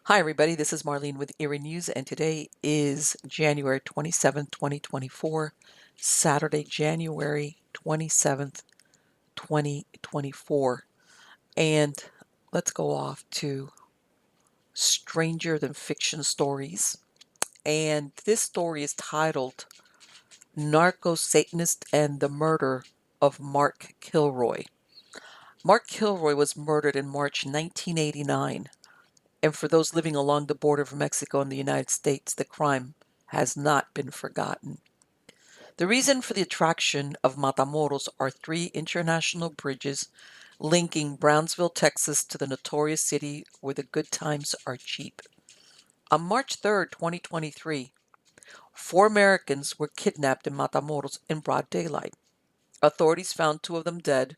Hi, everybody. This is Marlene with Eerie News, and today is January 27th, 2024, Saturday, January 27th, 2024. And let's go off to Stranger Than Fiction Stories. And this story is titled Narco Satanist and the Murder of Mark Kilroy. Mark Kilroy was murdered in March 1989. And for those living along the border of Mexico and the United States, the crime has not been forgotten. The reason for the attraction of Matamoros are three international bridges linking Brownsville, Texas to the notorious city where the good times are cheap. On March 3rd, 2023, four Americans were kidnapped in Matamoros in broad daylight. Authorities found two of them dead,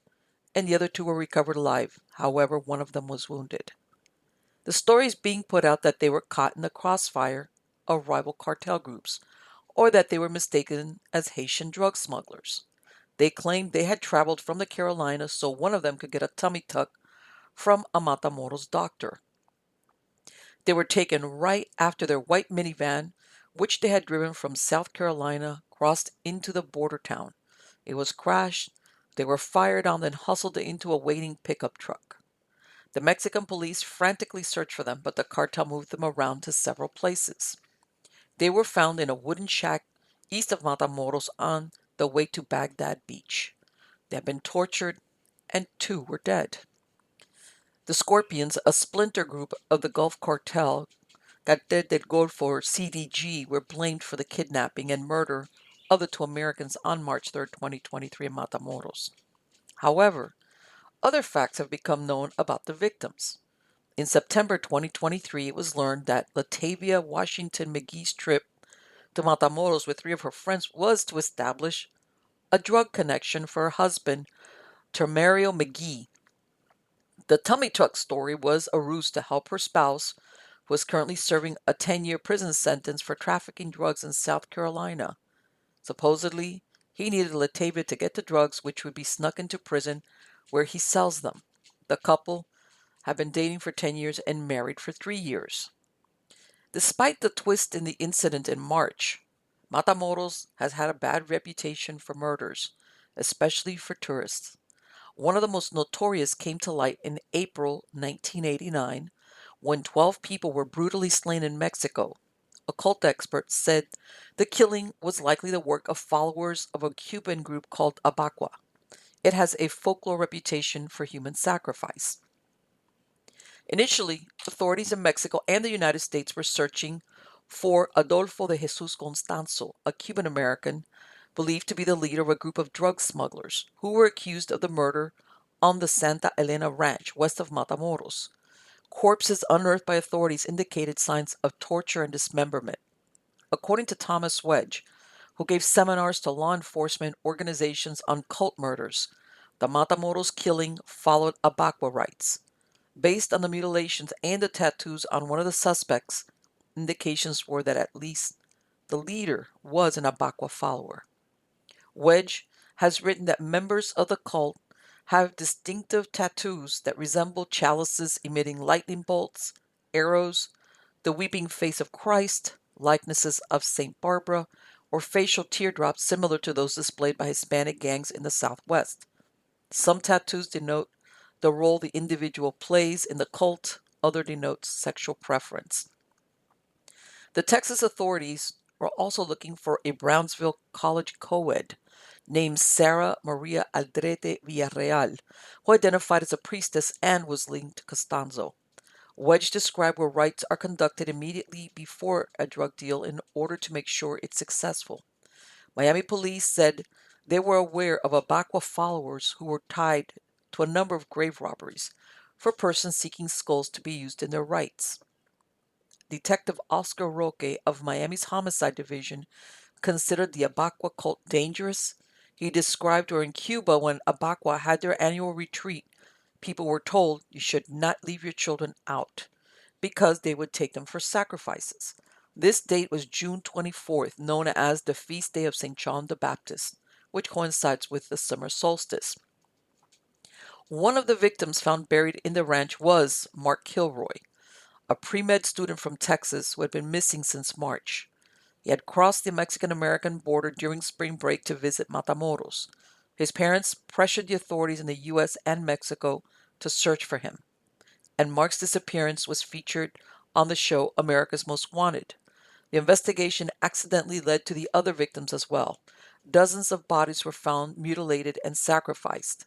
and the other two were recovered alive. However, one of them was wounded. The story is being put out that they were caught in the crossfire of rival cartel groups, or that they were mistaken as Haitian drug smugglers. They claimed they had traveled from the Carolinas so one of them could get a tummy tuck from a Matamoros doctor. They were taken right after their white minivan, which they had driven from South Carolina, crossed into the border town. It was crashed, they were fired on, then hustled into a waiting pickup truck. The Mexican police frantically searched for them, but the cartel moved them around to several places. They were found in a wooden shack east of Matamoros on the way to Baghdad Beach. They had been tortured, and two were dead. The Scorpions, a splinter group of the Gulf Cartel, Cartel del Golfo or CDG, were blamed for the kidnapping and murder of the two Americans on March 3rd, 2023 in Matamoros. However, other facts have become known about the victims. In September 2023, it was learned that Latavia Washington McGee's trip to Matamoros with three of her friends was to establish a drug connection for her husband, Termario McGee. The tummy truck story was a ruse to help her spouse, who was currently serving a 10-year prison sentence for trafficking drugs in South Carolina. Supposedly, he needed Latavia to get the drugs, which would be snuck into prison where he sells them. The couple have been dating for 10 years and married for 3 years. Despite the twist in the incident in March, Matamoros has had a bad reputation for murders, especially for tourists. One of the most notorious came to light in April 1989 when 12 people were brutally slain in Mexico. Occult experts said the killing was likely the work of followers of a Cuban group called Abaqua. It has a folklore reputation for human sacrifice. Initially, authorities in Mexico and the United States were searching for Adolfo de Jesus Constanzo, a Cuban American believed to be the leader of a group of drug smugglers who were accused of the murder on the Santa Elena Ranch west of Matamoros. Corpses unearthed by authorities indicated signs of torture and dismemberment. According to Thomas Wedge, who gave seminars to law enforcement organizations on cult murders, the Matamoros killing followed Abaqua rites. Based on the mutilations and the tattoos on one of the suspects, indications were that at least the leader was an Abaqua follower. Wedge has written that members of the cult have distinctive tattoos that resemble chalices emitting lightning bolts, arrows, the weeping face of Christ, likenesses of St. Barbara, or facial teardrops similar to those displayed by Hispanic gangs in the Southwest. Some tattoos denote the role the individual plays in the cult, other denotes sexual preference. The Texas authorities were also looking for a Brownsville College co-ed named Sarah Maria Aldrete Villarreal, who identified as a priestess and was linked to Costanzo. Wedge described where rites are conducted immediately before a drug deal in order to make sure it's successful. Miami police said they were aware of Abaqua followers who were tied to a number of grave robberies for persons seeking skulls to be used in their rites. Detective Oscar Roque of Miami's Homicide Division considered the Abaqua cult dangerous. He described during Cuba when Abaqua had their annual retreat, people were told you should not leave your children out because they would take them for sacrifices. This date was June 24th, known as the feast day of St. John the Baptist, which coincides with the summer solstice. One of the victims found buried in the ranch was Mark Kilroy. a pre-med student from Texas who had been missing since March. He had crossed the Mexican-American border during spring break to visit Matamoros. His parents pressured the authorities in the U.S. and Mexico to search for him, and Mark's disappearance was featured on the show America's Most Wanted. The investigation accidentally led to the other victims as well. Dozens of bodies were found mutilated and sacrificed.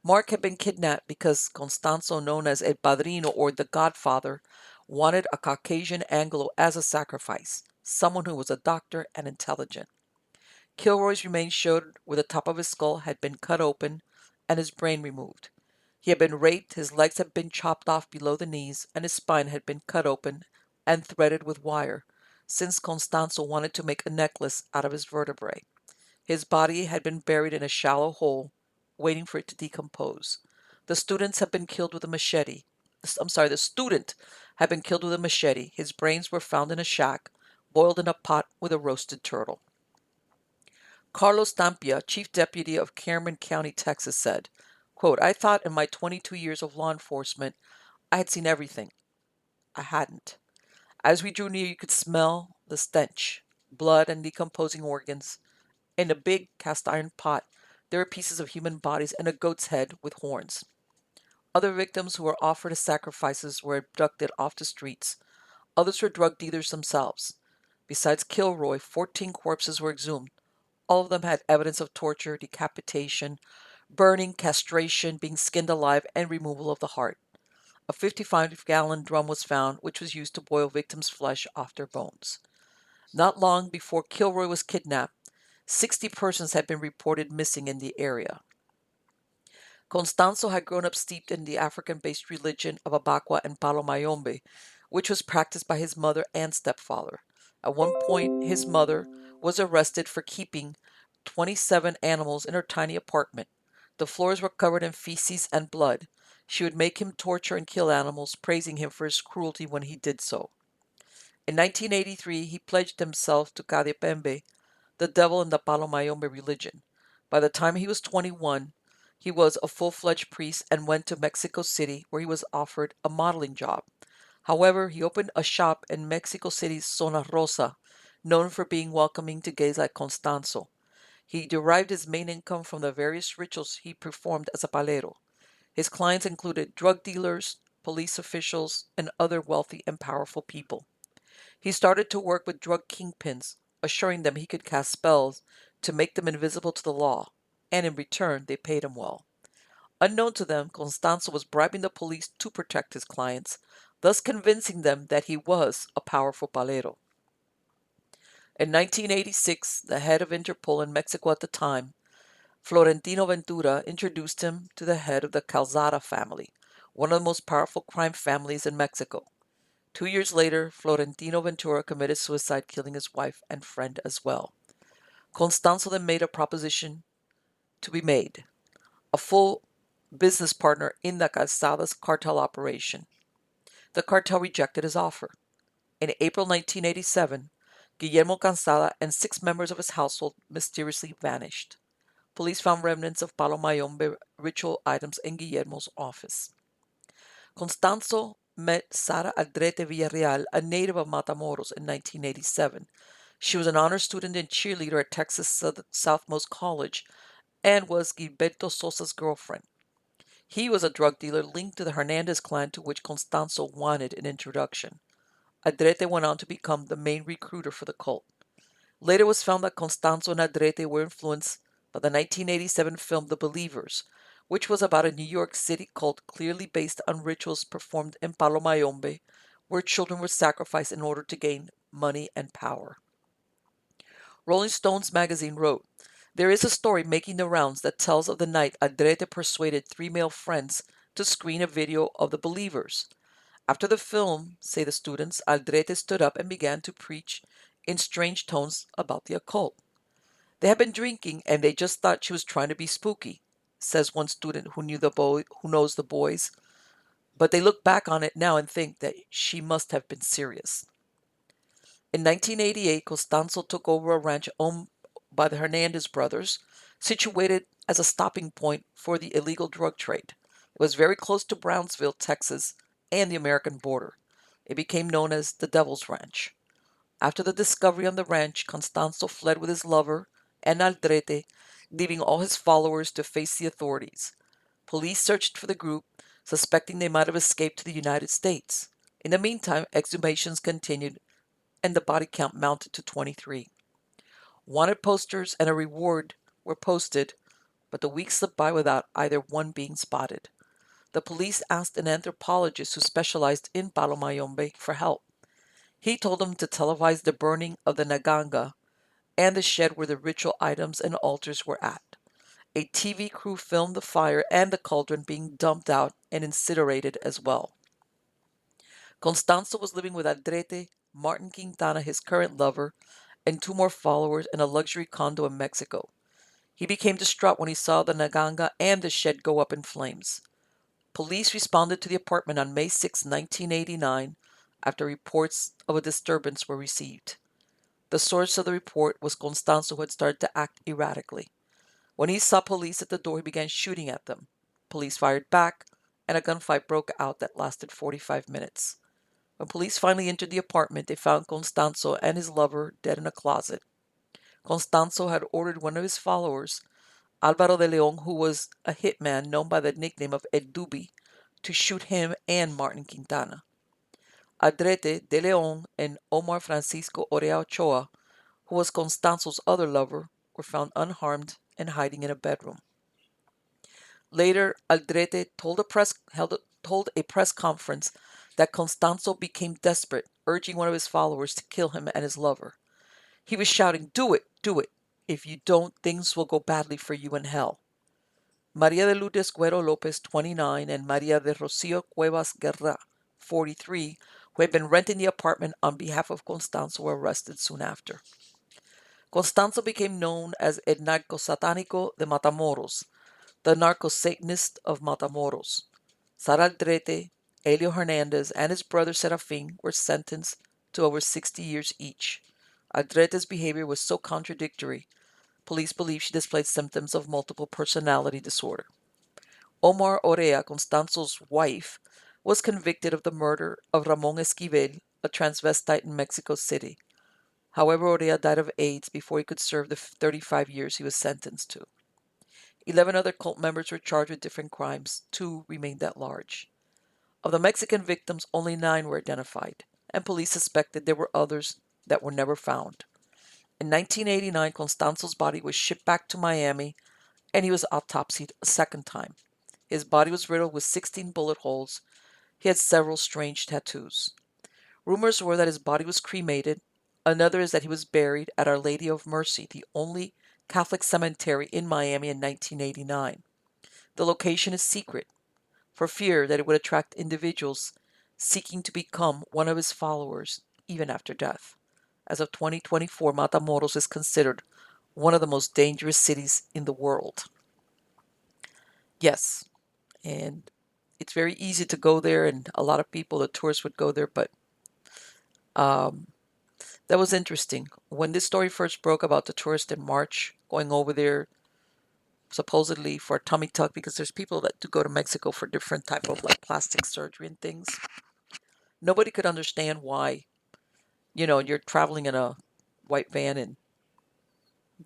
Mark had been kidnapped because Constanzo, known as El Padrino or the Godfather, wanted a Caucasian Anglo as a sacrifice, someone who was a doctor and intelligent. Kilroy's remains showed where the top of his skull had been cut open and his brain removed. He had been raped, his legs had been chopped off below the knees, and his spine had been cut open and threaded with wire, since Constanzo wanted to make a necklace out of his vertebrae. His body had been buried in a shallow hole, waiting for it to decompose. The students had been killed with a machete. The student had been killed with a machete. His brains were found in a shack, boiled in a pot with a roasted turtle. Carlos Tampia, chief deputy of Cameron County, Texas, said, quote, I thought in my 22 years of law enforcement I had seen everything. I hadn't. As we drew near, you could smell the stench, blood and decomposing organs. In a big cast iron pot, there were pieces of human bodies and a goat's head with horns. Other victims who were offered as sacrifices were abducted off the streets. Others were drug dealers themselves. Besides Kilroy, 14 corpses were exhumed. All of them had evidence of torture, decapitation, burning, castration, being skinned alive, and removal of the heart. A 55-gallon drum was found, which was used to boil victims' flesh off their bones. Not long before Kilroy was kidnapped, 60 persons had been reported missing in the area. Constanzo had grown up steeped in the African-based religion of Abaqua and Palo Mayombe, which was practiced by his mother and stepfather. At one point, his mother was arrested for keeping 27 animals in her tiny apartment. The floors were covered in feces and blood. She would make him torture and kill animals, praising him for his cruelty when he did so. In 1983, he pledged himself to Kadepembe, the devil in the Palo Mayombe religion. By the time he was 21, he was a full-fledged priest and went to Mexico City, where he was offered a modeling job. However, he opened a shop in Mexico City's Zona Rosa, known for being welcoming to gays like Constanzo. He derived his main income from the various rituals he performed as a palero. His clients included drug dealers, police officials, and other wealthy and powerful people. He started to work with drug kingpins, assuring them he could cast spells to make them invisible to the law, and in return they paid him well. Unknown to them, Constanzo was bribing the police to protect his clients, thus convincing them that he was a powerful palero. In 1986, the head of Interpol in Mexico at the time, Florentino Ventura, introduced him to the head of the Calzada family, one of the most powerful crime families in Mexico. 2 years later, Florentino Ventura committed suicide, killing his wife and friend as well. Constanzo then made a proposition to be made, a full business partner in the Calzadas cartel operation. The cartel rejected his offer. In April 1987, Guillermo Calzada and 6 members of his household mysteriously vanished. Police found remnants of Palo Mayombe ritual items in Guillermo's office. Constanzo met Sara Aldrete Villarreal, a native of Matamoros, in 1987. She was an honor student and cheerleader at Texas Southmost College and was Gilberto Sosa's girlfriend. He was a drug dealer linked to the Hernandez clan, to which Constanzo wanted an introduction. Aldrete went on to become the main recruiter for the cult. Later it was found that Constanzo and Aldrete were influenced by the 1987 film The Believers, which was about a New York City cult clearly based on rituals performed in Palo Mayombe, where children were sacrificed in order to gain money and power. Rolling Stones magazine wrote, there is a story making the rounds that tells of the night Aldrete persuaded 3 male friends to screen a video of The Believers. After the film, say the students, Aldrete stood up and began to preach in strange tones about the occult. They had been drinking and they just thought she was trying to be spooky, says one student who knows the boys, but they look back on it now and think that she must have been serious. In 1988, Constanzo took over a ranch owned by the Hernandez brothers, situated as a stopping point for the illegal drug trade. It was very close to Brownsville, Texas, and the American border. It became known as the Devil's Ranch. After the discovery on the ranch, Constanzo fled with his lover and Aldrete, leaving all his followers to face the authorities. Police searched for the group, suspecting they might have escaped to the United States. In the meantime, exhumations continued and the body count mounted to 23. Wanted posters and a reward were posted, but the weeks slipped by without either one being spotted. The police asked an anthropologist who specialized in Palomayombe for help. He told them to televise the burning of the Naganga and the shed where the ritual items and altars were at. A TV crew filmed the fire and the cauldron being dumped out and incinerated as well. Constanzo was living with Aldrete, Martin Quintana, his current lover, and two more followers in a luxury condo in Mexico. He became distraught when he saw the Naganga and the shed go up in flames. Police responded to the apartment on May 6, 1989, after reports of a disturbance were received. The source of the report was Constanzo, who had started to act erratically. When he saw police at the door, he began shooting at them. Police fired back, and a gunfight broke out that lasted 45 minutes. When police finally entered the apartment, they found Constanzo and his lover dead in a closet. Constanzo had ordered one of his followers, Alvaro de Leon, who was a hitman known by the nickname of El Dubi, to shoot him and Martin Quintana. Aldrete, de Leon, and Omar Francisco Orea Ochoa, who was Constanzo's other lover, were found unharmed and hiding in a bedroom. Later, Aldrete told a press conference that Constanzo became desperate, urging one of his followers to kill him and his lover. He was shouting, "Do it, do it. If you don't, things will go badly for you in hell." Maria de Lourdes Guero Lopez, 29, and Maria de Rocio Cuevas Guerra, 43, who had been renting the apartment on behalf of Constanzo, were arrested soon after. Constanzo became known as El Narco Satánico de Matamoros, the narco-Satanist of Matamoros. Sara Aldrete, Elio Hernandez, and his brother Serafin were sentenced to over 60 years each. Aldrete's behavior was so contradictory, police believe she displayed symptoms of multiple personality disorder. Omar Orea, Constanzo's wife, was convicted of the murder of Ramon Esquivel, a transvestite in Mexico City. However, Orea died of AIDS before he could serve the 35 years he was sentenced to. 11 other cult members were charged with different crimes. 2 remained at large. Of the Mexican victims, only 9 were identified, and police suspected there were others that were never found. In 1989, Constanzo's body was shipped back to Miami, and he was autopsied a second time. His body was riddled with 16 bullet holes. He had several strange tattoos. Rumors were that his body was cremated. Another is that he was buried at Our Lady of Mercy, the only Catholic cemetery in Miami, in 1989. The location is secret, for fear that it would attract individuals seeking to become one of his followers even after death. As of 2024, Matamoros is considered one of the most dangerous cities in the world. Yes, and it's very easy to go there, and a lot of people, the tourists, would go there, but that was interesting. When this story first broke about the tourist in March going over there supposedly for a tummy tuck, because there's people that do go to Mexico for different type of like plastic surgery and things. Nobody could understand why, you're traveling in a white van, and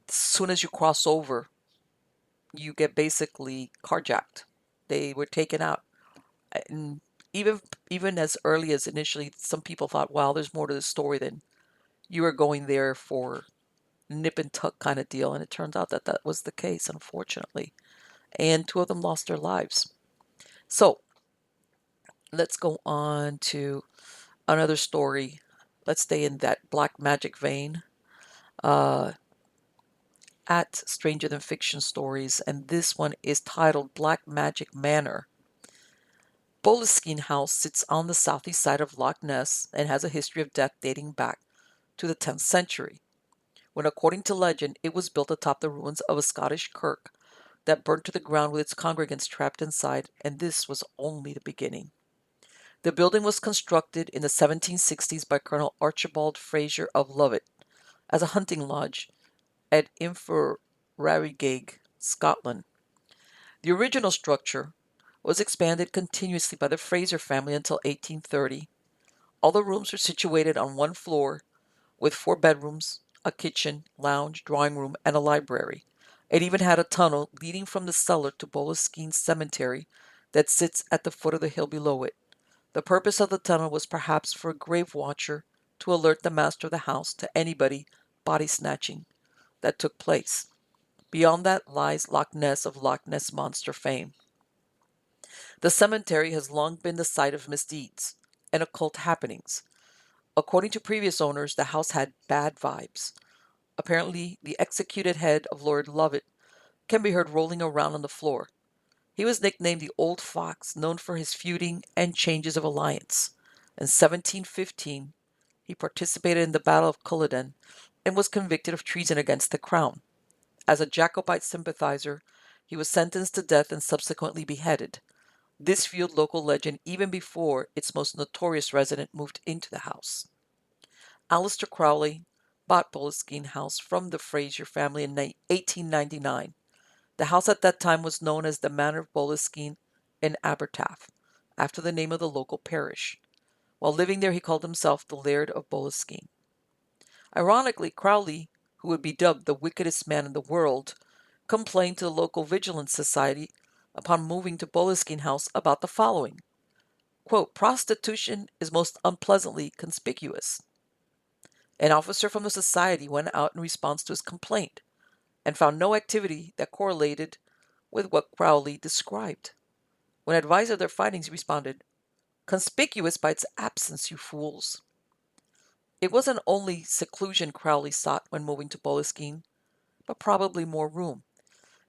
as soon as you cross over, you get basically carjacked. They were taken out. And even as early as initially, some people thought, wow, there's more to the story than you were going there for nip and tuck kind of deal. And it turns out that that was the case, unfortunately. And 2 of them lost their lives. So let's go on to another story. Let's stay in that black magic vein. At Stranger Than Fiction Stories, and this one is titled Black Magic Manor. Boleskine House sits on the southeast side of Loch Ness and has a history of death dating back to the 10th century, when, according to legend, it was built atop the ruins of a Scottish kirk that burnt to the ground with its congregants trapped inside, and this was only the beginning. The building was constructed in the 1760s by Colonel Archibald Fraser of Lovat as a hunting lodge at Inverarigig, Scotland. The original structure was expanded continuously by the Fraser family until 1830. All the rooms were situated on one floor with 4 bedrooms, a kitchen, lounge, drawing room, and a library. It even had a tunnel leading from the cellar to Boleskine Cemetery that sits at the foot of the hill below it. The purpose of the tunnel was perhaps for a grave watcher to alert the master of the house to anybody body snatching that took place. Beyond that lies Loch Ness of Loch Ness Monster fame. The cemetery has long been the site of misdeeds and occult happenings. According to previous owners, the house had bad vibes. Apparently, the executed head of Lord Lovett can be heard rolling around on the floor. He was nicknamed the Old Fox, known for his feuding and changes of alliance. In 1715, he participated in the Battle of Culloden and was convicted of treason against the crown. As a Jacobite sympathizer, he was sentenced to death and subsequently beheaded. This fueled local legend even before its most notorious resident moved into the house. Aleister Crowley bought Boleskine House from the Fraser family in 1899. The house at that time was known as the Manor of Boleskine in Abertaff, after the name of the local parish. While living there, he called himself the Laird of Boleskine. Ironically, Crowley, who would be dubbed the wickedest man in the world, complained to the local Vigilance Society upon moving to Boleskine House about the following. Quote, prostitution is most unpleasantly conspicuous. An officer from the society went out in response to his complaint and found no activity that correlated with what Crowley described. When advised of their findings, he responded, conspicuous by its absence, you fools. It wasn't only seclusion Crowley sought when moving to Boleskine, but probably more room.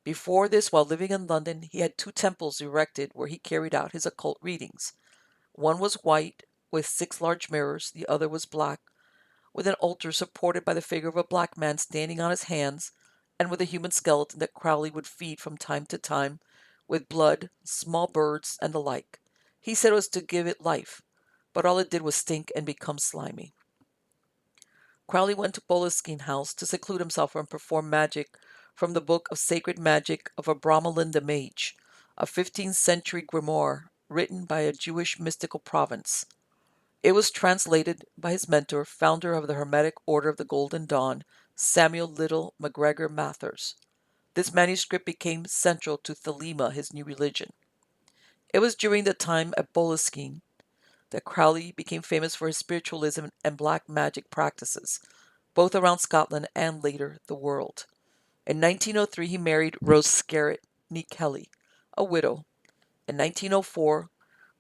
Before this, while living in London, he had 2 temples erected where he carried out his occult readings. One was white, with 6 large mirrors, the other was black, with an altar supported by the figure of a black man standing on his hands, and with a human skeleton that Crowley would feed from time to time with blood, small birds, and the like. He said it was to give it life, but all it did was stink and become slimy. Crowley went to Boleskine House to seclude himself and perform magic from the Book of Sacred Magic of a Brahmalinda Mage, a 15th century grimoire written by a Jewish mystical province. It was translated by his mentor, founder of the Hermetic Order of the Golden Dawn, Samuel Little MacGregor Mathers. This manuscript became central to Thelema, his new religion. It was during the time at Boleskine that Crowley became famous for his spiritualism and black magic practices, both around Scotland and later the world. In 1903, he married Rose Scarrett nee Kelly, a widow. In 1904,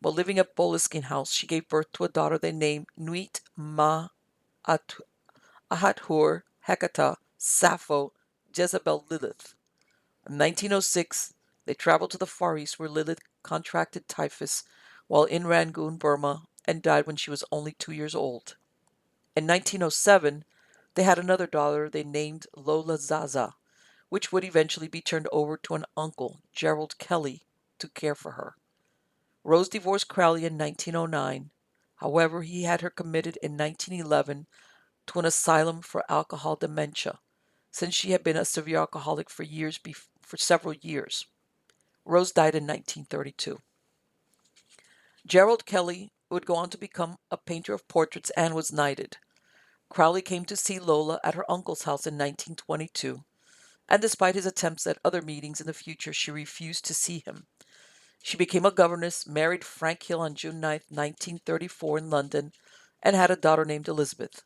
while living at Boleskine House, she gave birth to a daughter they named Nuit Ma Ahathur Hecata Sappho Jezebel Lilith. In 1906, they traveled to the Far East where Lilith contracted typhus while in Rangoon, Burma, and died when she was only 2 years old. In 1907, they had another daughter they named Lola Zaza, which would eventually be turned over to an uncle, Gerald Kelly, to care for her. Rose divorced Crowley in 1909. However, he had her committed in 1911 to an asylum for alcohol dementia, since she had been a severe alcoholic for several years. Rose died in 1932. Gerald Kelly would go on to become a painter of portraits and was knighted. Crowley came to see Lola at her uncle's house in 1922, and despite his attempts at other meetings in the future, she refused to see him. She became a governess, married Frank Hill on June 9, 1934 in London, and had a daughter named Elizabeth.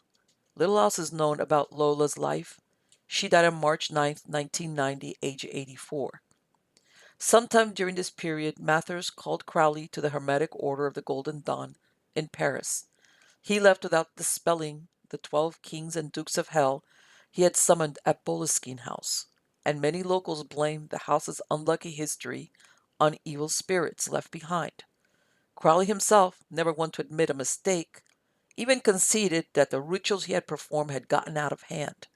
Little else is known about Lola's life. She died on March 9, 1990, age 84. Sometime during this period, Mathers called Crowley to the Hermetic Order of the Golden Dawn in Paris. He left without dispelling the 12 kings and dukes of hell he had summoned at Boleskine House, and many locals blamed the house's unlucky history on evil spirits left behind. Crowley himself, never one to admit a mistake, even conceded that the rituals he had performed had gotten out of hand.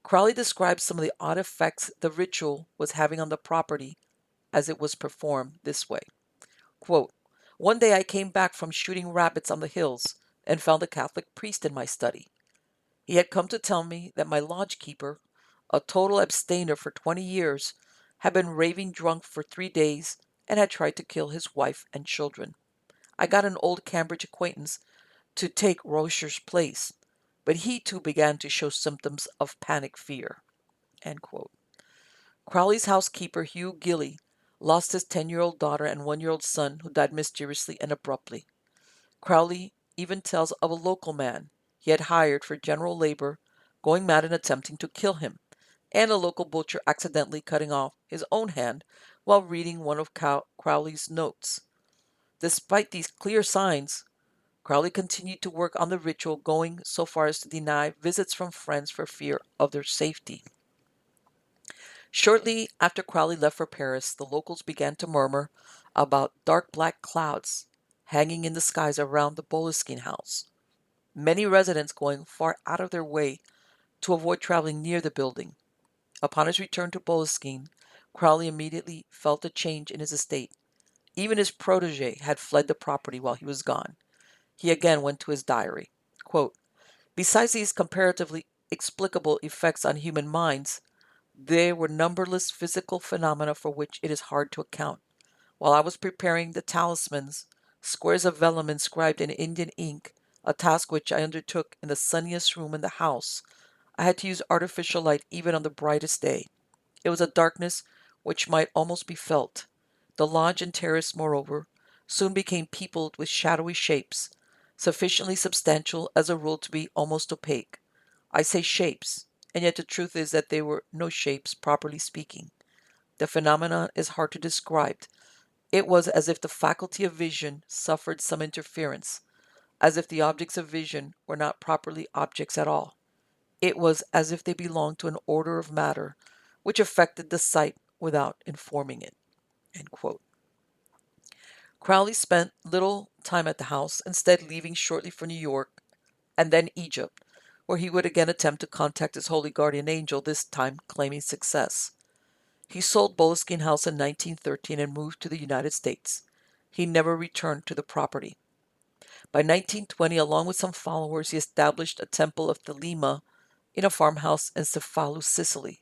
Crowley described some of the odd effects the ritual was having on the property as it was performed this way. Quote, one day I came back from shooting rabbits on the hills and found a Catholic priest in my study. He had come to tell me that my lodge keeper, a total abstainer for 20 years, had been raving drunk for 3 days and had tried to kill his wife and children. I got an old Cambridge acquaintance to take Rocher's place, but he too began to show symptoms of panic fear. End quote. Crowley's housekeeper, Hugh Gilly, lost his 10-year-old daughter and 1-year-old son who died mysteriously and abruptly. Crowley even tells of a local man he had hired for general labor going mad and attempting to kill him, and a local butcher accidentally cutting off his own hand while reading one of Crowley's notes. Despite these clear signs, Crowley continued to work on the ritual, going so far as to deny visits from friends for fear of their safety. Shortly after Crowley left for Paris, the locals began to murmur about dark black clouds hanging in the skies around the Boleskine house. Many residents going far out of their way to avoid traveling near the building. Upon his return to Boleskine, Crowley immediately felt a change in his estate. Even his protege had fled the property while he was gone. He again went to his diary. Quote, "Besides these comparatively explicable effects on human minds, there were numberless physical phenomena for which it is hard to account. While I was preparing the talismans, squares of vellum inscribed in Indian ink, a task which I undertook in the sunniest room in the house, I had to use artificial light even on the brightest day. It was a darkness which might almost be felt. The lodge and terrace, moreover, soon became peopled with shadowy shapes, sufficiently substantial as a rule to be almost opaque. I say shapes, and yet the truth is that they were no shapes, properly speaking. The phenomenon is hard to describe. It was as if the faculty of vision suffered some interference, as if the objects of vision were not properly objects at all. It was as if they belonged to an order of matter which affected the sight without informing it." End quote. Crowley spent little time at the house, instead leaving shortly for New York and then Egypt, where he would again attempt to contact his holy guardian angel, this time claiming success. He sold Boleskine House in 1913 and moved to the United States. He never returned to the property. By 1920, along with some followers, he established a temple of Thelema in a farmhouse in Cefalù, Sicily.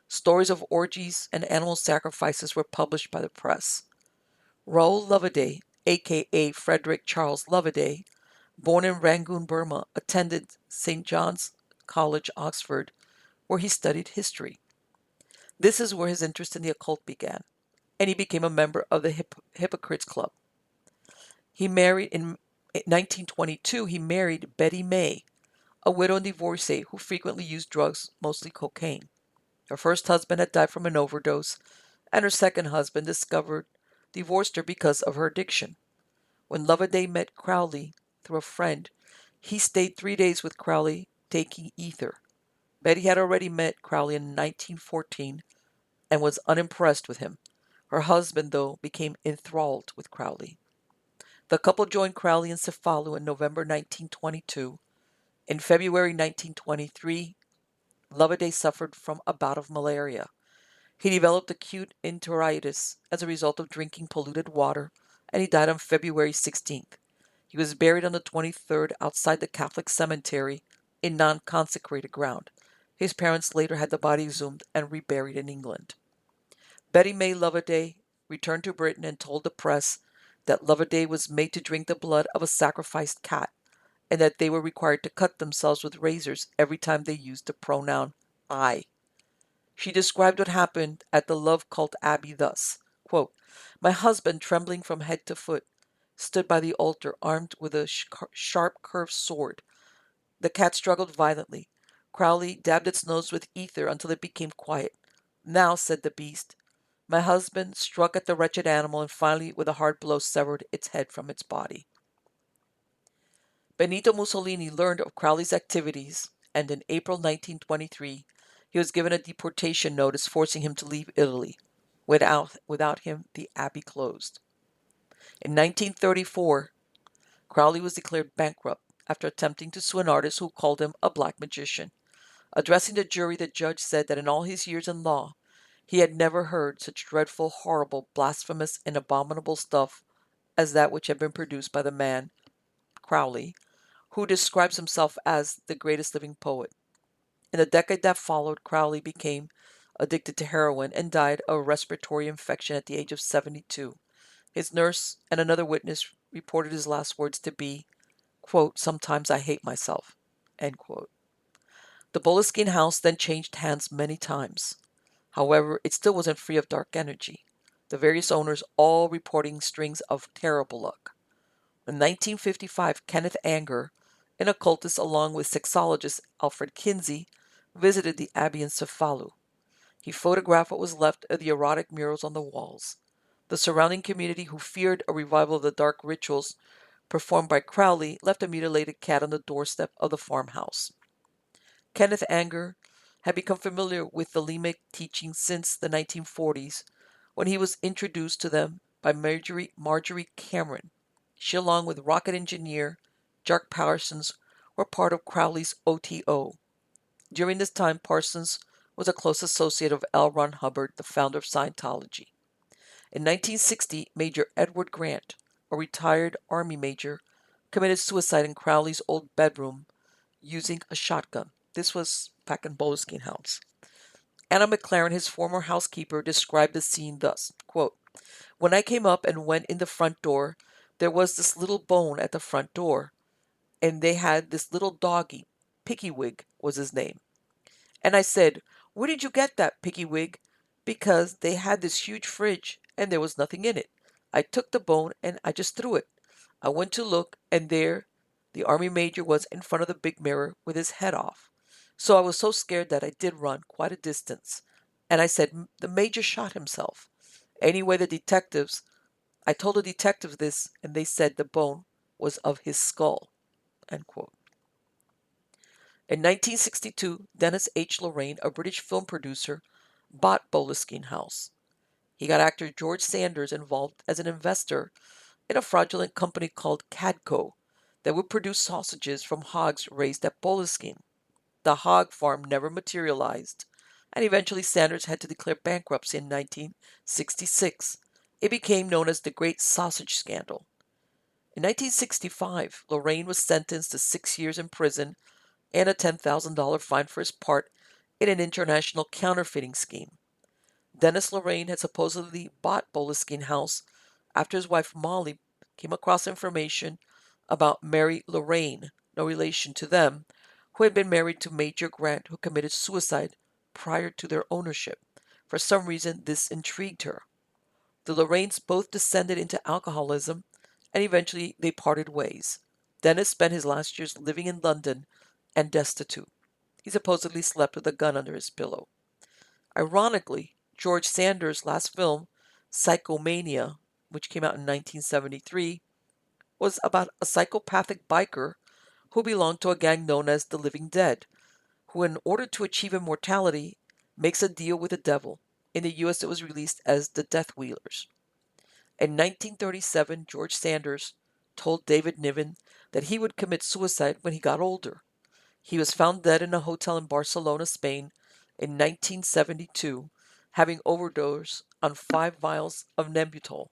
Stories of orgies and animal sacrifices were published by the press. Raoul Loveday, a.k.a. Frederick Charles Loveday, born in Rangoon, Burma, attended St. John's College, Oxford, where he studied history. This is where his interest in the occult began, and he became a member of the Hypocrites Club. He married in 1922. He married Betty May, a widow and divorcee who frequently used drugs, mostly cocaine. Her first husband had died from an overdose, and her second husband divorced her because of her addiction. When Loveday met Crowley through a friend, he stayed 3 days with Crowley taking ether. Betty had already met Crowley in 1914 and was unimpressed with him. Her husband, though, became enthralled with Crowley. The couple joined Crowley in Cefalù in November 1922. In February 1923, Loveday suffered from a bout of malaria. He developed acute enteritis as a result of drinking polluted water, and he died on February 16th. He was buried on the 23rd outside the Catholic cemetery in non-consecrated ground. His parents later had the body exhumed and reburied in England. Betty May Loveday returned to Britain and told the press that Loveday was made to drink the blood of a sacrificed cat, and that they were required to cut themselves with razors every time they used the pronoun I. She described what happened at the Love Cult Abbey thus, quote, "My husband, trembling from head to foot, stood by the altar armed with a sharp curved sword. The cat struggled violently. Crowley dabbed its nose with ether until it became quiet. Now, said the beast, my husband struck at the wretched animal and finally with a hard blow severed its head from its body." Benito Mussolini learned of Crowley's activities, and in April 1923 he was given a deportation notice forcing him to leave Italy. Without him, the abbey closed. In 1934, Crowley was declared bankrupt after attempting to sue an artist who called him a black magician. Addressing the jury, the judge said that in all his years in law, he had never heard such dreadful, horrible, blasphemous, and abominable stuff as that which had been produced by the man, Crowley, who describes himself as the greatest living poet. In the decade that followed, Crowley became addicted to heroin and died of a respiratory infection at the age of 72. His nurse and another witness reported his last words to be, quote, "Sometimes I hate myself," end quote. The Boleskine house then changed hands many times. However, it still wasn't free of dark energy, the various owners all reporting strings of terrible luck. In 1955, Kenneth Anger, an occultist along with sexologist Alfred Kinsey, visited the abbey in Cefalu. He photographed what was left of the erotic murals on the walls. The surrounding community, who feared a revival of the dark rituals performed by Crowley, left a mutilated cat on the doorstep of the farmhouse. Kenneth Anger had become familiar with the Limerick teachings since the 1940s, when he was introduced to them by Marjorie Cameron. She, along with rocket engineer Jack Parsons, were part of Crowley's OTO. During this time, Parsons was a close associate of L. Ron Hubbard, the founder of Scientology. In 1960, Major Edward Grant, a retired Army major, committed suicide in Crowley's old bedroom using a shotgun. This was back in Boleskine House. Anna McLaren, his former housekeeper, described the scene thus, quote, "When I came up and went in the front door, there was this little bone at the front door, and they had this little doggy, Pickywig was his name. And I said, 'Where did you get that, Pickywig?' Because they had this huge fridge, and there was nothing in it. I took the bone, and I just threw it. I went to look, and there the Army major was in front of the big mirror with his head off. So I was so scared that I did run quite a distance. And I said, 'The major shot himself.' Anyway, I told the detectives this, and they said the bone was of his skull." End quote. In 1962, Dennis H. Lorraine, a British film producer, bought Boleskine House. He got actor George Sanders involved as an investor in a fraudulent company called Cadco that would produce sausages from hogs raised at Boleskine. The hog farm never materialized, and eventually Sanders had to declare bankruptcy in 1966. It became known as the Great Sausage Scandal. In 1965, Lorraine was sentenced to 6 years in prison and a $10,000 fine for his part in an international counterfeiting scheme. Dennis Lorraine had supposedly bought Boleskine House after his wife Molly came across information about Mary Lorraine, no relation to them, who had been married to Major Grant, who committed suicide prior to their ownership. For some reason, this intrigued her. The Lorraines both descended into alcoholism, and eventually they parted ways. Dennis spent his last years living in London and destitute. He supposedly slept with a gun under his pillow. Ironically, George Sanders' last film, Psychomania, which came out in 1973, was about a psychopathic biker who belonged to a gang known as the Living Dead, who, in order to achieve immortality, makes a deal with the devil. In the U.S., it was released as The Death Wheelers. In 1937, George Sanders told David Niven that he would commit suicide when he got older. He was found dead in a hotel in Barcelona, Spain in 1972, having overdosed on 5 vials of Nembutal.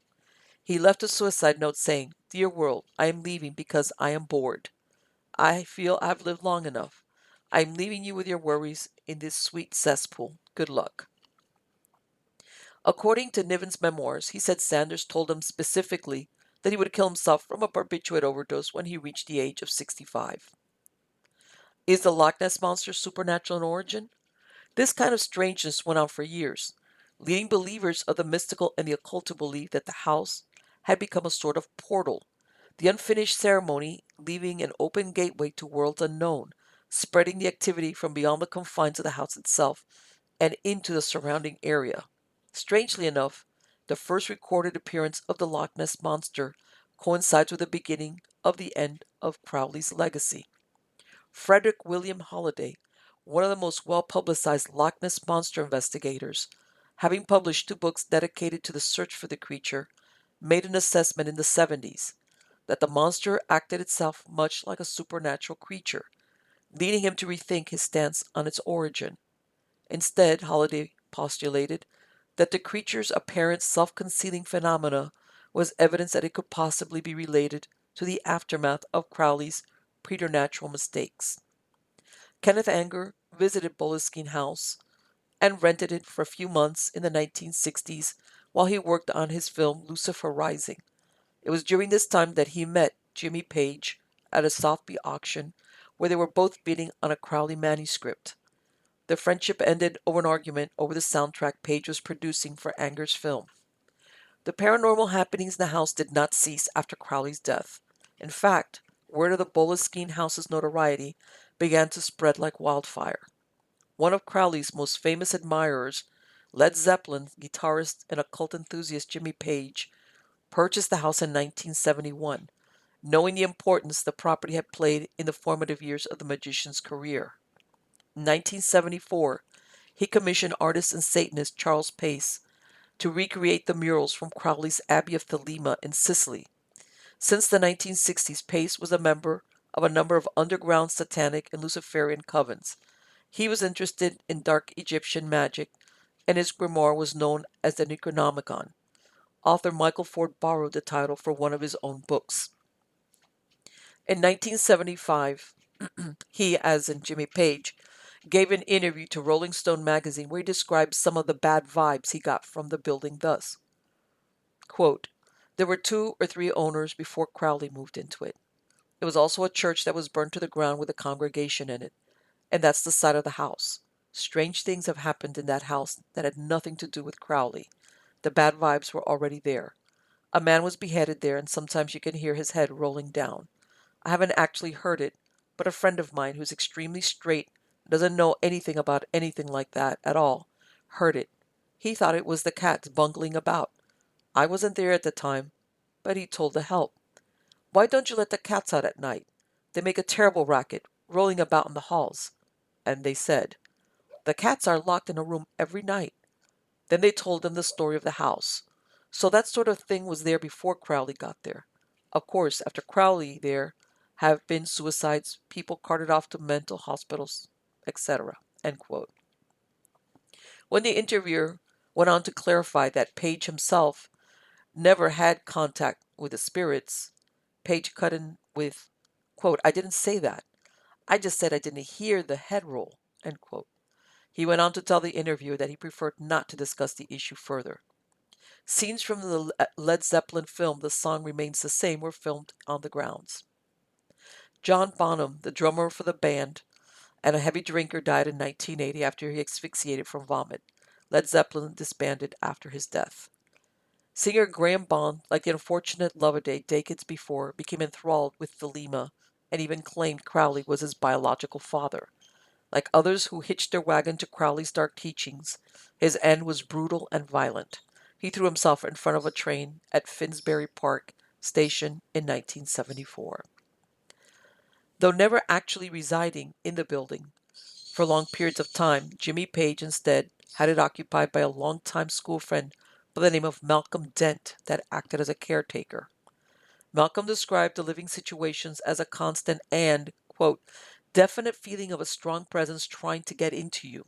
He left a suicide note saying, "Dear world, I am leaving because I am bored. I feel I have lived long enough. I am leaving you with your worries in this sweet cesspool. Good luck." According to Niven's memoirs, he said Sanders told him specifically that he would kill himself from a barbiturate overdose when he reached the age of 65. Is the Loch Ness Monster supernatural in origin? This kind of strangeness went on for years, leading believers of the mystical and the occult to believe that the house had become a sort of portal, the unfinished ceremony leaving an open gateway to worlds unknown, spreading the activity from beyond the confines of the house itself and into the surrounding area. Strangely enough, the first recorded appearance of the Loch Ness Monster coincides with the beginning of the end of Crowley's legacy. Frederick William Holliday, one of the most well-publicized Loch Ness Monster investigators, having published 2 books dedicated to the search for the creature, made an assessment in the 70s that the monster acted itself much like a supernatural creature, leading him to rethink his stance on its origin. Instead, Holliday postulated that the creature's apparent self-concealing phenomena was evidence that it could possibly be related to the aftermath of Crowley's preternatural mistakes. Kenneth Anger visited Boleskine House and rented it for a few months in the 1960s while he worked on his film Lucifer Rising. It was during this time that he met Jimmy Page, at a Sotheby auction where they were both bidding on a Crowley manuscript. The friendship ended over an argument over the soundtrack Page was producing for Anger's film. The paranormal happenings in the house did not cease after Crowley's death. In fact, word of the Boleskine house's notoriety began to spread like wildfire. One of Crowley's most famous admirers, Led Zeppelin guitarist and occult enthusiast Jimmy Page, purchased the house in 1971, knowing the importance the property had played in the formative years of the magician's career. In 1974, he commissioned artist and Satanist Charles Pace to recreate the murals from Crowley's Abbey of Thelema in Sicily. Since the 1960s, Pace was a member of a number of underground satanic and Luciferian covens. He was interested in dark Egyptian magic, and his grimoire was known as the Necronomicon. Author Michael Ford borrowed the title for one of his own books. In 1975, he, as in Jimmy Page, gave an interview to Rolling Stone magazine where he described some of the bad vibes he got from the building thus. Quote, "There were 2 or 3 owners before Crowley moved into it. It was also a church that was burned to the ground with a congregation in it, and that's the side of the house. Strange things have happened in that house that had nothing to do with Crowley. The bad vibes were already there. A man was beheaded there, and sometimes you can hear his head rolling down. I haven't actually heard it, but a friend of mine who's extremely straight, doesn't know anything about anything like that at all, heard it. He thought it was the cats bungling about. I wasn't there at the time, but he told the help. Why don't you let the cats out at night? They make a terrible racket, rolling about in the halls." And they said, "The cats are locked in a room every night." Then they told him the story of the house. So that sort of thing was there before Crowley got there. Of course, after Crowley there have been suicides, people carted off to mental hospitals, etc. End quote. When the interviewer went on to clarify that Page himself never had contact with the spirits, Page cut in with, quote, "I didn't say that. I just said I didn't hear the head roll." End quote. He went on to tell the interviewer that he preferred not to discuss the issue further. Scenes from the Led Zeppelin film The Song Remains the Same were filmed on the grounds. John Bonham, the drummer for the band and a heavy drinker, died in 1980 after he asphyxiated from vomit. Led Zeppelin disbanded after his death. Singer Graham Bond, like the unfortunate Loveday decades before, became enthralled with Thelema and even claimed Crowley was his biological father. Like others who hitched their wagon to Crowley's dark teachings, his end was brutal and violent. He threw himself in front of a train at Finsbury Park Station in 1974. Though never actually residing in the building for long periods of time, Jimmy Page instead had it occupied by a longtime school friend by the name of Malcolm Dent that acted as a caretaker. Malcolm described the living situations as a constant and, quote, "definite feeling of a strong presence trying to get into you,"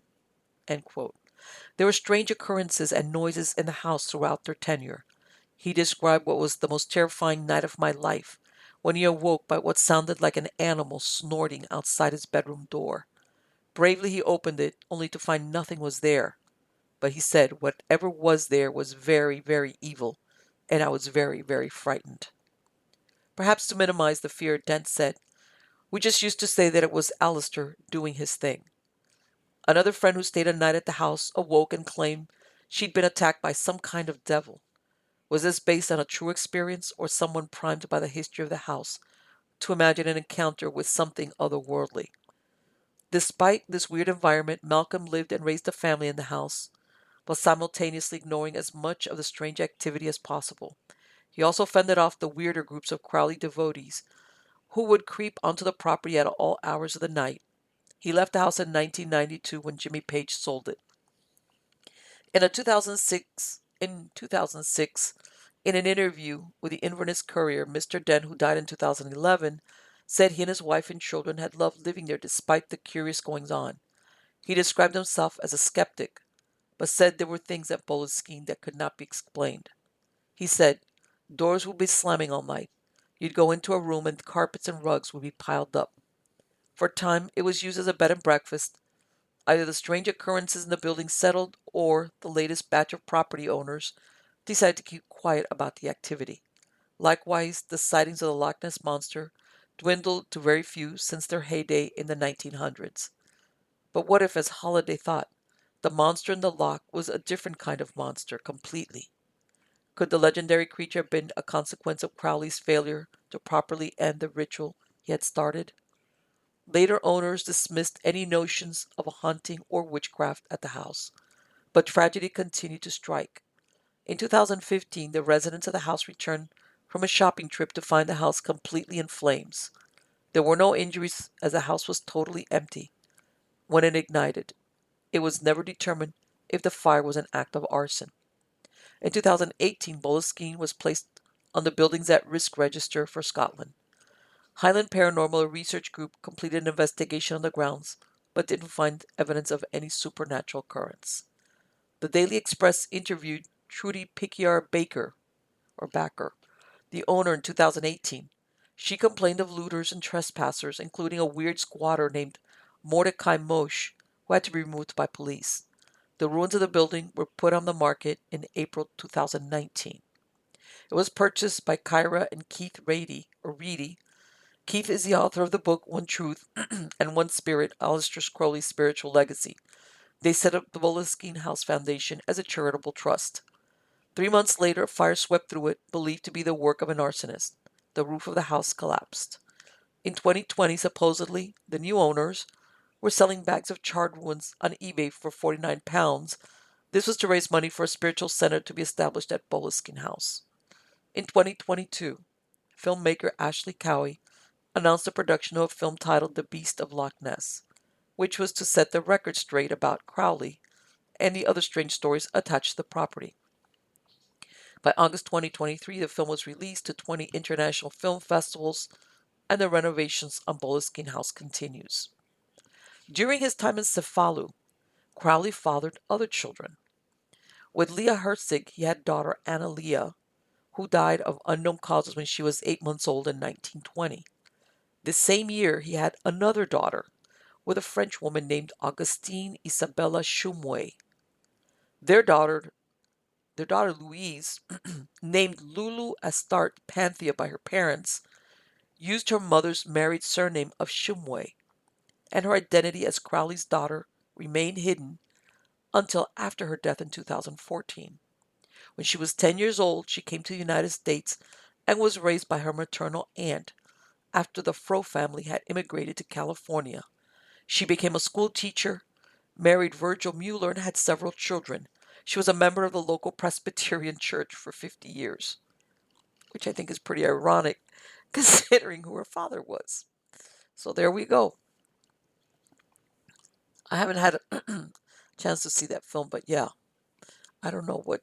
end quote. There were strange occurrences and noises in the house throughout their tenure. He described what was the most terrifying night of my life when he awoke by what sounded like an animal snorting outside his bedroom door. Bravely he opened it, only to find nothing was there. But he said whatever was there was very, very evil, and I was very, very frightened. Perhaps to minimize the fear, Dent said, "We just used to say that it was Alistair doing his thing." Another friend who stayed a night at the house awoke and claimed she'd been attacked by some kind of devil. Was this based on a true experience or someone primed by the history of the house to imagine an encounter with something otherworldly? Despite this weird environment, Malcolm lived and raised a family in the house, while simultaneously ignoring as much of the strange activity as possible. He also fended off the weirder groups of Crowley devotees who would creep onto the property at all hours of the night. He left the house in 1992 when Jimmy Page sold it. In 2006, in an interview with the Inverness Courier, Mr. Dent, who died in 2011, said he and his wife and children had loved living there despite the curious goings-on. He described himself as a skeptic, but said there were things at Boleskine that could not be explained. He said, "Doors would be slamming all night. You'd go into a room and carpets and rugs would be piled up. For a time, it was used as a bed and breakfast. Either the strange occurrences in the building settled or the latest batch of property owners decided to keep quiet about the activity. Likewise, the sightings of the Loch Ness Monster dwindled to very few since their heyday in the 1900s. But what if, as Holliday thought, the monster in the lock was a different kind of monster completely? Could the legendary creature have been a consequence of Crowley's failure to properly end the ritual he had started? Later owners dismissed any notions of a haunting or witchcraft at the house, but tragedy continued to strike. In 2015, the residents of the house returned from a shopping trip to find the house completely in flames. There were no injuries as the house was totally empty when it ignited. It was never determined if the fire was an act of arson. In 2018, Boleskine was placed on the Buildings at Risk Register for Scotland. Highland Paranormal Research Group completed an investigation on the grounds, but didn't find evidence of any supernatural occurrence. The Daily Express interviewed Trudy Picquiar Baker, the owner, in 2018. She complained of looters and trespassers, including a weird squatter named Mordecai Moshe, who had to be removed by police. The ruins of the building were put on the market in April 2019. It was purchased by Kyra and Keith Reedy. Keith is the author of the book One Truth and One Spirit, Aleister Crowley's Spiritual Legacy. They set up the Boleskine House Foundation as a charitable trust. 3 months later, a fire swept through it, believed to be the work of an arsonist. The roof of the house collapsed. In 2020, supposedly, the new owners were selling bags of charred ruins on eBay for £49. This was to raise money for a spiritual center to be established at Boleskine House. In 2022, filmmaker Ashley Cowie announced the production of a film titled The Beast of Loch Ness, which was to set the record straight about Crowley and the other strange stories attached to the property. By August 2023, the film was released to 20 international film festivals, and the renovations on Boleskine House continues. During his time in Cefalu, Crowley fathered other children. With Leah Herzig, he had daughter Anna Leah, who died of unknown causes when she was 8 months old in 1920. This same year, he had another daughter with a French woman named Augustine Isabella Shumway. Their daughter Louise, named Lulu Astarte Panthea by her parents, used her mother's married surname of Shumway, and her identity as Crowley's daughter remained hidden until after her death in 2014. When she was 10 years old, she came to the United States and was raised by her maternal aunt after the Fro family had immigrated to California. She became a school teacher, married Virgil Mueller, and had several children. She was a member of the local Presbyterian church for 50 years, which I think is pretty ironic considering who her father was. So there we go. I haven't had a chance to see that film, but yeah, I don't know what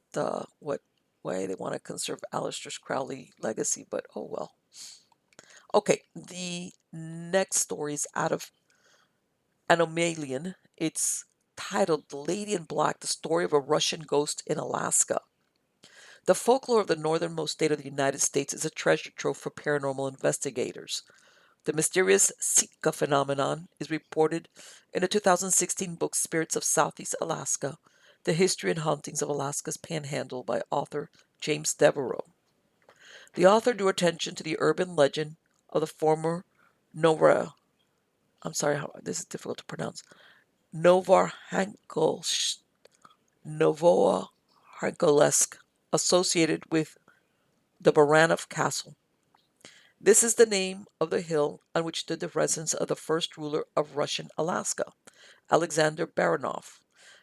way they want to conserve Aleister Crowley legacy, but oh well. Okay, the next story is out of Anomalian. It's titled The Lady in Black, the story of a Russian ghost in Alaska. The folklore of the northernmost state of the United States is a treasure trove for paranormal investigators. The mysterious Sitka phenomenon is reported in the 2016 book Spirits of Southeast Alaska, The History and Hauntings of Alaska's Panhandle by author James Devereaux. The author drew attention to the urban legend of the former Nova, this is difficult to pronounce, Novoarhangelsk, associated with the Baranov Castle. This is the name of the hill on which stood the residence of the first ruler of Russian Alaska, Alexander Baranov.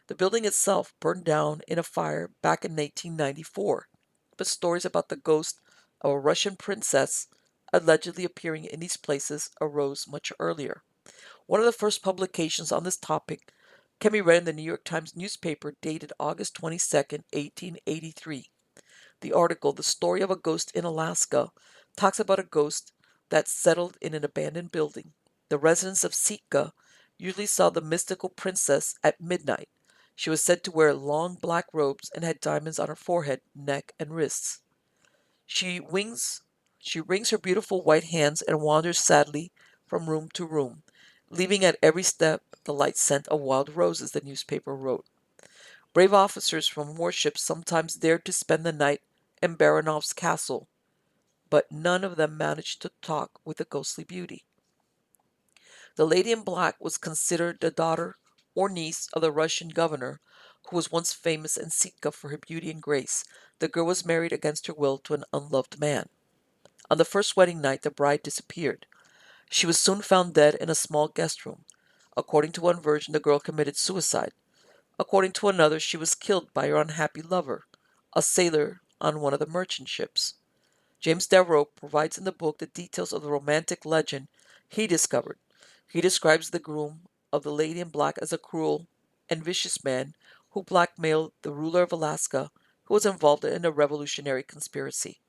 The building itself burned down in a fire back in 1894, but stories about the ghost of a Russian princess allegedly appearing in these places arose much earlier. One of the first publications on this topic can be read in the New York Times newspaper dated August 22, 1883. The article, The Story of a Ghost in Alaska, talks about a ghost that settled in an abandoned building. The residents of Sitka usually saw the mystical princess at midnight. She was said to wear long black robes and had diamonds on her forehead, neck, and wrists. She wrings her beautiful white hands and wanders sadly from room to room, leaving at every step the light scent of wild roses, the newspaper wrote. Brave officers from warships sometimes dared to spend the night in Baranov's castle, but none of them managed to talk with the ghostly beauty. The lady in black was considered the daughter or niece of the Russian governor, who was once famous in Sitka for her beauty and grace. The girl was married against her will to an unloved man. On the first wedding night, the bride disappeared. She was soon found dead in a small guest room. According to one version, the girl committed suicide. According to another, she was killed by her unhappy lover, a sailor on one of the merchant ships. James Devereux provides in the book the details of the romantic legend he discovered. He describes the groom of the Lady in Black as a cruel and vicious man who blackmailed the ruler of Alaska, who was involved in a revolutionary conspiracy.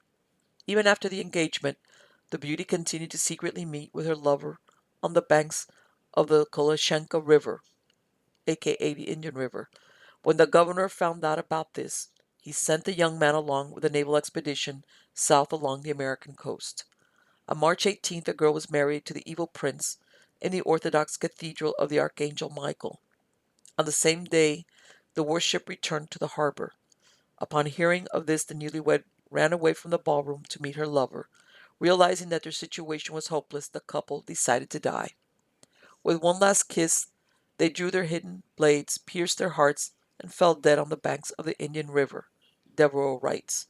Even after the engagement, the beauty continued to secretly meet with her lover on the banks of the Koleshenka River, aka the Indian River. When the governor found out about this, he sent the young man along with a naval expedition south along the American coast. On March 18th, the girl was married to the evil prince in the Orthodox Cathedral of the Archangel Michael. On the same day, the warship returned to the harbor. Upon hearing of this, the newlywed ran away from the ballroom to meet her lover. Realizing that their situation was hopeless, the couple decided to die. With one last kiss, they drew their hidden blades, pierced their hearts, and fell dead on the banks of the Indian River, Devereux writes.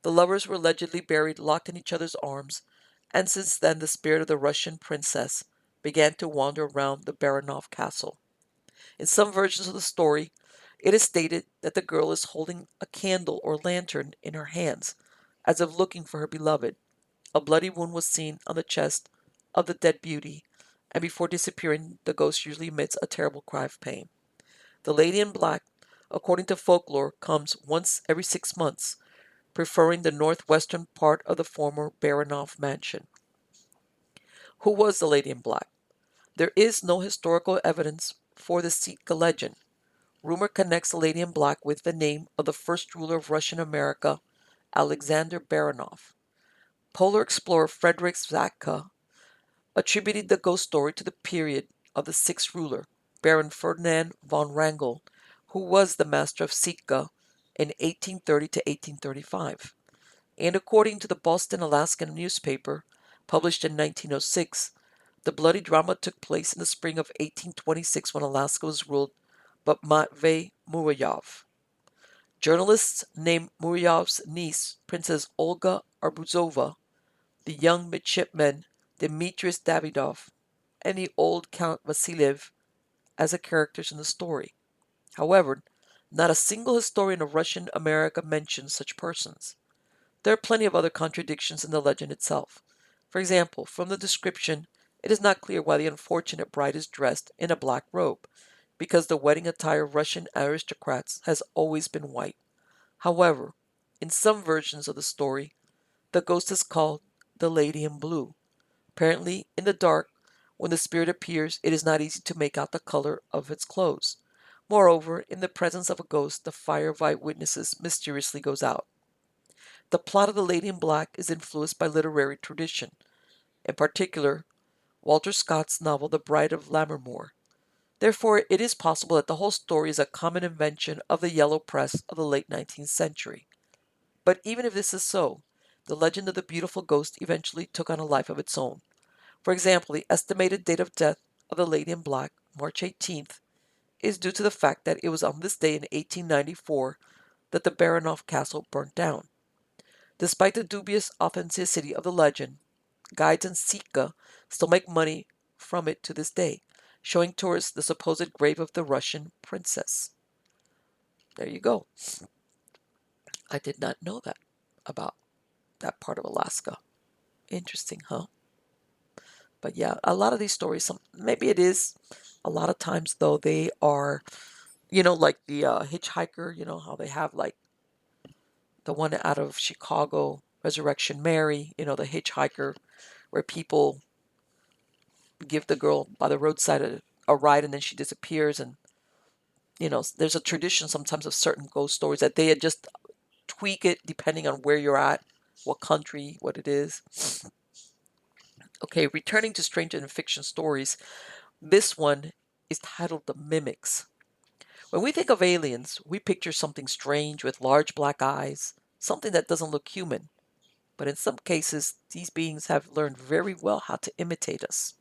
The lovers were allegedly buried locked in each other's arms, and since then the spirit of the Russian princess began to wander around the Baranov castle. In some versions of the story, it is stated that the girl is holding a candle or lantern in her hands, as if looking for her beloved. A bloody wound was seen on the chest of the dead beauty, and before disappearing, the ghost usually emits a terrible cry of pain. The lady in black, according to folklore, comes once every 6 months, preferring the northwestern part of the former Baranov mansion. Who was the lady in black? There is no historical evidence for the Sitka legend. Rumor connects the lady in black with the name of the first ruler of Russian America, Alexander Baranov. Polar explorer Frederick Zatka attributed the ghost story to the period of the sixth ruler, Baron Ferdinand von Wrangel, who was the master of Sitka in 1830 to 1835. And according to the Boston Alaskan newspaper, published in 1906, the bloody drama took place in the spring of 1826 when Alaska was ruled by Matvei Muryov. Journalists named Muryov's niece, Princess Olga Arbuzova, the young midshipman Dmitris Davidov, and the old Count Vasiliev as the characters in the story. However, not a single historian of Russian America mentions such persons. There are plenty of other contradictions in the legend itself. For example, from the description, it is not clear why the unfortunate bride is dressed in a black robe, because the wedding attire of Russian aristocrats has always been white. However, in some versions of the story, the ghost is called the Lady in Blue. Apparently, in the dark, when the spirit appears, it is not easy to make out the color of its clothes. Moreover, in the presence of a ghost, the fire of eyewitnesses mysteriously goes out. The plot of The Lady in Black is influenced by literary tradition, in particular, Walter Scott's novel The Bride of Lammermoor. Therefore, it is possible that the whole story is a common invention of the yellow press of the late 19th century. But even if this is so, the legend of the beautiful ghost eventually took on a life of its own. For example, the estimated date of death of the Lady in Black, March 18th, is due to the fact that it was on this day in 1894 that the Baranov Castle burnt down. Despite the dubious authenticity of the legend, guides in Sitka still make money from it to this day, showing tourists the supposed grave of the Russian princess. There you go. I did not know that about that part of Alaska. Interesting, huh? But yeah, a lot of these stories, maybe it is. A lot of times, though, they are, like the hitchhiker, how they have like the one out of Chicago, Resurrection Mary, the hitchhiker, where people give the girl by the roadside a ride and then she disappears. And, there's a tradition sometimes of certain ghost stories that they just tweak it depending on where you're at, what country, what it is. Okay, returning to strange and fiction stories, this one is titled The Mimics. When we think of aliens, we picture something strange with large black eyes, something that doesn't look human. but in some cases, these beings have learned very well how to imitate us.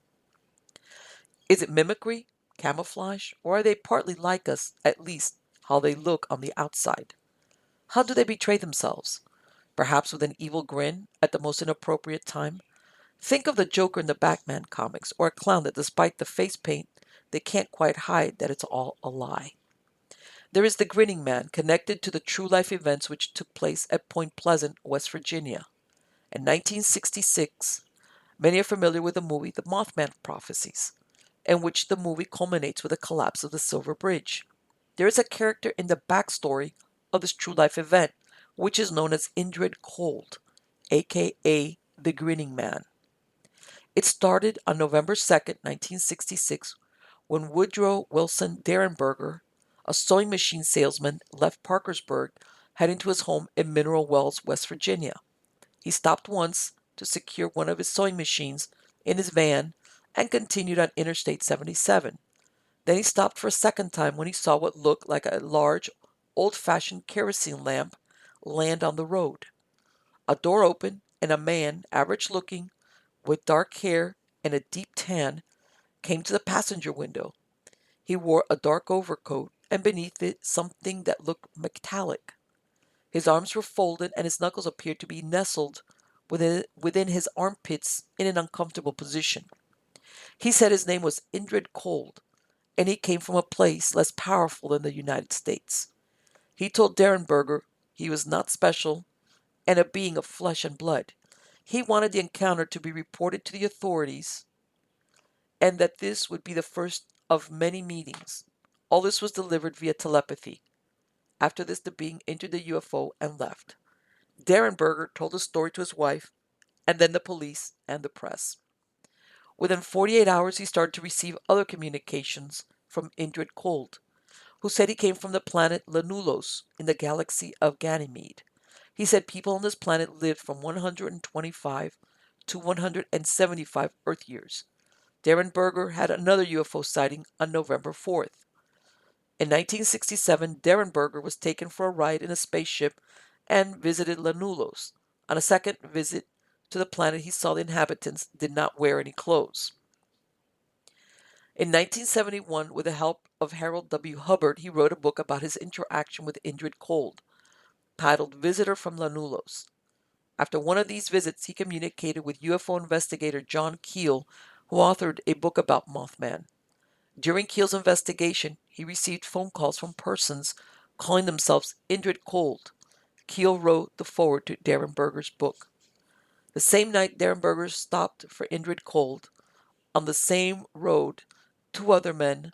Is it mimicry, camouflage, or are they partly like us, at least how they look on the outside? How do they betray themselves? Perhaps with an evil grin at the most inappropriate time? Think of the Joker in the Batman comics, or a clown that despite the face paint, they can't quite hide that it's all a lie. There is the grinning man, connected to the true life events which took place at Point Pleasant, West Virginia. In 1966, many are familiar with the movie The Mothman Prophecies, in which the movie culminates with the collapse of the Silver Bridge. There is a character in the backstory of this true life event, which is known as Indrid Cold, aka the Grinning Man. It started on November 2nd, 1966, when Woodrow Wilson Derenberger, a sewing machine salesman, left Parkersburg heading to his home in Mineral Wells, West Virginia. He stopped once to secure one of his sewing machines in his van and continued on Interstate 77. Then he stopped for a second time when he saw what looked like a large, old-fashioned kerosene lamp land on the road. A door opened, and a man, average-looking, with dark hair and a deep tan, came to the passenger window. He wore a dark overcoat, and beneath it something that looked metallic. His arms were folded, and his knuckles appeared to be nestled within his armpits in an uncomfortable position. He said his name was Indrid Cold, and he came from a place less powerful than the United States. He told Derenberger he was not special and a being of flesh and blood. He wanted the encounter to be reported to the authorities and that this would be the first of many meetings. All this was delivered via telepathy. After this, the being entered the UFO and left. Derenberger told the story to his wife, and then the police and the press. Within 48 hours, he started to receive other communications from Indrid Cold, who said he came from the planet Lanulos in the galaxy of Ganymede. He said people on this planet lived from 125 to 175 Earth years. Derenberger had another UFO sighting on November 4th. In 1967, Derenberger was taken for a ride in a spaceship and visited Lanulos. On a second visit to the planet, he saw the inhabitants did not wear any clothes. In 1971, with the help of Harold W. Hubbard, he wrote a book about his interaction with Indrid Cold, titled Visitor from Lanulos. After one of these visits, he communicated with UFO investigator John Keel, who authored a book about Mothman. During Keel's investigation, he received phone calls from persons calling themselves Indrid Cold. Keel wrote the foreword to Derenberger's book. The same night Derenberger stopped for Indrid Cold, on the same road, two other men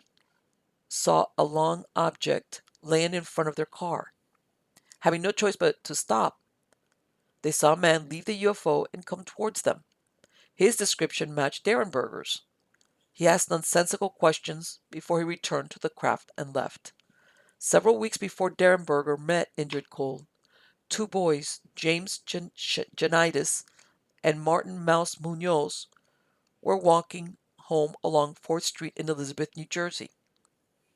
saw a long object laying in front of their car. Having no choice but to stop, they saw a man leave the UFO and come towards them. His description matched Derenberger's. He asked nonsensical questions before he returned to the craft and left. Several weeks before Derenberger met Indrid Cold, two boys, James Janitis and Martin Mouse Munoz, were walking home along 4th Street in Elizabeth, New Jersey.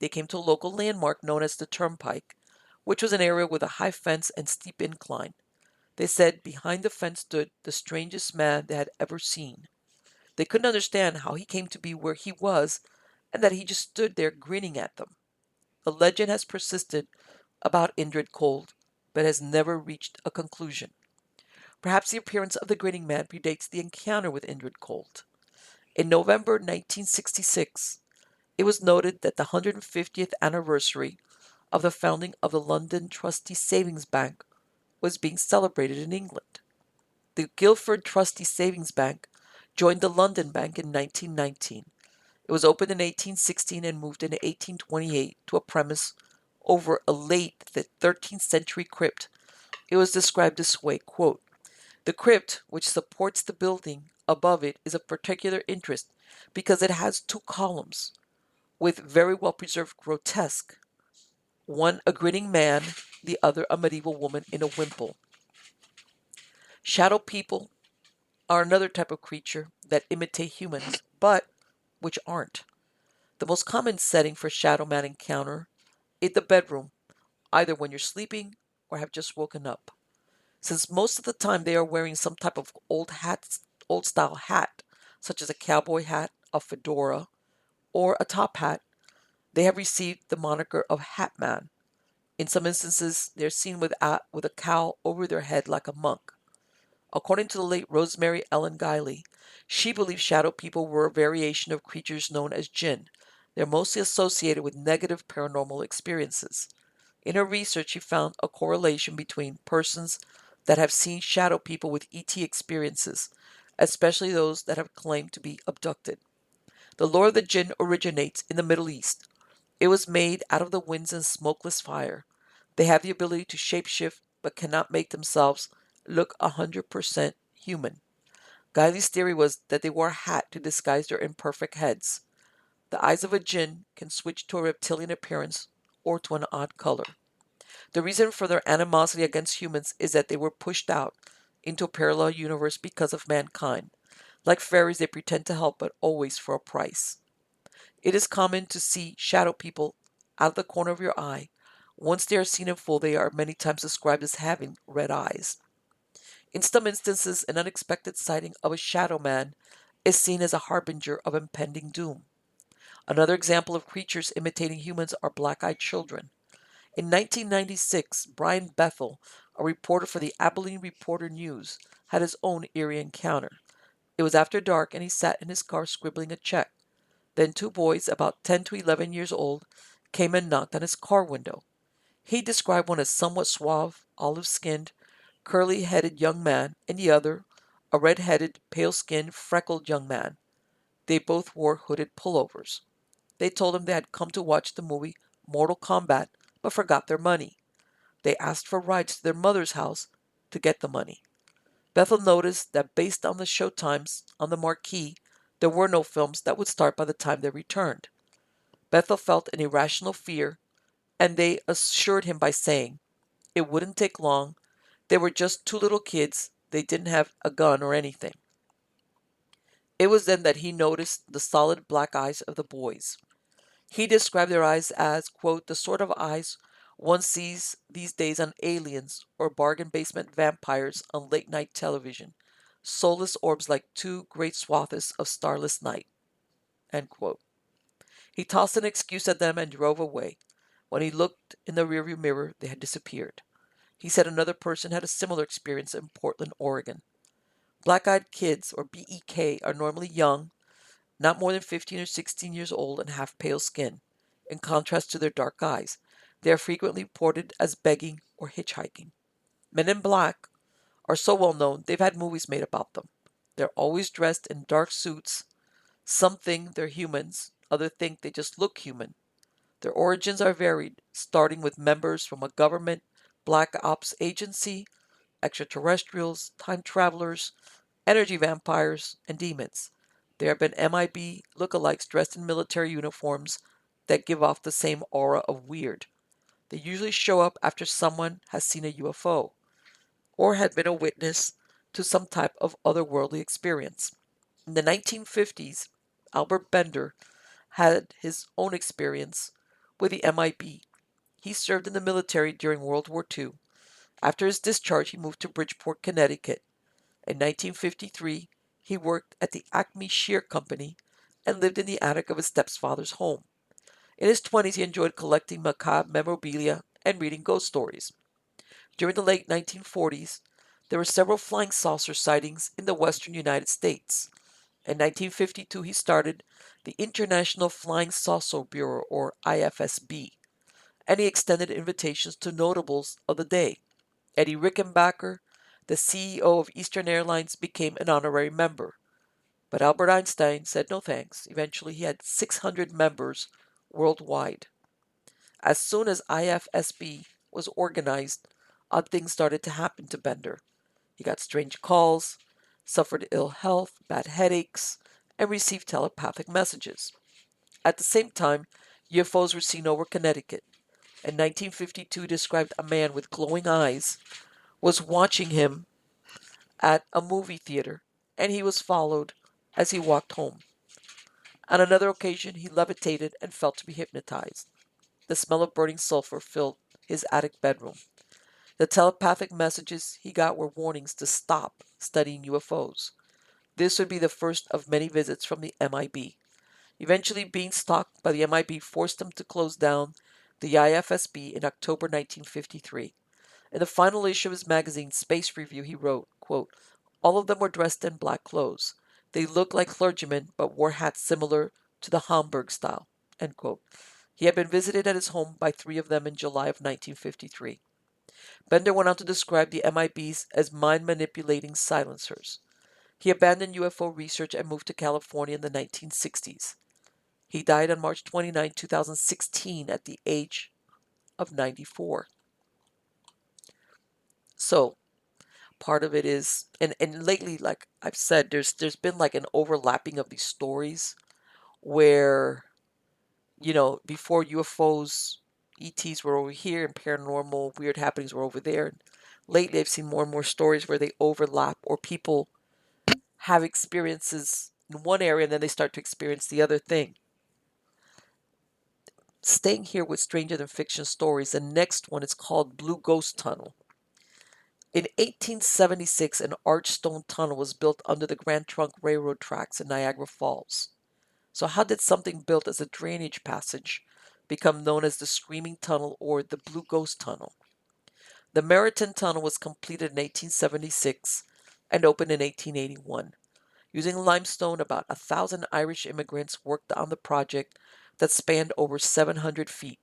They came to a local landmark known as the Turnpike, which was an area with a high fence and steep incline. They said behind the fence stood the strangest man they had ever seen. They couldn't understand how he came to be where he was and that he just stood there grinning at them. A legend has persisted about Indrid Cold, but has never reached a conclusion. Perhaps the appearance of the grinning man predates the encounter with Indrid Cold. In November 1966, it was noted that the 150th anniversary of the founding of the London Trustee Savings Bank was being celebrated in England. The Guildford Trustee Savings Bank joined the London Bank in 1919. It was opened in 1816 and moved in 1828 to a premise over a late 13th century crypt. It was described this way, quote, "The crypt, which supports the building above it, is of particular interest because it has two columns, with very well preserved grotesque, one a grinning man, the other a medieval woman in a wimple. Shadow people are another type of creature that imitate humans, but which aren't. The most common setting for shadow man encounter is the bedroom, either when you're sleeping or have just woken up. Since most of the time they are wearing some type of old style hat, such as a cowboy hat, a fedora, or a top hat, they have received the moniker of Hat Man. In some instances, they are seen with a cowl over their head like a monk. According to the late Rosemary Ellen Guiley, she believes shadow people were a variation of creatures known as jinn. They're mostly associated with negative paranormal experiences. In her research, she found a correlation between persons that have seen shadow people with ET experiences, especially those that have claimed to be abducted. The lore of the jinn originates in the Middle East. It was made out of the winds and smokeless fire. They have the ability to shapeshift but cannot make themselves look 100% human. Guiley's theory was that they wore a hat to disguise their imperfect heads. The eyes of a jinn can switch to a reptilian appearance or to an odd color. The reason for their animosity against humans is that they were pushed out into a parallel universe because of mankind. Like fairies, they pretend to help, but always for a price. It is common to see shadow people out of the corner of your eye. Once they are seen in full, they are many times described as having red eyes. In some instances, an unexpected sighting of a shadow man is seen as a harbinger of impending doom. Another example of creatures imitating humans are black-eyed children. In 1996, Brian Bethel, a reporter for the Abilene Reporter News, had his own eerie encounter. It was after dark and he sat in his car scribbling a check. Then two boys, about 10 to 11 years old, came and knocked on his car window. He described one as somewhat suave, olive-skinned, curly-headed young man, and the other, a red-headed, pale-skinned, freckled young man. They both wore hooded pullovers. They told him they had come to watch the movie Mortal Kombat, but forgot their money. They asked for rides to their mother's house to get the money. Bethel noticed that based on the show times on the marquee, there were no films that would start by the time they returned. Bethel felt an irrational fear, and they assured him by saying it wouldn't take long. They were just two little kids. They didn't have a gun or anything. It was then that he noticed the solid black eyes of the boys. He described their eyes as, quote, the sort of eyes one sees these days on aliens or bargain basement vampires on late night television. Soulless orbs like two great swaths of starless night, end quote. He tossed an excuse at them and drove away. When he looked in the rearview mirror, they had disappeared. He said another person had a similar experience in Portland, Oregon. Black-eyed kids, or BEK, are normally young, not more than 15 or 16 years old, and have pale skin. In contrast to their dark eyes, they are frequently reported as begging or hitchhiking. Men in Black are so well known they've had movies made about them. They're always dressed in dark suits. Some think they're humans, others think they just look human. Their origins are varied, starting with members from a government black ops agency, extraterrestrials, time travelers, energy vampires, and demons. There have been MIB lookalikes dressed in military uniforms that give off the same aura of weird. They usually show up after someone has seen a UFO or had been a witness to some type of otherworldly experience. In the 1950s, Albert Bender had his own experience with the MIB. He served in the military during World War II. After his discharge, he moved to Bridgeport, Connecticut. In 1953, he worked at the Acme Shear Company and lived in the attic of his stepfather's home. In his 20s, he enjoyed collecting macabre memorabilia and reading ghost stories. During the late 1940s, there were several flying saucer sightings in the western United States. In 1952, he started the International Flying Saucer Bureau, or IFSB, and he extended invitations to notables of the day. Eddie Rickenbacker, the CEO of Eastern Airlines, became an honorary member. But Albert Einstein said no thanks. Eventually, he had 600 members worldwide. As soon as IFSB was organized, odd things started to happen to Bender. He got strange calls, suffered ill health, bad headaches, and received telepathic messages. At the same time, UFOs were seen over Connecticut. In 1952, described a man with glowing eyes was watching him at a movie theater, and he was followed as he walked home. On another occasion, he levitated and felt to be hypnotized. The smell of burning sulfur filled his attic bedroom. The telepathic messages he got were warnings to stop studying UFOs. This would be the first of many visits from the MIB. Eventually being stalked by the MIB forced him to close down the IFSB in October 1953. In the final issue of his magazine, Space Review, he wrote, quote, "All of them were dressed in black clothes. They looked like clergymen, but wore hats similar to the Hamburg style." End quote. He had been visited at his home by three of them in July of 1953. Bender went on to describe the MIBs as mind-manipulating silencers. He abandoned UFO research and moved to California in the 1960s. He died on March 29, 2016 at the age of 94. So, part of it is, and lately, like I've said, there's been like an overlapping of these stories where, before UFOs, ETs were over here and paranormal weird happenings were over there. And lately I've seen more and more stories where they overlap, or people have experiences in one area and then they start to experience the other thing. Staying here with stranger than fiction stories, the next one is called Blue Ghost Tunnel. In 1876, an arched stone tunnel was built under the Grand Trunk Railroad tracks in Niagara Falls. So how did something built as a drainage passage become known as the Screaming Tunnel or the Blue Ghost Tunnel? The Meriton Tunnel was completed in 1876 and opened in 1881. Using limestone, about 1,000 Irish immigrants worked on the project that spanned over 700 feet,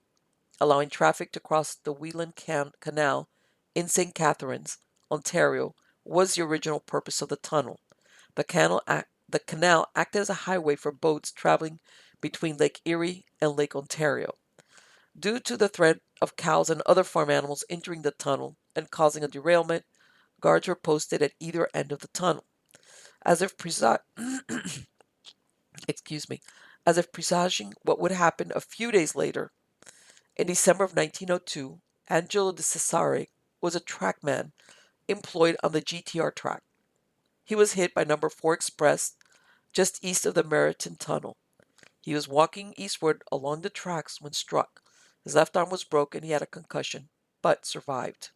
allowing traffic to cross the Whelan Canal in St. Catharines, Ontario, was the original purpose of the tunnel. The canal acted as a highway for boats traveling between Lake Erie and Lake Ontario. Due to the threat of cows and other farm animals entering the tunnel and causing a derailment, guards were posted at either end of the tunnel. As if excuse me, as if presaging what would happen a few days later, in December of 1902, Angelo de Cesare was a trackman employed on the GTR track. He was hit by number 4 Express just east of the Meriton Tunnel. He was walking eastward along the tracks when struck. His left arm was broken, he had a concussion, but survived.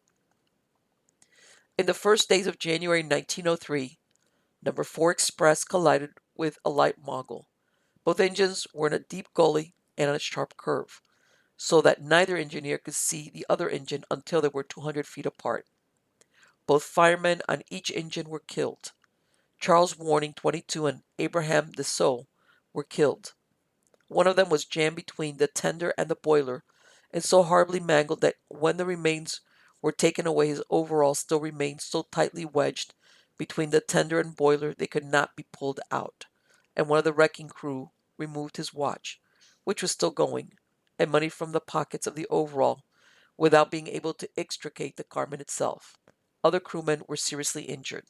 In the first days of January 1903, number 4 Express collided with a light mogul. Both engines were in a deep gully and on a sharp curve, so that neither engineer could see the other engine until they were 200 feet apart. Both firemen on each engine were killed. Charles Warning, 22, and Abraham Dessau were killed. One of them was jammed between the tender and the boiler, and so horribly mangled that when the remains were taken away, his overalls still remained so tightly wedged between the tender and boiler they could not be pulled out. And one of the wrecking crew removed his watch, which was still going, and money from the pockets of the overall, without being able to extricate the garment itself. Other crewmen were seriously injured.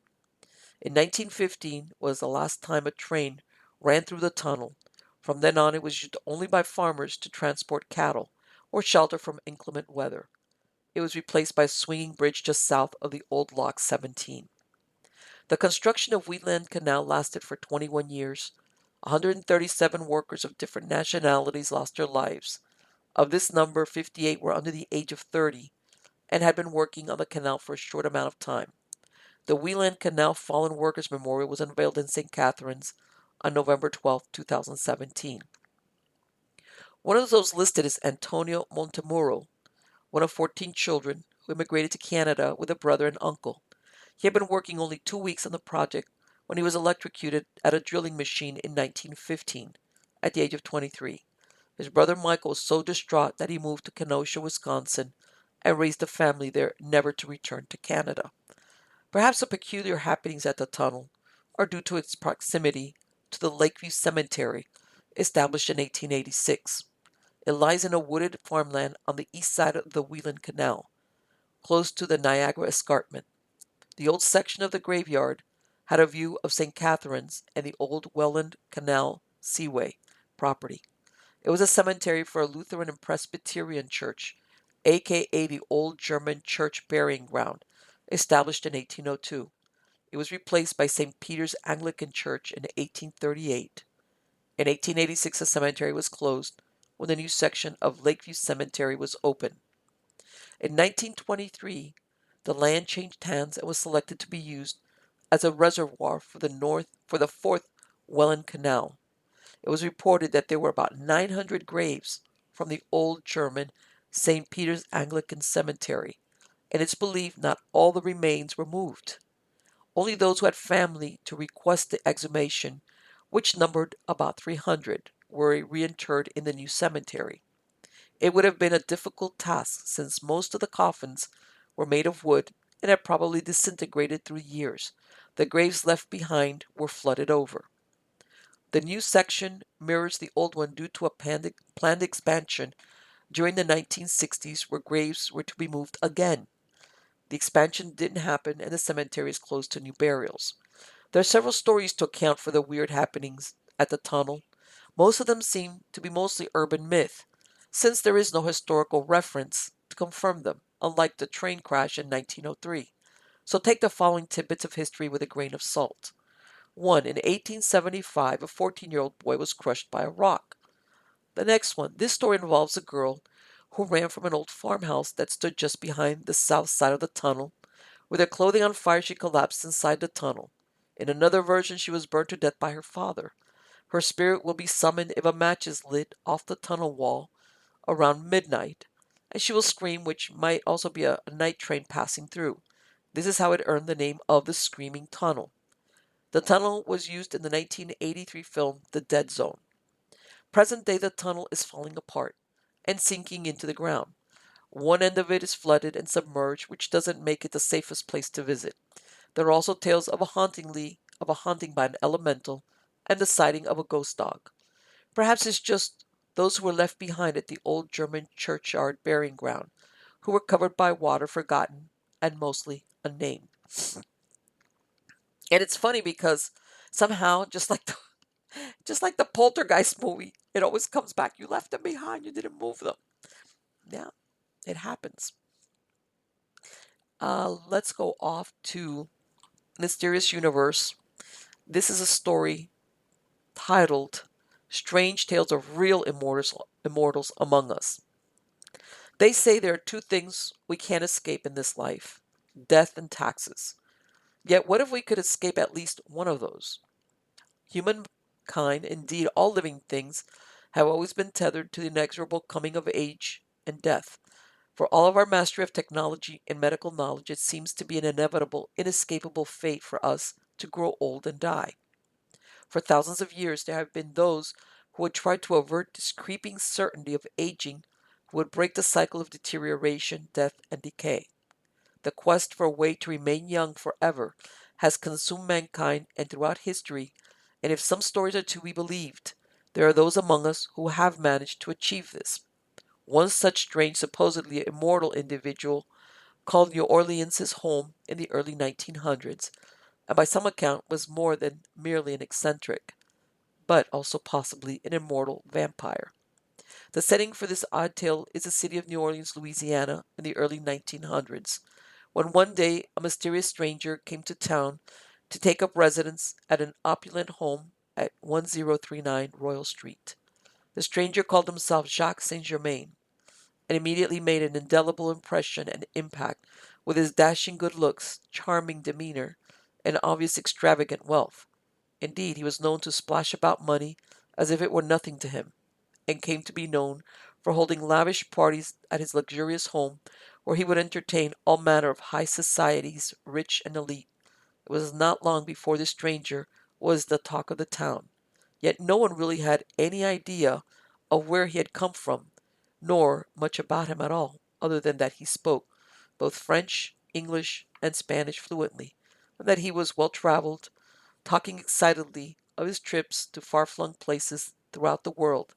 In 1915 was the last time a train ran through the tunnel. From then on, it was used only by farmers to transport cattle or shelter from inclement weather. It was replaced by a swinging bridge just south of the old Lock 17. The construction of Whelan Canal lasted for 21 years. 137 workers of different nationalities lost their lives. Of this number, 58 were under the age of 30 and had been working on the canal for a short amount of time. The Whelan Canal Fallen Workers Memorial was unveiled in St. Catharines on November 12, 2017. One of those listed is Antonio Montemuro, one of 14 children who immigrated to Canada with a brother and uncle. He had been working only 2 weeks on the project when he was electrocuted at a drilling machine in 1915 at the age of 23. His brother Michael was so distraught that he moved to Kenosha, Wisconsin, and raised a family there, never to return to Canada. Perhaps the peculiar happenings at the tunnel are due to its proximity to the Lakeview Cemetery, established in 1886. It lies in a wooded farmland on the east side of the Whelan Canal, close to the Niagara Escarpment. The old section of the graveyard had a view of St. Catharines and the old Welland Canal Seaway property. It was a cemetery for a Lutheran and Presbyterian church, aka the Old German Church Burying Ground, established in 1802. It was replaced by St. Peter's Anglican Church in 1838. In 1886, the cemetery was closed when the new section of Lakeview Cemetery was opened. In 1923, The land changed hands and was selected to be used as a reservoir for the fourth Welland Canal. It was reported that there were about 900 graves from the old German St. Peter's Anglican Cemetery, and it's believed not all the remains were moved. Only those who had family to request the exhumation, which numbered about 300, were reinterred in the new cemetery. It would have been a difficult task since most of the coffins were made of wood and had probably disintegrated through years. The graves left behind were flooded over. The new section mirrors the old one due to a planned expansion during the 1960s where graves were to be moved again. The expansion didn't happen and the cemetery is closed to new burials. There are several stories to account for the weird happenings at the tunnel. Most of them seem to be mostly urban myth, since there is no historical reference to confirm them, unlike the train crash in 1903. So take the following tidbits of history with a grain of salt. 1. In 1875, a 14-year-old boy was crushed by a rock. The next one. This story involves a girl who ran from an old farmhouse that stood just behind the south side of the tunnel. With her clothing on fire, she collapsed inside the tunnel. In another version, she was burned to death by her father. Her spirit will be summoned if a match is lit off the tunnel wall around midnight, and she will scream, which might also be a night train passing through. This is how it earned the name of the Screaming Tunnel. The tunnel was used in the 1983 film The Dead Zone. Present day, the tunnel is falling apart and sinking into the ground. One end of it is flooded and submerged, which doesn't make it the safest place to visit. There are also tales of a haunting by an elemental and the sighting of a ghost dog. Perhaps it's just those who were left behind at the old German churchyard burying ground, who were covered by water, forgotten, and mostly unnamed. And it's funny because somehow, just like the Poltergeist movie, it always comes back. You left them behind. You didn't move them. Yeah, it happens. Let's go off to Mysterious Universe. This is a story titled Strange Tales of Real Immortals Among Us. They say there are two things we can't escape in this life: death and taxes. Yet, what if we could escape at least one of those? Humankind, indeed all living things, have always been tethered to the inexorable coming of age and death. For all of our mastery of technology and medical knowledge, it seems to be an inevitable, inescapable fate for us to grow old and die. For thousands of years, there have been those who would try to avert this creeping certainty of aging, who would break the cycle of deterioration, death, and decay. The quest for a way to remain young forever has consumed mankind and throughout history, and if some stories are to be believed, there are those among us who have managed to achieve this. One such strange, supposedly immortal individual called New Orleans his home in the early 1900s, and by some account was more than merely an eccentric, but also possibly an immortal vampire. The setting for this odd tale is the city of New Orleans, Louisiana, in the early 1900s, when one day a mysterious stranger came to town to take up residence at an opulent home at 1039 Royal Street. The stranger called himself Jacques Saint Germain, and immediately made an indelible impression and impact with his dashing good looks, charming demeanor, and obvious extravagant wealth. Indeed, he was known to splash about money as if it were nothing to him, and came to be known for holding lavish parties at his luxurious home, where he would entertain all manner of high society's rich and elite. It was not long before this stranger was the talk of the town, yet no one really had any idea of where he had come from, nor much about him at all, other than that he spoke both French, English, and Spanish fluently, and that he was well traveled, talking excitedly of his trips to far-flung places throughout the world,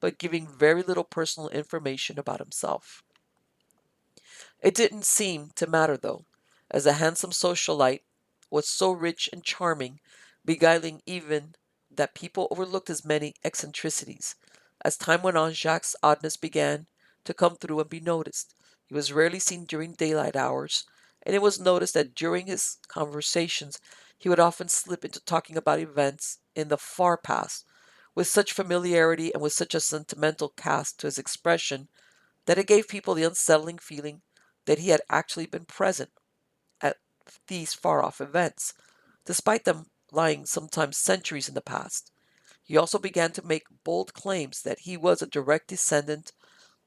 but giving very little personal information about himself. It didn't seem to matter, though, as the handsome socialite was so rich and charming, beguiling even, that people overlooked his many eccentricities. As time went on, Jacques' oddness began to come through and be noticed. He was rarely seen during daylight hours, and it was noticed that during his conversations he would often slip into talking about events in the far past, with such familiarity and with such a sentimental cast to his expression that it gave people the unsettling feeling that he had actually been present, these far-off events, despite them lying sometimes centuries in the past. He also began to make bold claims that he was a direct descendant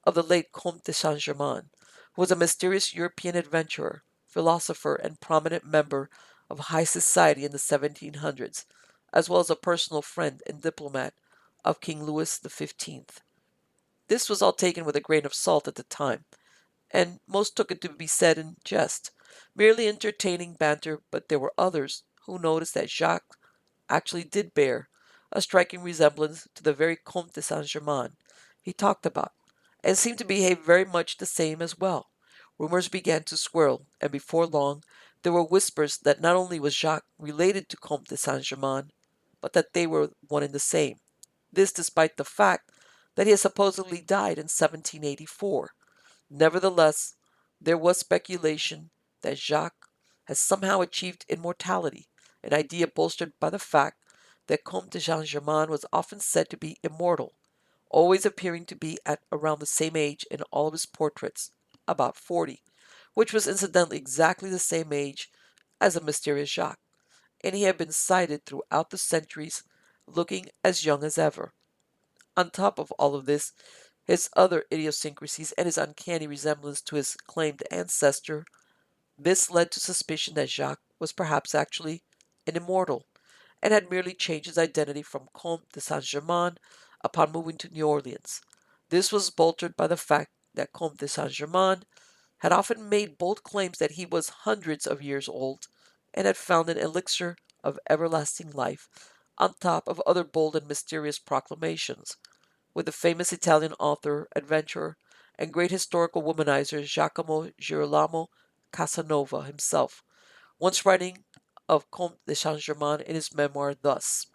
of the late Comte de Saint-Germain, who was a mysterious European adventurer, philosopher, and prominent member of high society in the 1700s, as well as a personal friend and diplomat of King Louis XV. This was all taken with a grain of salt at the time, and most took it to be said in jest, merely entertaining banter, but there were others who noticed that Jacques actually did bear a striking resemblance to the very Comte de Saint Germain he talked about, and seemed to behave very much the same as well. Rumors began to swirl, and before long there were whispers that not only was Jacques related to Comte de Saint Germain, but that they were one and the same. This despite the fact that he had supposedly died in 1784. Nevertheless, there was speculation that Jacques had somehow achieved immortality, an idea bolstered by the fact that Comte de Saint Germain was often said to be immortal, always appearing to be at around the same age in all of his portraits, about 40, which was incidentally exactly the same age as the mysterious Jacques, and he had been cited throughout the centuries looking as young as ever. On top of all of this, his other idiosyncrasies and his uncanny resemblance to his claimed ancestor, this led to suspicion that Jacques was perhaps actually an immortal, and had merely changed his identity from Comte de Saint Germain upon moving to New Orleans. This was bolstered by the fact that Comte de Saint Germain had often made bold claims that he was hundreds of years old, and had found an elixir of everlasting life, on top of other bold and mysterious proclamations, with the famous Italian author, adventurer, and great historical womanizer Giacomo Girolamo Casanova himself, once writing of Comte de Saint Germain in his memoir thus: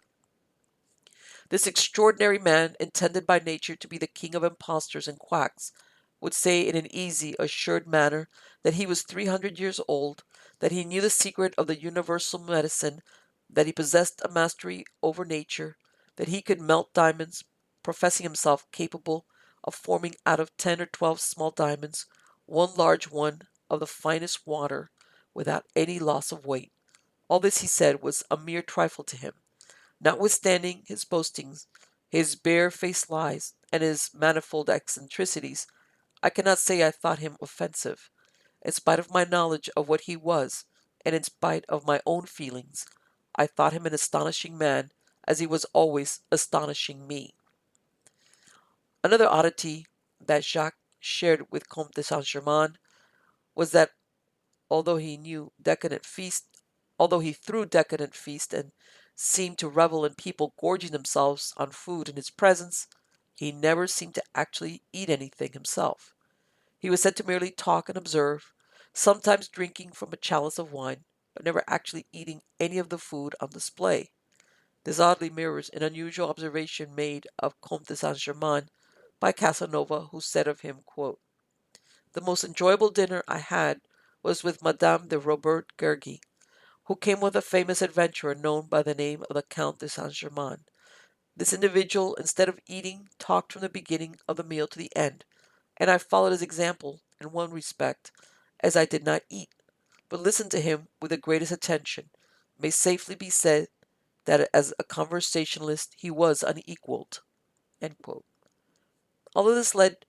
"This extraordinary man, intended by nature to be the king of impostors and quacks, would say in an easy, assured manner that he was 300 years old, that he knew the secret of the universal medicine, that he possessed a mastery over nature, that he could melt diamonds, professing himself capable of forming out of 10 or 12 small diamonds one large one of the finest water, without any loss of weight. All this, he said, was a mere trifle to him. Notwithstanding his boastings, his bare-faced lies, and his manifold eccentricities, I cannot say I thought him offensive. In spite of my knowledge of what he was, and in spite of my own feelings, I thought him an astonishing man, as he was always astonishing me." Another oddity that Jacques shared with Comte de Saint Germain was that although he threw decadent feast and seemed to revel in people gorging themselves on food in his presence, he never seemed to actually eat anything himself. He was said to merely talk and observe, sometimes drinking from a chalice of wine, but never actually eating any of the food on display. This oddly mirrors an unusual observation made of Comte de Saint Germain by Casanova, who said of him, quote, "The most enjoyable dinner I had was with Madame de Robert Gergy, who came with a famous adventurer known by the name of the Count de Saint Germain. This individual, instead of eating, talked from the beginning of the meal to the end, and I followed his example in one respect, as I did not eat, but listened to him with the greatest attention. It may safely be said that as a conversationalist he was unequaled." End quote. All of this led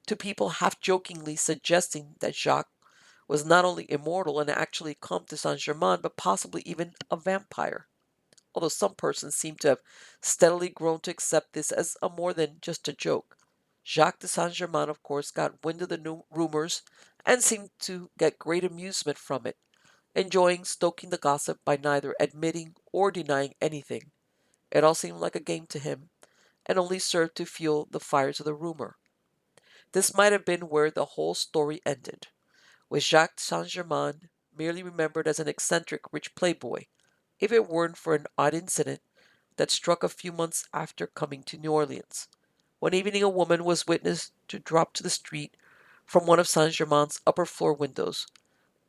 to people half-jokingly suggesting that Jacques was not only immortal and actually Comte de Saint Germain, but possibly even a vampire, although some persons seem to have steadily grown to accept this as a more than just a joke. Jacques de Saint Germain, of course, got wind of the new rumors and seemed to get great amusement from it, enjoying stoking the gossip by neither admitting or denying anything. It all seemed like a game to him, and only served to fuel the fires of the rumor. This might have been where the whole story ended, with Jacques Saint Germain merely remembered as an eccentric rich playboy, if it weren't for an odd incident that struck a few months after coming to New Orleans. One evening a woman was witnessed to drop to the street from one of Saint Germain's upper floor windows,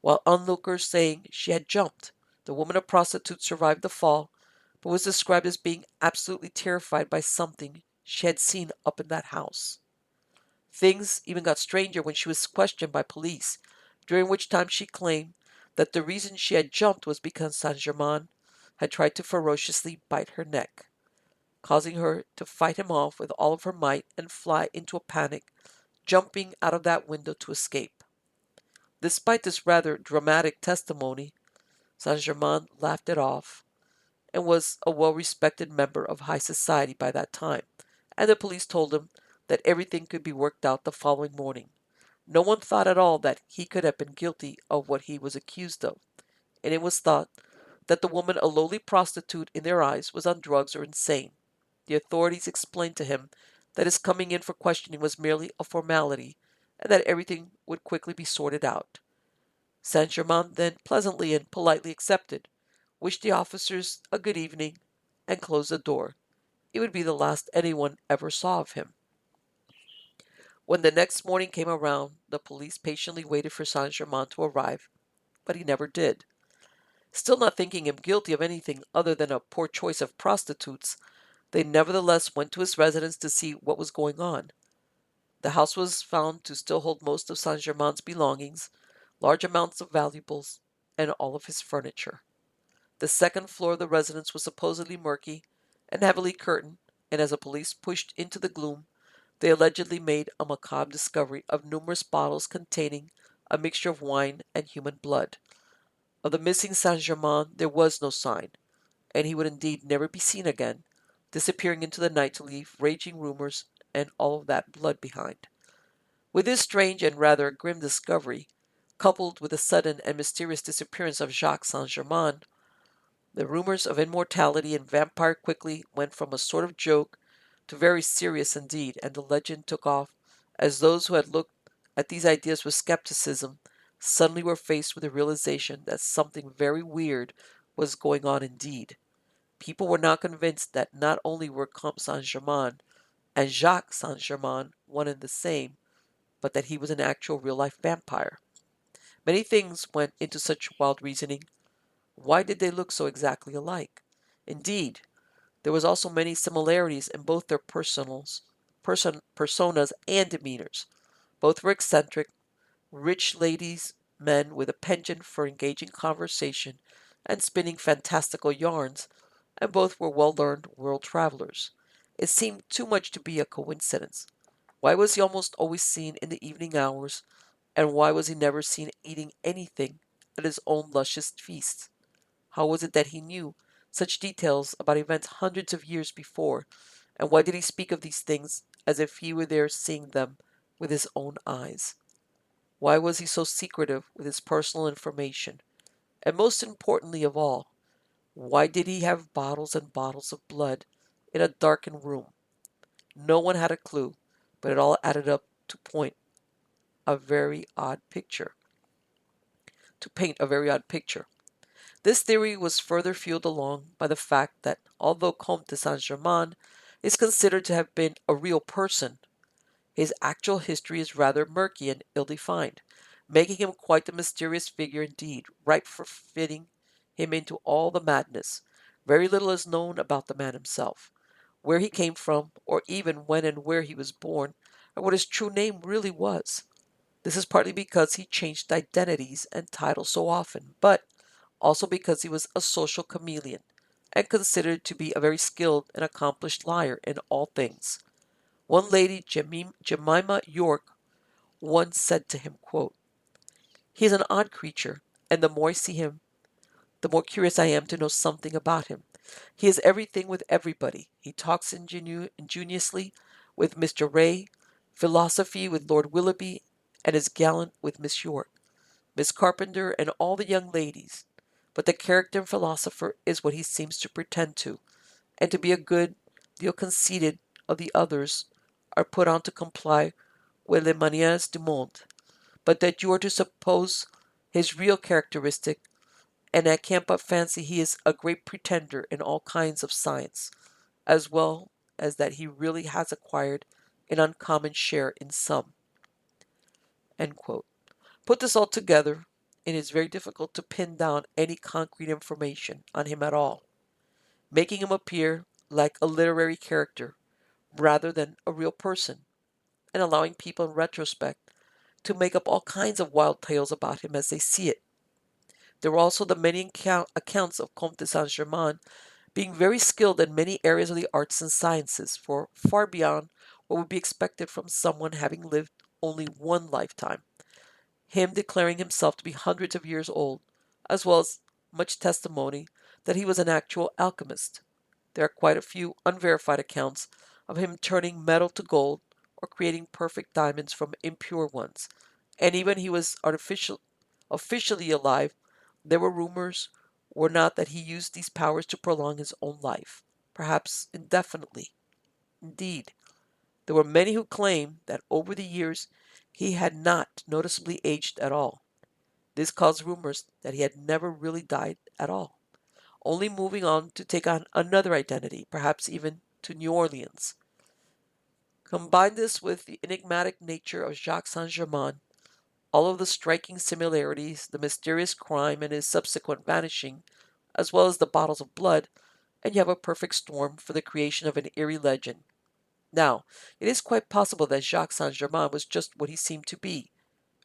while onlookers saying she had jumped. The woman, a prostitute, survived the fall, but was described as being absolutely terrified by something she had seen up in that house. Things even got stranger when she was questioned by police, during which time she claimed that the reason she had jumped was because Saint Germain had tried to ferociously bite her neck, causing her to fight him off with all of her might and fly into a panic, jumping out of that window to escape. Despite this rather dramatic testimony, Saint Germain laughed it off and was a well-respected member of high society by that time, and the police told him that everything could be worked out the following morning. No one thought at all that he could have been guilty of what he was accused of, and it was thought that the woman, a lowly prostitute in their eyes, was on drugs or insane. The authorities explained to him that his coming in for questioning was merely a formality, and that everything would quickly be sorted out. Saint Germain then pleasantly and politely accepted, wished the officers a good evening, and closed the door. It would be the last anyone ever saw of him. When the next morning came around, the police patiently waited for Saint Germain to arrive, but he never did. Still not thinking him guilty of anything other than a poor choice of prostitutes, they nevertheless went to his residence to see what was going on. The house was found to still hold most of Saint Germain's belongings, large amounts of valuables, and all of his furniture. The second floor of the residence was supposedly murky and heavily curtained, and as the police pushed into the gloom, they allegedly made a macabre discovery of numerous bottles containing a mixture of wine and human blood. Of the missing Saint Germain there was no sign, and he would indeed never be seen again, disappearing into the night to leave raging rumors and all of that blood behind. With this strange and rather grim discovery, coupled with the sudden and mysterious disappearance of Jacques Saint Germain, the rumors of immortality and vampire quickly went from a sort of joke to very serious indeed, and the legend took off as those who had looked at these ideas with skepticism suddenly were faced with the realization that something very weird was going on indeed. People were now convinced that not only were Comte Saint Germain and Jacques Saint Germain one and the same, but that he was an actual real life vampire. Many things went into such wild reasoning. Why did they look so exactly alike? Indeed, there was also many similarities in both their personas and demeanors. Both were eccentric, rich ladies, men with a penchant for engaging conversation and spinning fantastical yarns, and both were well-learned world travelers. It seemed too much to be a coincidence. Why was he almost always seen in the evening hours, and why was he never seen eating anything at his own luscious feasts? How was it that he knew such details about events hundreds of years before, and why did he speak of these things as if he were there seeing them with his own eyes? Why was he so secretive with his personal information? And most importantly of all, why did he have bottles and bottles of blood in a darkened room? No one had a clue, but it all added up to a very odd picture. To paint a very odd picture. This theory was further fueled along by the fact that although Comte de Saint-Germain is considered to have been a real person, his actual history is rather murky and ill-defined, making him quite a mysterious figure indeed, ripe for fitting him into all the madness. Very little is known about the man himself, where he came from, or even when and where he was born, or what his true name really was. This is partly because he changed identities and titles so often, but also because he was a social chameleon and considered to be a very skilled and accomplished liar in all things. One lady, Jemima York, once said to him, quote, "He is an odd creature, and the more I see him, the more curious I am to know something about him. He is everything with everybody. He talks ingeniously with Mr. Ray, philosophy with Lord Willoughby, and is gallant with Miss York, Miss Carpenter, and all the young ladies. But the character and philosopher is what he seems to pretend to, and to be a good deal conceited of the others are put on to comply with les manières du monde. But that you are to suppose his real characteristic, and I can't but fancy he is a great pretender in all kinds of science, as well as that he really has acquired an uncommon share in some." End quote. Put this all together, it is very difficult to pin down any concrete information on him at all, making him appear like a literary character rather than a real person, and allowing people in retrospect to make up all kinds of wild tales about him as they see it. There were also the many accounts of Comte de Saint Germain being very skilled in many areas of the arts and sciences, for far beyond what would be expected from someone having lived only one lifetime, him declaring himself to be hundreds of years old, as well as much testimony that he was an actual alchemist. There are quite a few unverified accounts of him turning metal to gold or creating perfect diamonds from impure ones, and even he was officially alive, there were rumors or not that he used these powers to prolong his own life, perhaps indefinitely. Indeed, there were many who claimed that over the years he had not noticeably aged at all. This caused rumors that he had never really died at all, only moving on to take on another identity, perhaps even to New Orleans. Combine this with the enigmatic nature of Jacques Saint Germain, all of the striking similarities, the mysterious crime and his subsequent vanishing, as well as the bottles of blood, and you have a perfect storm for the creation of an eerie legend. Now, it is quite possible that Jacques Saint Germain was just what he seemed to be,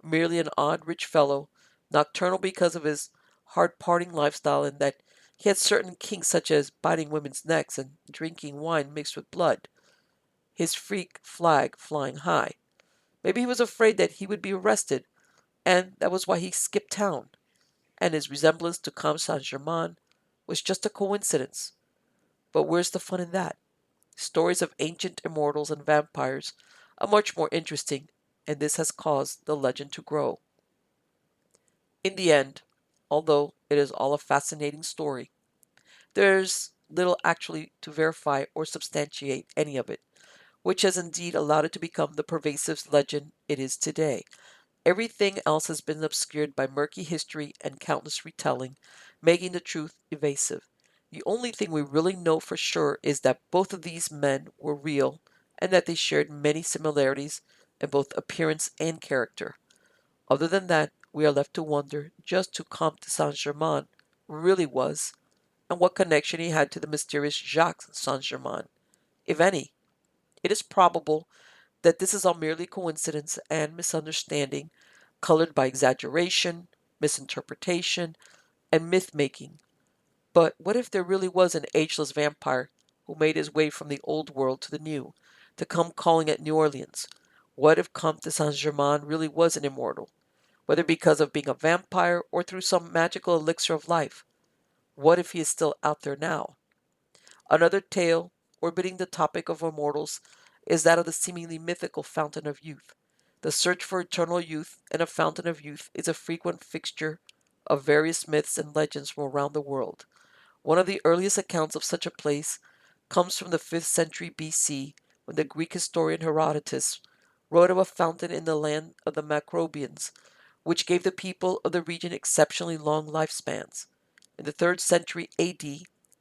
merely an odd, rich fellow, nocturnal because of his hard partying lifestyle, and that he had certain kinks such as biting women's necks and drinking wine mixed with blood, his freak flag flying high. Maybe he was afraid that he would be arrested, and that was why he skipped town, and his resemblance to Comte Saint Germain was just a coincidence. But where's the fun in that? Stories of ancient immortals and vampires are much more interesting, and this has caused the legend to grow. In the end, although it is all a fascinating story, there's little actually to verify or substantiate any of it, which has indeed allowed it to become the pervasive legend it is today. Everything else has been obscured by murky history and countless retelling, making the truth evasive. The only thing we really know for sure is that both of these men were real and that they shared many similarities in both appearance and character. Other than that, we are left to wonder just who Comte de Saint Germain really was and what connection he had to the mysterious Jacques Saint Germain, if any. It is probable that this is all merely coincidence and misunderstanding, colored by exaggeration, misinterpretation, and myth making. But what if there really was an ageless vampire who made his way from the old world to the new, to come calling at New Orleans? What if Comte de Saint Germain really was an immortal, whether because of being a vampire or through some magical elixir of life? What if he is still out there now? Another tale, orbiting the topic of immortals, is that of the seemingly mythical Fountain of Youth. The search for eternal youth and a Fountain of Youth is a frequent fixture of various myths and legends from around the world. One of the earliest accounts of such a place comes from the 5th century BC, when the Greek historian Herodotus wrote of a fountain in the land of the Macrobians, which gave the people of the region exceptionally long lifespans. In the 3rd century AD,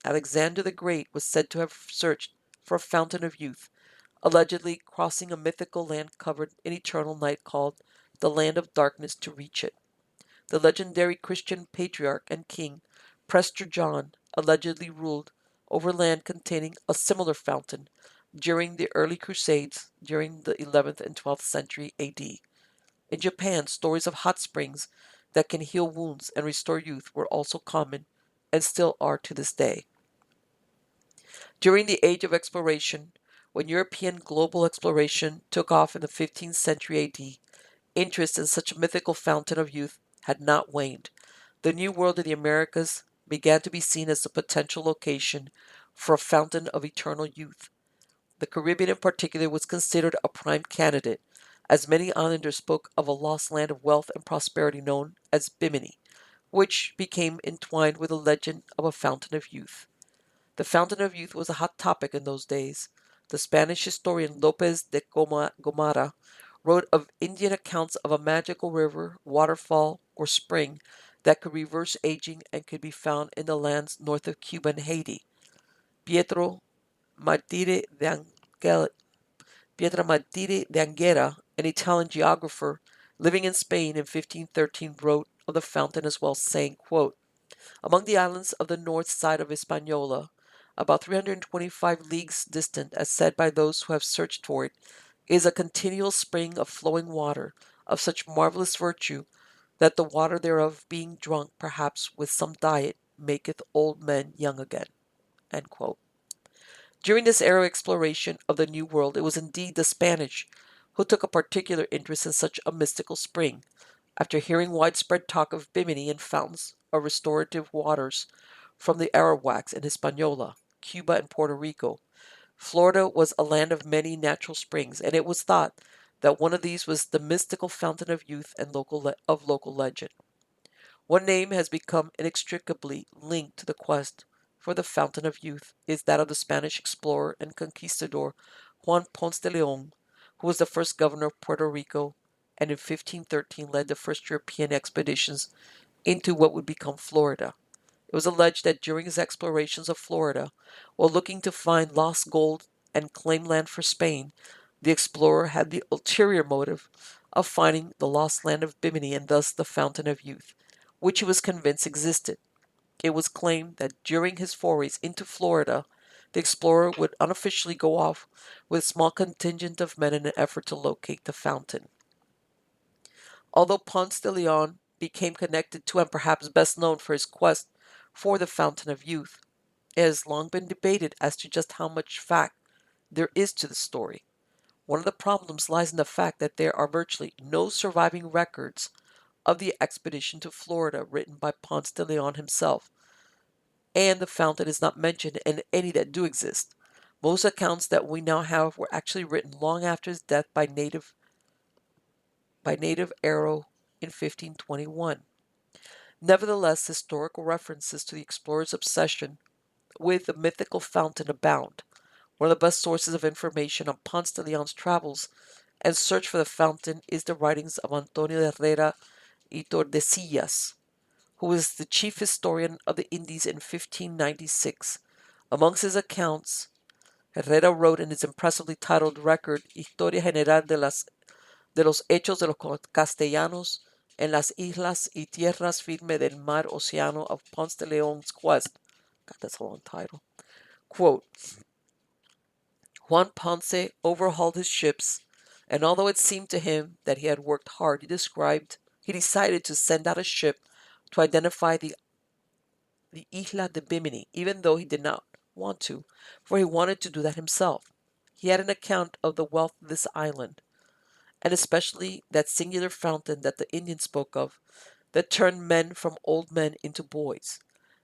Alexander the Great was said to have searched for a fountain of youth, allegedly crossing a mythical land covered in eternal night called the Land of Darkness to reach it. The legendary Christian patriarch and king Prester John allegedly ruled over land containing a similar fountain during the early Crusades during the 11th and 12th century AD. In Japan, stories of hot springs that can heal wounds and restore youth were also common and still are to this day. During the Age of Exploration, when European global exploration took off in the 15th century AD, interest in such a mythical fountain of youth had not waned. The New World of the Americas began to be seen as the potential location for a fountain of eternal youth. The Caribbean in particular was considered a prime candidate, as many islanders spoke of a lost land of wealth and prosperity known as Bimini, which became entwined with the legend of a fountain of youth. The fountain of youth was a hot topic in those days. The Spanish historian Lopez de Gomara wrote of Indian accounts of a magical river, waterfall, or spring that could reverse aging and could be found in the lands north of Cuba and Haiti. Pietro Martire de Angera, an Italian geographer living in Spain in 1513, wrote of the fountain as well, saying, quote, among the islands of the north side of Hispaniola, about 325 leagues distant, as said by those who have searched for it, is a continual spring of flowing water of such marvelous virtue that the water thereof being drunk perhaps with some diet maketh old men young again. End quote. During this era of exploration of the New World, it was indeed the Spanish who took a particular interest in such a mystical spring. After hearing widespread talk of Bimini and fountains of restorative waters from the Arawaks in Hispaniola, Cuba, and Puerto Rico, Florida was a land of many natural springs, and it was thought that one of these was the mystical fountain of youth and local legend. One name has become inextricably linked to the quest for the fountain of youth is that of the Spanish explorer and conquistador Juan Ponce de Leon, who was the first governor of Puerto Rico and in 1513 led the first European expeditions into what would become Florida. It was alleged that during his explorations of Florida, while looking to find lost gold and claim land for Spain, the explorer had the ulterior motive of finding the lost land of Bimini and thus the Fountain of Youth, which he was convinced existed. It was claimed that during his forays into Florida, the explorer would unofficially go off with a small contingent of men in an effort to locate the fountain. Although Ponce de Leon became connected to and perhaps best known for his quest for the Fountain of Youth, it has long been debated as to just how much fact there is to the story. One of the problems lies in the fact that there are virtually no surviving records of the expedition to Florida written by Ponce de Leon himself, and the fountain is not mentioned in any that do exist. Most accounts that we now have were actually written long after his death by native Arrow in 1521. Nevertheless, historical references to the explorer's obsession with the mythical fountain abound. One of the best sources of information on Ponce de Leon's travels and search for the fountain is the writings of Antonio de Herrera y Tordesillas, who was the chief historian of the Indies in 1596. Amongst his accounts, Herrera wrote in his impressively titled record Historia General de los Hechos de los Castellanos en las Islas y Tierras Firme del Mar Océano of Ponce de Leon's quest. God, that's a long title. Quote, Juan Ponce overhauled his ships, and although it seemed to him that he had worked hard, he decided to send out a ship to identify the Isla de Bimini, even though he did not want to, for he wanted to do that himself. He had an account of the wealth of this island, and especially that singular fountain that the Indians spoke of, that turned men from old men into boys.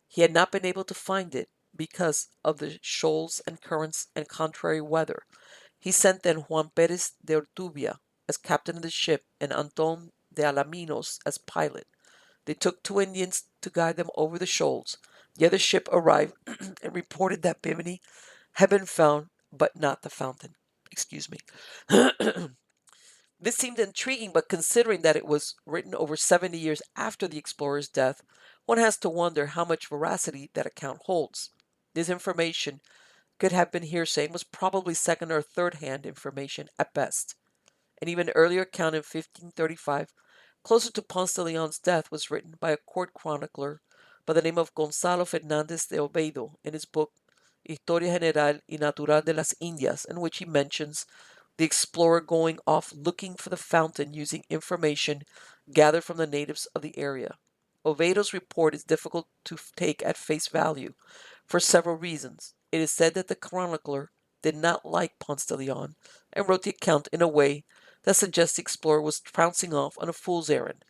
He had not been able to find it because of the shoals and currents and contrary weather. He sent then Juan Perez de Ortubia as captain of the ship and Anton de Alaminos as pilot. They took 2 Indians to guide them over the shoals. The other ship arrived and reported that Bimini had been found, but not the fountain. Excuse me. This seemed intriguing, but considering that it was written over 70 years after the explorer's death, one has to wonder how much veracity that account holds. This information could have been hearsay and was probably second or third hand information at best. An even earlier account in 1535, closer to Ponce de Leon's death, was written by a court chronicler by the name of Gonzalo Fernández de Oviedo in his book Historia General y Natural de las Indias, in which he mentions the explorer going off looking for the fountain using information gathered from the natives of the area. Oviedo's report is difficult to take at face value for several reasons. It is said that the chronicler did not like Ponce de Leon and wrote the account in a way that suggests the explorer was trouncing off on a fool's errand.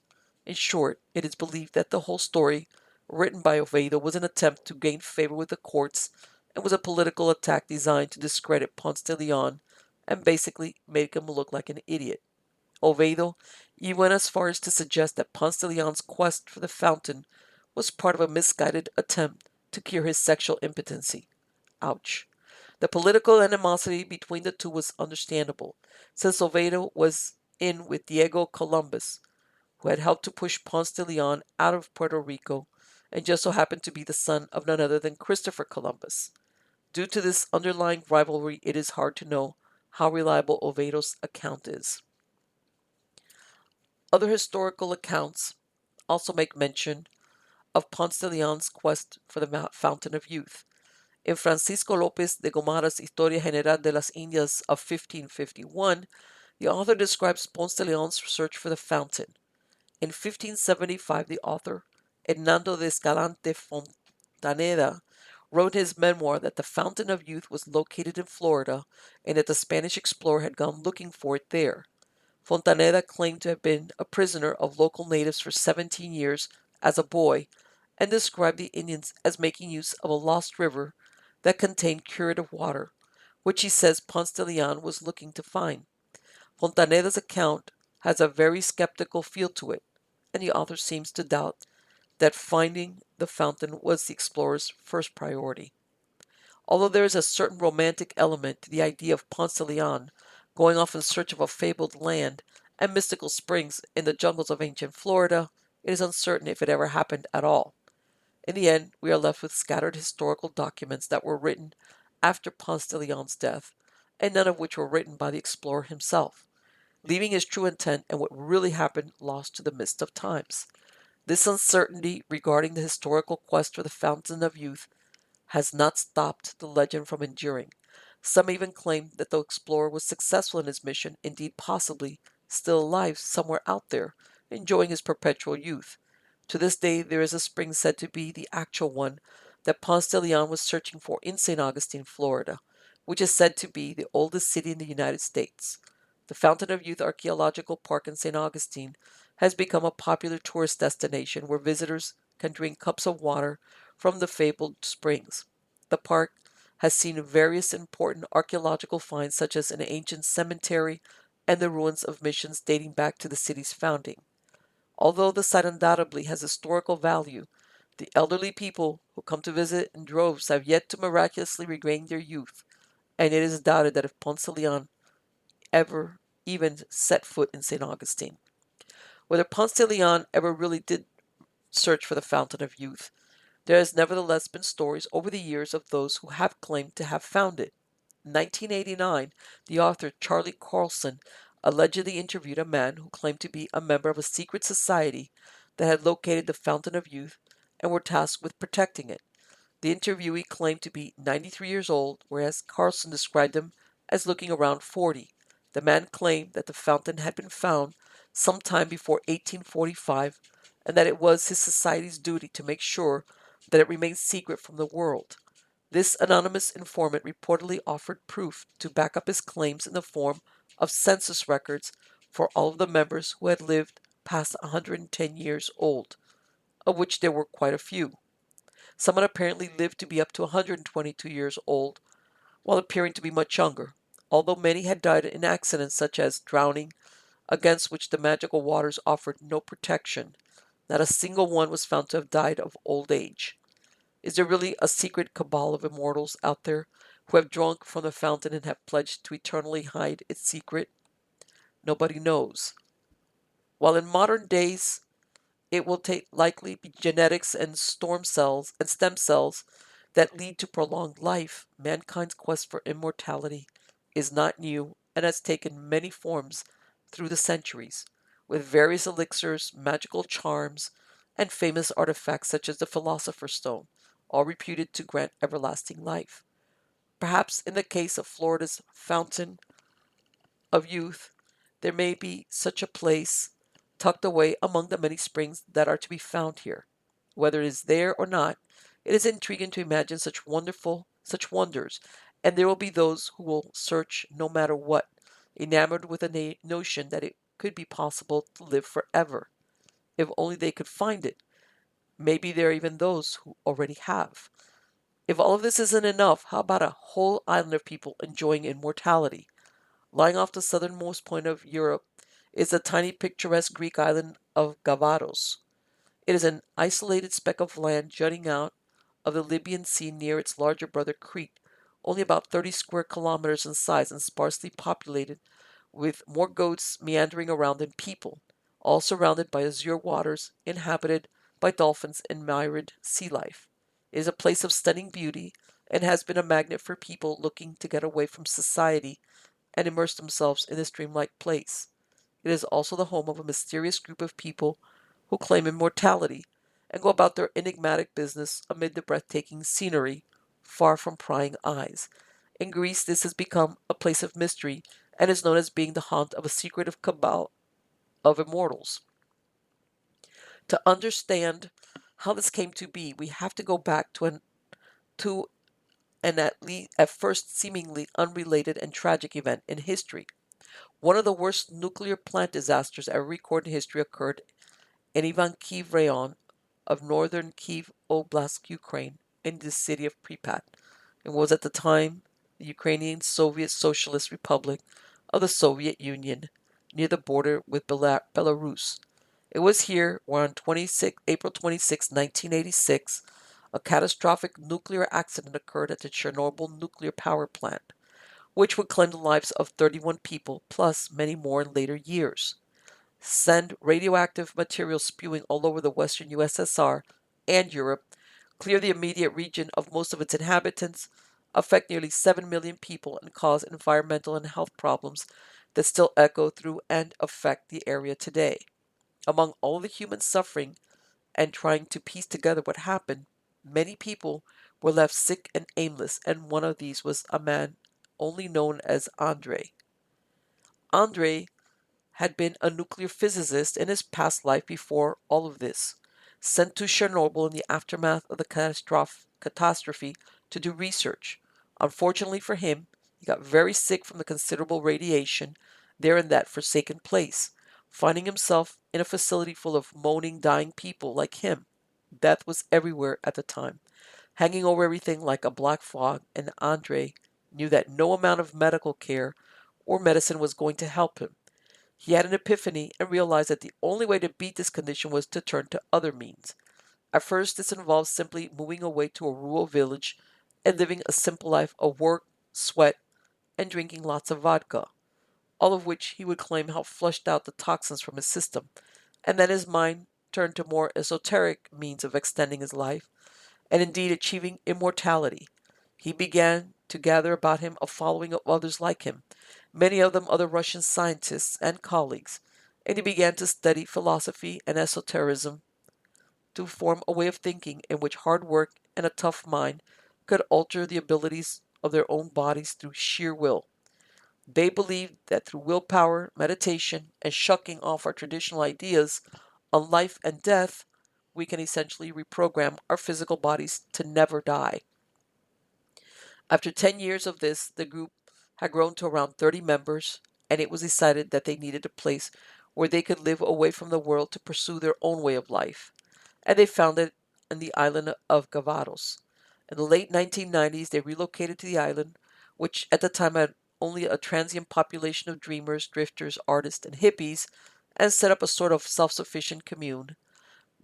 In short, it is believed that the whole story, written by Oviedo, was an attempt to gain favor with the courts and was a political attack designed to discredit Ponce de Leon and basically make him look like an idiot. Oviedo even went as far as to suggest that Ponce de Leon's quest for the fountain was part of a misguided attempt to cure his sexual impotency. Ouch. The political animosity between the two was understandable, since Oviedo was in with Diego Columbus, who had helped to push Ponce de Leon out of Puerto Rico, and just so happened to be the son of none other than Christopher Columbus. Due to this underlying rivalry, it is hard to know how reliable Oviedo's account is. Other historical accounts also make mention of Ponce de Leon's quest for the Fountain of Youth. In Francisco López de Gomara's Historia General de las Indias of 1551, the author describes Ponce de Leon's search for the fountain. In 1575, the author, Hernando de Escalante Fontaneda, wrote his memoir that the Fountain of Youth was located in Florida and that the Spanish explorer had gone looking for it there. Fontaneda claimed to have been a prisoner of local natives for 17 years as a boy and described the Indians as making use of a lost river that contained curative water, which he says Ponce de Leon was looking to find. Fontaneda's account has a very skeptical feel to it, and the author seems to doubt that finding the fountain was the explorer's first priority. Although there is a certain romantic element to the idea of Ponce de Leon going off in search of a fabled land and mystical springs in the jungles of ancient Florida, it is uncertain if it ever happened at all. In the end, we are left with scattered historical documents that were written after Ponce de Leon's death, and none of which were written by the explorer himself, leaving his true intent and what really happened lost to the mist of times. This uncertainty regarding the historical quest for the Fountain of Youth has not stopped the legend from enduring. Some even claim that the explorer was successful in his mission, indeed possibly still alive somewhere out there, enjoying his perpetual youth. To this day, there is a spring said to be the actual one that Ponce de Leon was searching for in St. Augustine, Florida, which is said to be the oldest city in the United States. The Fountain of Youth Archaeological Park in St. Augustine has become a popular tourist destination where visitors can drink cups of water from the fabled springs. The park has seen various important archaeological finds, such as an ancient cemetery and the ruins of missions dating back to the city's founding. Although the site undoubtedly has historical value, the elderly people who come to visit in droves have yet to miraculously regain their youth, and it is doubted that if Ponce de Leon ever even set foot in St. Augustine. Whether Ponce de Leon ever really did search for the Fountain of Youth, there has nevertheless been stories over the years of those who have claimed to have found it. In 1989, the author Charlie Carlson allegedly interviewed a man who claimed to be a member of a secret society that had located the Fountain of Youth and were tasked with protecting it. The interviewee claimed to be 93 years old, whereas Carlson described him as looking around 40. The man claimed that the fountain had been found sometime before 1845 and that it was his society's duty to make sure that it remained secret from the world. This anonymous informant reportedly offered proof to back up his claims in the form of census records for all of the members who had lived past 110 years old, of which there were quite a few. Someone apparently lived to be up to 122 years old, while appearing to be much younger, although many had died in accidents such as drowning, against which the magical waters offered no protection. Not a single one was found to have died of old age. Is there really a secret cabal of immortals out there who have drunk from the fountain and have pledged to eternally hide its secret? Nobody knows. While in modern days it will likely be genetics and storm cells and stem cells that lead to prolonged life, mankind's quest for immortality is not new and has taken many forms through the centuries, with various elixirs, magical charms, and famous artifacts such as the Philosopher's Stone, all reputed to grant everlasting life. Perhaps in the case of Florida's Fountain of Youth, there may be such a place tucked away among the many springs that are to be found here. Whether it is there or not, it is intriguing to imagine such wonders, and there will be those who will search no matter what, enamored with the notion that it could be possible to live forever. If only they could find it. Maybe there are even those who already have. If all of this isn't enough, how about a whole island of people enjoying immortality? Lying off the southernmost point of Europe is the tiny picturesque Greek island of Gavados. It is an isolated speck of land jutting out of the Libyan Sea near its larger brother Crete, only about 30 square kilometers in size and sparsely populated, with more goats meandering around than people, all surrounded by azure waters, inhabited by dolphins and myrid sea life. It is a place of stunning beauty and has been a magnet for people looking to get away from society and immerse themselves in this dreamlike place. It is also the home of a mysterious group of people who claim immortality and go about their enigmatic business amid the breathtaking scenery, far from prying eyes. In Greece, this has become a place of mystery and is known as being the haunt of a secretive cabal of immortals. To understand how this came to be, we have to go back to an at first seemingly unrelated and tragic event in history. One of the worst nuclear plant disasters ever recorded in history occurred in Ivankiv Rayon of northern Kiev Oblast, Ukraine, in the city of Pripyat. It was at the time the Ukrainian Soviet Socialist Republic of the Soviet Union, near the border with Belarus. It was here where on April 26, 1986, a catastrophic nuclear accident occurred at the Chernobyl nuclear power plant, which would claim the lives of 31 people plus many more in later years, send radioactive material spewing all over the western USSR and Europe, clear the immediate region of most of its inhabitants, affect nearly 7 million people, and cause environmental and health problems that still echo through and affect the area today. Among all the human suffering and trying to piece together what happened, many people were left sick and aimless, and one of these was a man only known as Andrei. Andrei had been a nuclear physicist in his past life before all of this, sent to Chernobyl in the aftermath of the catastrophe to do research. Unfortunately for him, he got very sick from the considerable radiation there in that forsaken place, finding himself in a facility full of moaning, dying people like him. Death was everywhere at the time, hanging over everything like a black fog, and Andrei knew that no amount of medical care or medicine was going to help him. He had an epiphany and realized that the only way to beat this condition was to turn to other means. At first, this involved simply moving away to a rural village and living a simple life of work, sweat, and drinking lots of vodka, all of which he would claim helped flush out the toxins from his system. And then his mind turned to more esoteric means of extending his life, and indeed achieving immortality. He began to gather about him a following of others like him, many of them other Russian scientists and colleagues, and he began to study philosophy and esotericism to form a way of thinking in which hard work and a tough mind could alter the abilities of their own bodies through sheer will. They believed that through willpower, meditation, and shucking off our traditional ideas on life and death, we can essentially reprogram our physical bodies to never die. After 10 years of this, the group had grown to around 30 members, and it was decided that they needed a place where they could live away from the world to pursue their own way of life. And they found it on the island of Gavados. In the late 1990s, they relocated to the island, which at the time had only a transient population of dreamers, drifters, artists, and hippies, and set up a sort of self sufficient commune,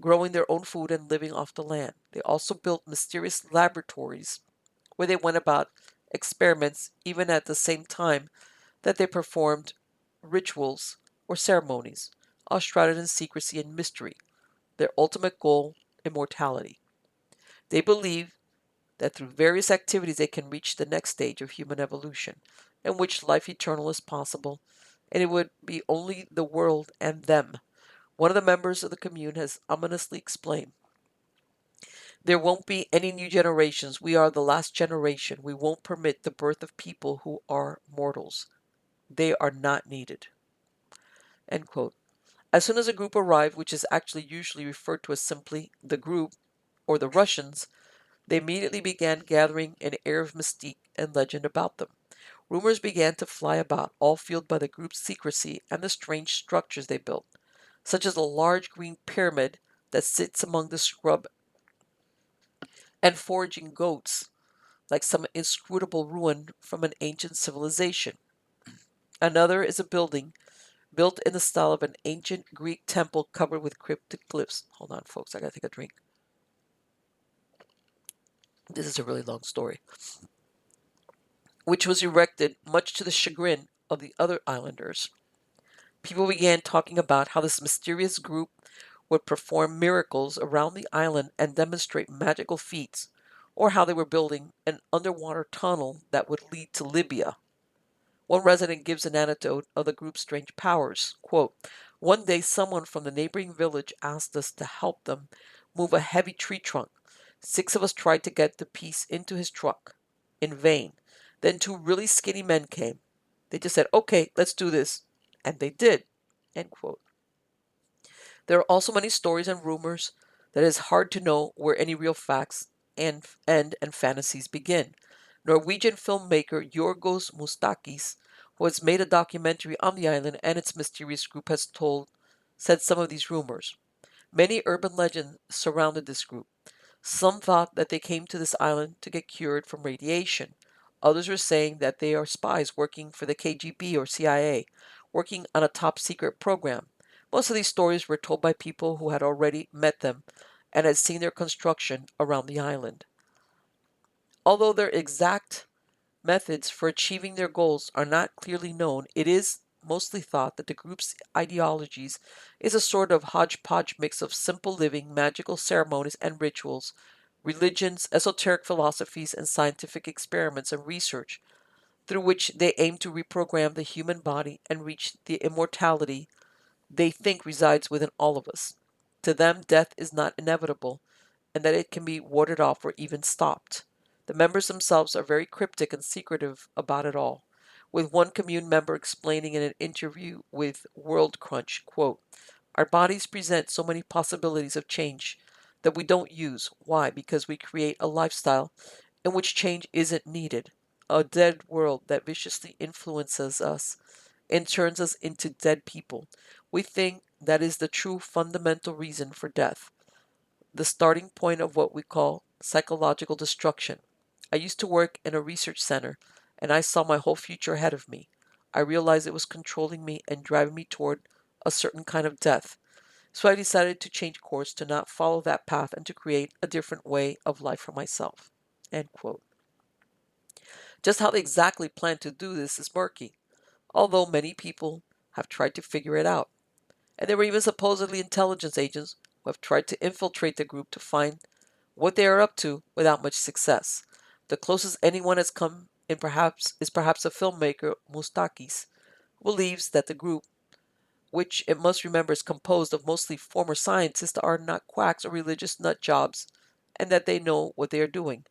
growing their own food and living off the land. They also built mysterious laboratories where they went about experiments even at the same time that they performed rituals or ceremonies, all shrouded in secrecy and mystery. Their ultimate goal, immortality. They believe that through various activities they can reach the next stage of human evolution, in which life eternal is possible, and it would be only the world and them. One of the members of the commune has ominously explained, "There won't be any new generations. We are the last generation. We won't permit the birth of people who are mortals. They are not needed." End quote. As soon as a group arrived, which is actually usually referred to as simply the group or the Russians, they immediately began gathering an air of mystique and legend about them. Rumors began to fly about, all fueled by the group's secrecy and the strange structures they built, such as a large green pyramid that sits among the scrub and foraging goats, like some inscrutable ruin from an ancient civilization. Another is a building built in the style of an ancient Greek temple covered with cryptic glyphs. Hold on, folks, I gotta take a drink. This is a really long story. Which was erected much to the chagrin of the other islanders. People began talking about how this mysterious group would perform miracles around the island and demonstrate magical feats, or how they were building an underwater tunnel that would lead to Libya. One resident gives an anecdote of the group's strange powers. Quote, "One day someone from the neighboring village asked us to help them move a heavy tree trunk. 6 of us tried to get the piece into his truck. In vain. Then 2 really skinny men came. They just said, okay, let's do this. And they did." End quote. There are also many stories and rumors that it is hard to know where any real facts end and fantasies begin. Norwegian filmmaker Yorgos Mustakis, who has made a documentary on the island and its mysterious group, has said some of these rumors. Many urban legends surrounded this group. Some thought that they came to this island to get cured from radiation. Others were saying that they are spies working for the KGB or CIA, working on a top secret program. Most of these stories were told by people who had already met them and had seen their construction around the island. Although their exact methods for achieving their goals are not clearly known, it is mostly thought that the group's ideologies is a sort of hodgepodge mix of simple living, magical ceremonies and rituals, religions, esoteric philosophies, and scientific experiments and research, through which they aim to reprogram the human body and reach the immortality they think resides within all of us. To them, death is not inevitable, and that it can be warded off or even stopped. The members themselves are very cryptic and secretive about it all, with one commune member explaining in an interview with World Crunch, quote, "Our bodies present so many possibilities of change that we don't use. Why? Because we create a lifestyle in which change isn't needed, a dead world that viciously influences us and turns us into dead people. We think that is the true fundamental reason for death, the starting point of what we call psychological destruction. I used to work in a research center, and I saw my whole future ahead of me. I realized it was controlling me and driving me toward a certain kind of death. So I decided to change course, to not follow that path, and to create a different way of life for myself." End quote. Just how they exactly plan to do this is murky, although many people have tried to figure it out. And there were even supposedly intelligence agents who have tried to infiltrate the group to find what they are up to without much success. The closest anyone has come in perhaps a filmmaker, Mustakis, who believes that the group, which it must remember is composed of mostly former scientists, are not quacks or religious nut jobs, and that they know what they are doing.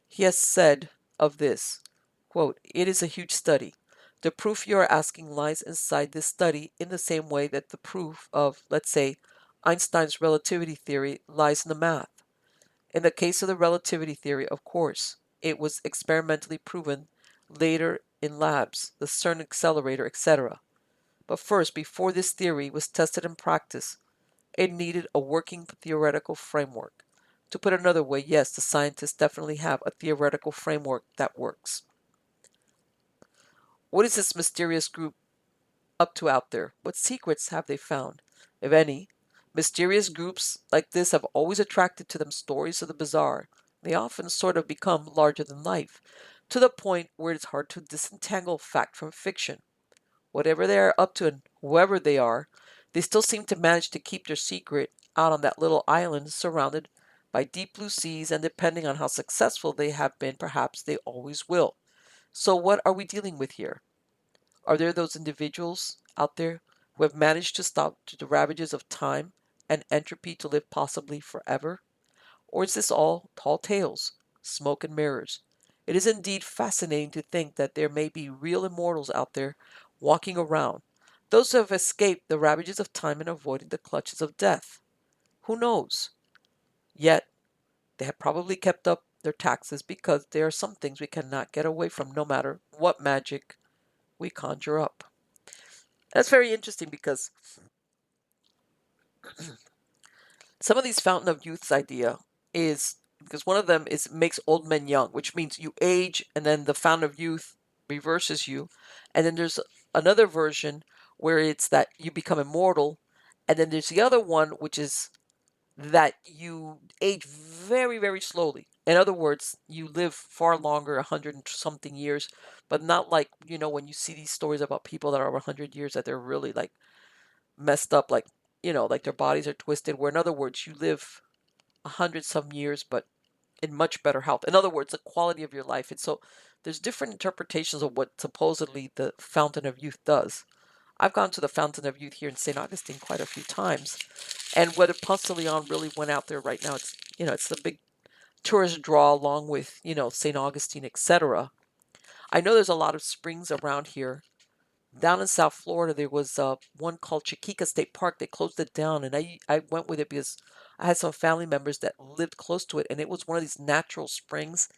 He has said of this, quote, "It is a huge study. The proof you are asking lies inside this study in the same way that the proof of, let's say, Einstein's relativity theory lies in the math. In the case of the relativity theory, of course, it was experimentally proven later in labs, the CERN accelerator, etc. But first, before this theory was tested in practice, it needed a working theoretical framework. To put it another way, yes, the scientists definitely have a theoretical framework that works." What is this mysterious group up to out there? What secrets have they found, if any? Mysterious groups like this have always attracted to them stories of the bizarre. They often sort of become larger than life, to the point where it's hard to disentangle fact from fiction. Whatever they are up to and whoever they are, they still seem to manage to keep their secret out on that little island surrounded by deep blue seas, and depending on how successful they have been, perhaps they always will. So, what are we dealing with here? Are there those individuals out there who have managed to stop the ravages of time and entropy to live possibly forever? Or is this all tall tales, smoke and mirrors? It is indeed fascinating to think that there may be real immortals out there walking around, those who have escaped the ravages of time and avoided the clutches of death. Who knows? Yet, they have probably kept up their taxes, because there are some things we cannot get away from no matter what magic we conjure up. That's very interesting, because some of these fountain of youths idea is because one of them is makes old men young, which means you age and then the fountain of youth reverses you. And then there's another version where it's that you become immortal. And then there's the other one, which is that you age very, very slowly. In other words, you live far longer, 100 and something years, but not like, when you see these stories about people that are over 100 years, that they're really like messed up, like, like their bodies are twisted, where in other words, you live 100 some years, but in much better health. In other words, the quality of your life. And so there's different interpretations of what supposedly the Fountain of Youth does. I've gone to the Fountain of Youth here in St. Augustine quite a few times. And whether Ponce de Leon really went out there right now, it's the big tourist draw along with, St. Augustine, etc. I know there's a lot of springs around here Down in South Florida, there was one called Chiquita State Park. They closed it down, and I went with it because I had some family members that lived close to it, and it was one of these natural springs,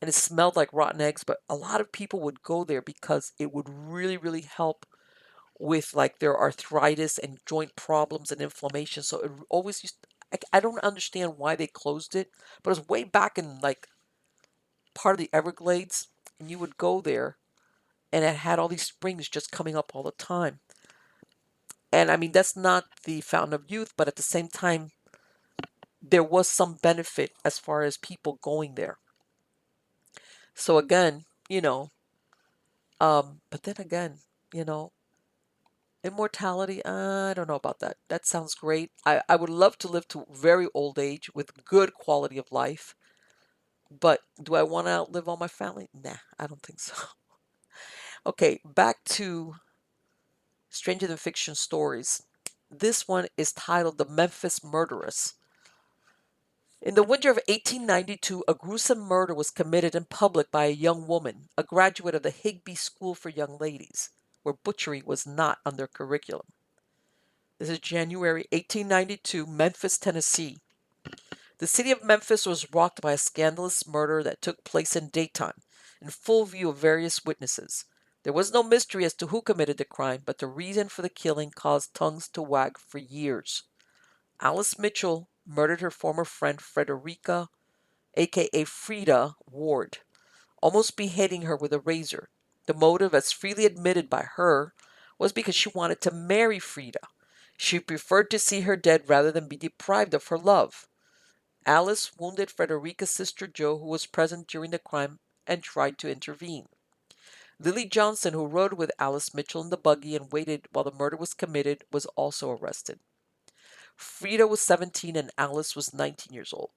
and it smelled like rotten eggs. But a lot of people would go there because it would really, really help with like their arthritis and joint problems and inflammation. So it always used. I don't understand why they closed it, but it was way back in like part of the Everglades, and you would go there, and it had all these springs just coming up all the time. And I mean, that's not the fountain of youth, but at the same time, there was some benefit as far as people going there. So again, but then again, you know, immortality, I don't know about that. That sounds great. I would love to live to very old age with good quality of life, but do I want to outlive all my family? Nah, I don't think so. Okay, back to Stranger Than Fiction stories. This one is titled The Memphis Murderess. In the winter of 1892, a gruesome murder was committed in public by a young woman, a graduate of the Higbee School for Young Ladies, where butchery was not on their curriculum. This is January 1892, Memphis, Tennessee. The city of Memphis was rocked by a scandalous murder that took place in daytime, in full view of various witnesses. There was no mystery as to who committed the crime, but the reason for the killing caused tongues to wag for years. Alice Mitchell murdered her former friend Frederica, aka Frida Ward, almost beheading her with a razor. The motive, as freely admitted by her, was because she wanted to marry Frida. She preferred to see her dead rather than be deprived of her love. Alice wounded Frederica's sister Jo, who was present during the crime, and tried to intervene. Lily Johnson, who rode with Alice Mitchell in the buggy and waited while the murder was committed, was also arrested. Frida was 17 and Alice was 19 years old.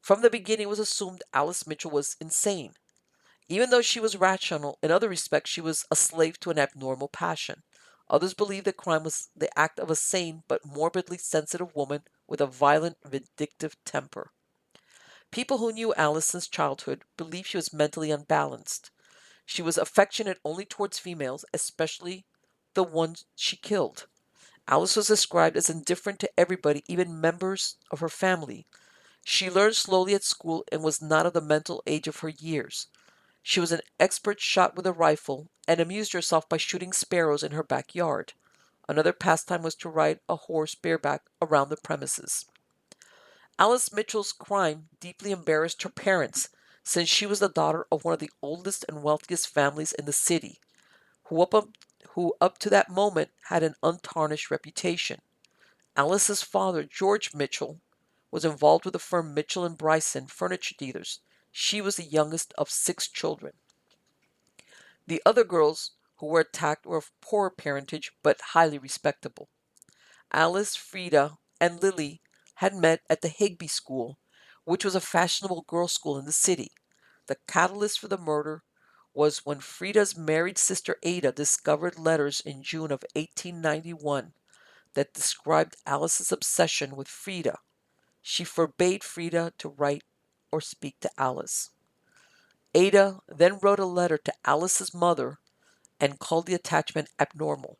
From the beginning, it was assumed Alice Mitchell was insane. Even though she was rational, in other respects, she was a slave to an abnormal passion. Others believed the crime was the act of a sane but morbidly sensitive woman with a violent, vindictive temper. People who knew Alice since childhood believed she was mentally unbalanced. She was affectionate only towards females, especially the ones she killed. Alice was described as indifferent to everybody, even members of her family. She learned slowly at school and was not of the mental age of her years. She was an expert shot with a rifle and amused herself by shooting sparrows in her backyard. Another pastime was to ride a horse bareback around the premises. Alice Mitchell's crime deeply embarrassed her parents, since she was the daughter of one of the oldest and wealthiest families in the city, who up to that moment had an untarnished reputation. Alice's father, George Mitchell, was involved with the firm Mitchell and Bryson furniture dealers. She was the youngest of 6 children. The other girls who were attacked were of poor parentage but highly respectable. Alice, Frida, and Lily had met at the Higbee School, which was a fashionable girls' school in the city. The catalyst for the murder was when Frida's married sister Ada discovered letters in June of 1891 that described Alice's obsession with Frida. She forbade Frida to write or speak to Alice. Ada then wrote a letter to Alice's mother and called the attachment abnormal.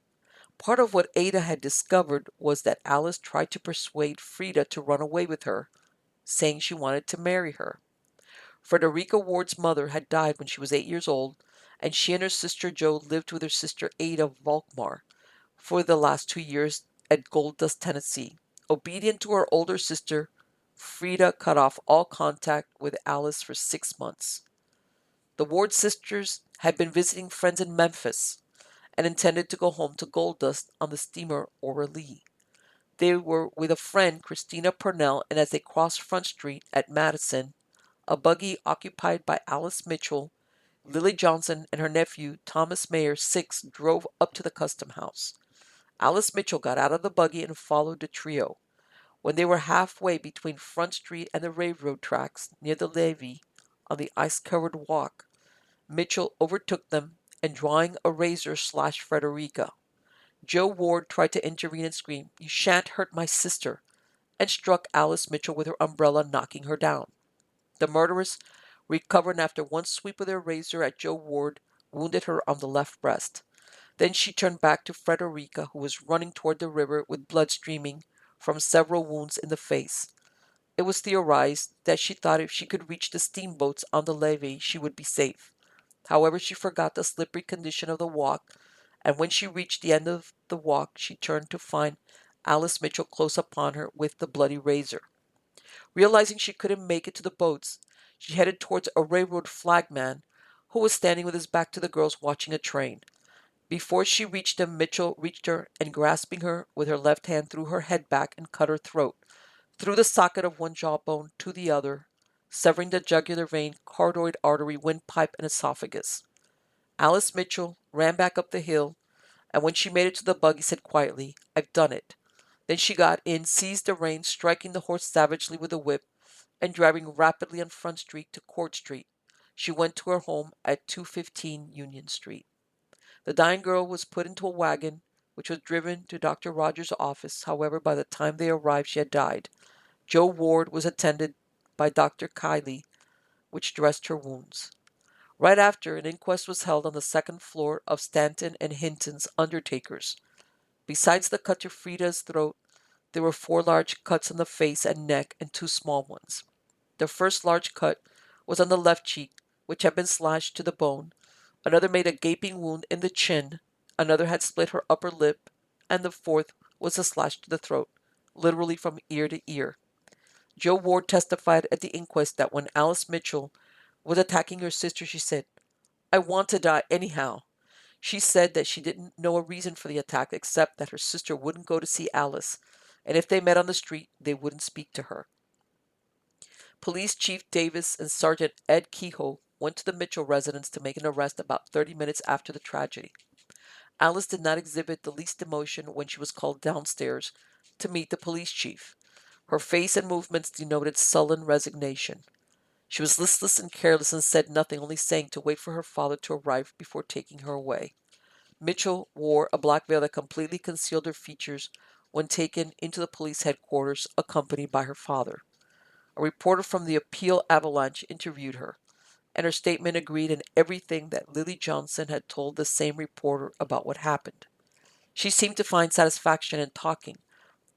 Part of what Ada had discovered was that Alice tried to persuade Frida to run away with her, saying she wanted to marry her. Frederica Ward's mother had died when she was 8 years old, and she and her sister Jo lived with her sister Ada Volkmar for the last 2 years at Gold Dust, Tennessee. Obedient to her older sister, Frida cut off all contact with Alice for 6 months. The Ward sisters had been visiting friends in Memphis and intended to go home to Gold Dust on the steamer Oralee. They were with a friend, Christina Purnell, and as they crossed Front Street at Madison, a buggy occupied by Alice Mitchell, Lily Johnson, and her nephew, Thomas Mayer, 6, drove up to the custom house. Alice Mitchell got out of the buggy and followed the trio. When they were halfway between Front Street and the railroad tracks near the levee on the ice-covered walk, Mitchell overtook them and, drawing a razor, slashed Frederica. Jo Ward tried to intervene and screamed, "You shan't hurt my sister," and struck Alice Mitchell with her umbrella, knocking her down. The murderers recovered and after one sweep with their razor at Jo Ward, wounded her on the left breast. Then she turned back to Frederica, who was running toward the river with blood streaming from several wounds in the face. It was theorized that she thought if she could reach the steamboats on the levee she would be safe. However, she forgot the slippery condition of the walk, and when she reached the end of the walk she turned to find Alice Mitchell close upon her with the bloody razor. Realizing she couldn't make it to the boats, she headed towards a railroad flagman who was standing with his back to the girls watching a train. Before she reached him, Mitchell reached her and, grasping her with her left hand, threw her head back and cut her throat, through the socket of one jawbone to the other, severing the jugular vein, carotid artery, windpipe, and esophagus. Alice Mitchell ran back up the hill, and when she made it to the buggy said quietly, "I've done it." Then she got in, seized the reins, striking the horse savagely with a whip, and driving rapidly on Front Street to Court Street. She went to her home at 215 Union Street. The dying girl was put into a wagon, which was driven to Dr. Rogers' office. However, by the time they arrived, she had died. Joe Ward was attended by Dr. Kiley, which dressed her wounds. Right after, an inquest was held on the second floor of Stanton and Hinton's undertakers. Besides the cut to Frida's throat, there were 4 large cuts on the face and neck and 2 small ones. The first large cut was on the left cheek, which had been slashed to the bone. Another made a gaping wound in the chin. Another had split her upper lip, and the fourth was a slash to the throat, literally from ear to ear. Joe Ward testified at the inquest that when Alice Mitchell was attacking her sister, she said, "I want to die anyhow." She said that she didn't know a reason for the attack except that her sister wouldn't go to see Alice, and if they met on the street, they wouldn't speak to her. Police Chief Davis and Sergeant Ed Kehoe went to the Mitchell residence to make an arrest about 30 minutes after the tragedy. Alice did not exhibit the least emotion when she was called downstairs to meet the police chief. Her face and movements denoted sullen resignation. She was listless and careless and said nothing, only saying to wait for her father to arrive before taking her away. Mitchell wore a black veil that completely concealed her features when taken into the police headquarters, accompanied by her father. A reporter from the Appeal Avalanche interviewed her, and her statement agreed in everything that Lily Johnson had told the same reporter about what happened. She seemed to find satisfaction in talking,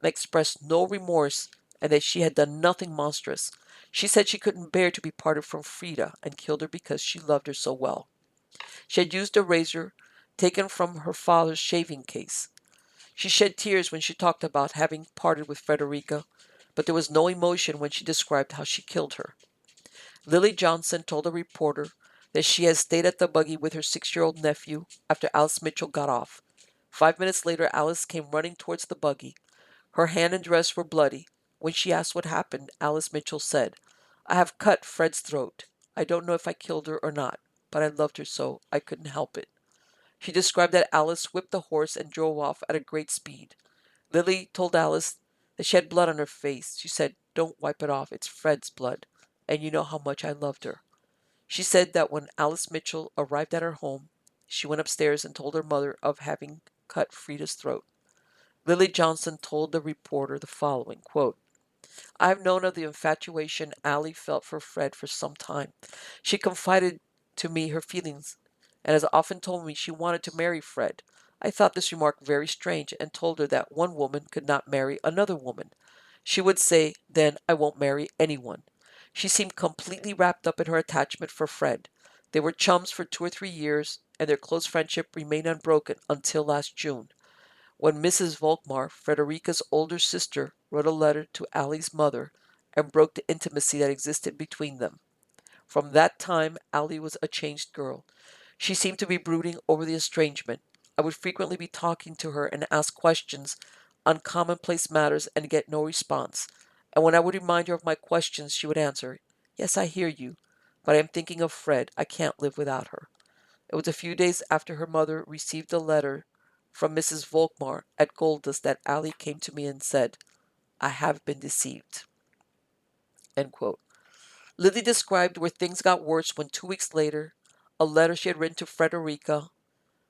and expressed no remorse, and that she had done nothing monstrous. She said she couldn't bear to be parted from Frida and killed her because she loved her so well. She had used a razor taken from her father's shaving case. She shed tears when she talked about having parted with Frederica, but there was no emotion when she described how she killed her. Lily Johnson told a reporter that she had stayed at the buggy with her 6-year-old nephew after Alice Mitchell got off. 5 minutes later, Alice came running towards the buggy. Her hand and dress were bloody. When she asked what happened, Alice Mitchell said, "I have cut Fred's throat. I don't know if I killed her or not, but I loved her so I couldn't help it." She described that Alice whipped the horse and drove off at a great speed. Lily told Alice that she had blood on her face. She said, "Don't wipe it off. It's Fred's blood, and you know how much I loved her." She said that when Alice Mitchell arrived at her home, she went upstairs and told her mother of having cut Frida's throat. Lily Johnson told the reporter the following, quote, "I have known of the infatuation Allie felt for Fred for some time. She confided to me her feelings and has often told me she wanted to marry Fred. I thought this remark very strange and told her that one woman could not marry another woman. She would say, 'Then I won't marry anyone.' She seemed completely wrapped up in her attachment for Fred. They were chums for 2 or 3 years, and their close friendship remained unbroken until last June, when Mrs. Volkmar, Frederica's older sister, wrote a letter to Allie's mother and broke the intimacy that existed between them. From that time, Allie was a changed girl. She seemed to be brooding over the estrangement. I would frequently be talking to her and ask questions on commonplace matters and get no response. And when I would remind her of my questions, she would answer, 'Yes, I hear you, but I am thinking of Fred. I can't live without her.' It was a few days after her mother received a letter from Mrs. Volkmar at Goldust that Allie came to me and said, 'I have been deceived.'" End quote. Lily described where things got worse when 2 weeks later, a letter she had written to Frederica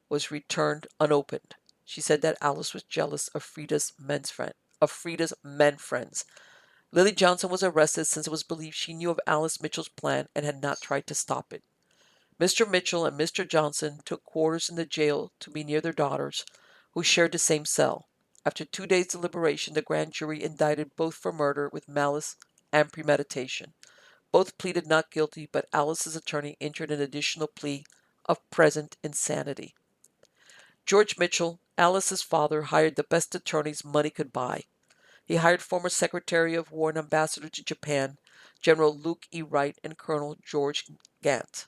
was returned unopened. She said that Alice was jealous of Frida's men friends. Lily Johnson was arrested since it was believed she knew of Alice Mitchell's plan and had not tried to stop it. Mr. Mitchell and Mr. Johnson took quarters in the jail to be near their daughters, who shared the same cell. After 2 days' deliberation, the grand jury indicted both for murder with malice and premeditation. Both pleaded not guilty, but Alice's attorney entered an additional plea of present insanity. George Mitchell, Alice's father, hired the best attorneys money could buy. He hired former Secretary of War and Ambassador to Japan, General Luke E. Wright, and Colonel George Gant.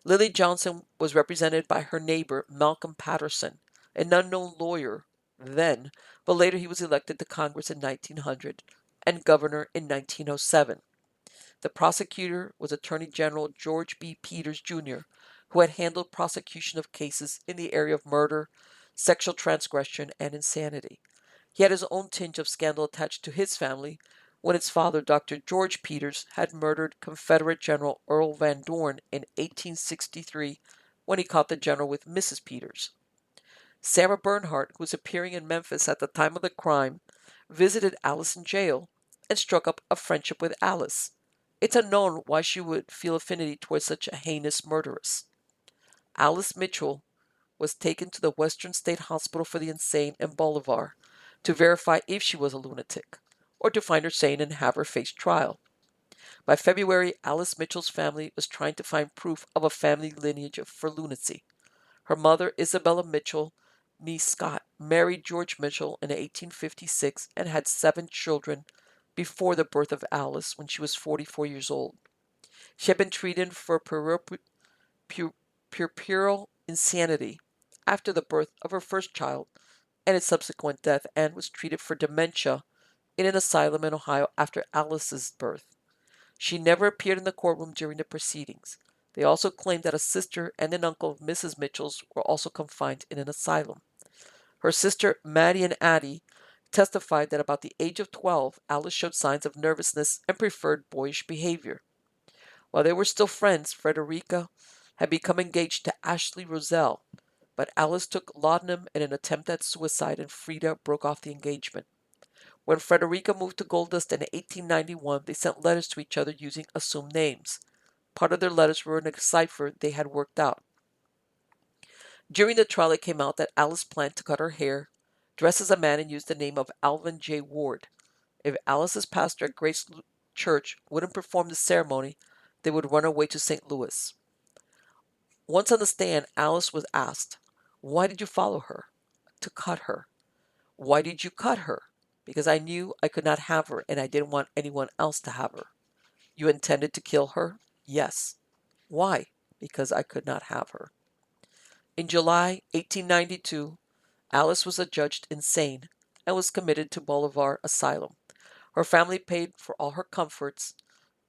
Lily Johnson was represented by her neighbor, Malcolm Patterson, an unknown lawyer then, but later he was elected to Congress in 1900 and governor in 1907. The prosecutor was Attorney General George B. Peters, Jr., who had handled prosecution of cases in the area of murder, sexual transgression, and insanity. He had his own tinge of scandal attached to his family when its father, Dr. George Peters, had murdered Confederate General Earl Van Dorn in 1863 when he caught the general with Mrs. Peters. Sarah Bernhardt, who was appearing in Memphis at the time of the crime, visited Alice in jail and struck up a friendship with Alice. It's unknown why she would feel affinity towards such a heinous murderess. Alice Mitchell was taken to the Western State Hospital for the Insane in Bolivar to verify if she was a lunatic, or to find her sane and have her face trial. By February, Alice Mitchell's family was trying to find proof of a family lineage for lunacy. Her mother, Isabella Mitchell, nee Scott, married George Mitchell in 1856 and had 7 children before the birth of Alice when she was 44 years old. She had been treated for puerperal insanity after the birth of her first child and its subsequent death, and was treated for dementia in an asylum in Ohio after Alice's birth. She never appeared in the courtroom during the proceedings. They also claimed that a sister and an uncle of Mrs. Mitchell's were also confined in an asylum. Her sister, Maddie and Addie, testified that about the age of 12, Alice showed signs of nervousness and preferred boyish behavior. While they were still friends, Frederica had become engaged to Ashley Roselle, but Alice took laudanum in an attempt at suicide and Frida broke off the engagement. When Frederica moved to Gold Dust in 1891, they sent letters to each other using assumed names. Part of their letters were in a cipher they had worked out. During the trial, it came out that Alice planned to cut her hair, dress as a man, and use the name of Alvin J. Ward. If Alice's pastor at Grace Church wouldn't perform the ceremony, they would run away to St. Louis. Once on the stand, Alice was asked, "Why did you follow her?" "To cut her." "Why did you cut her?" "Because I knew I could not have her and I didn't want anyone else to have her." "You intended to kill her?" "Yes." "Why?" "Because I could not have her." In July 1892, Alice was adjudged insane and was committed to Bolivar Asylum. Her family paid for all her comforts.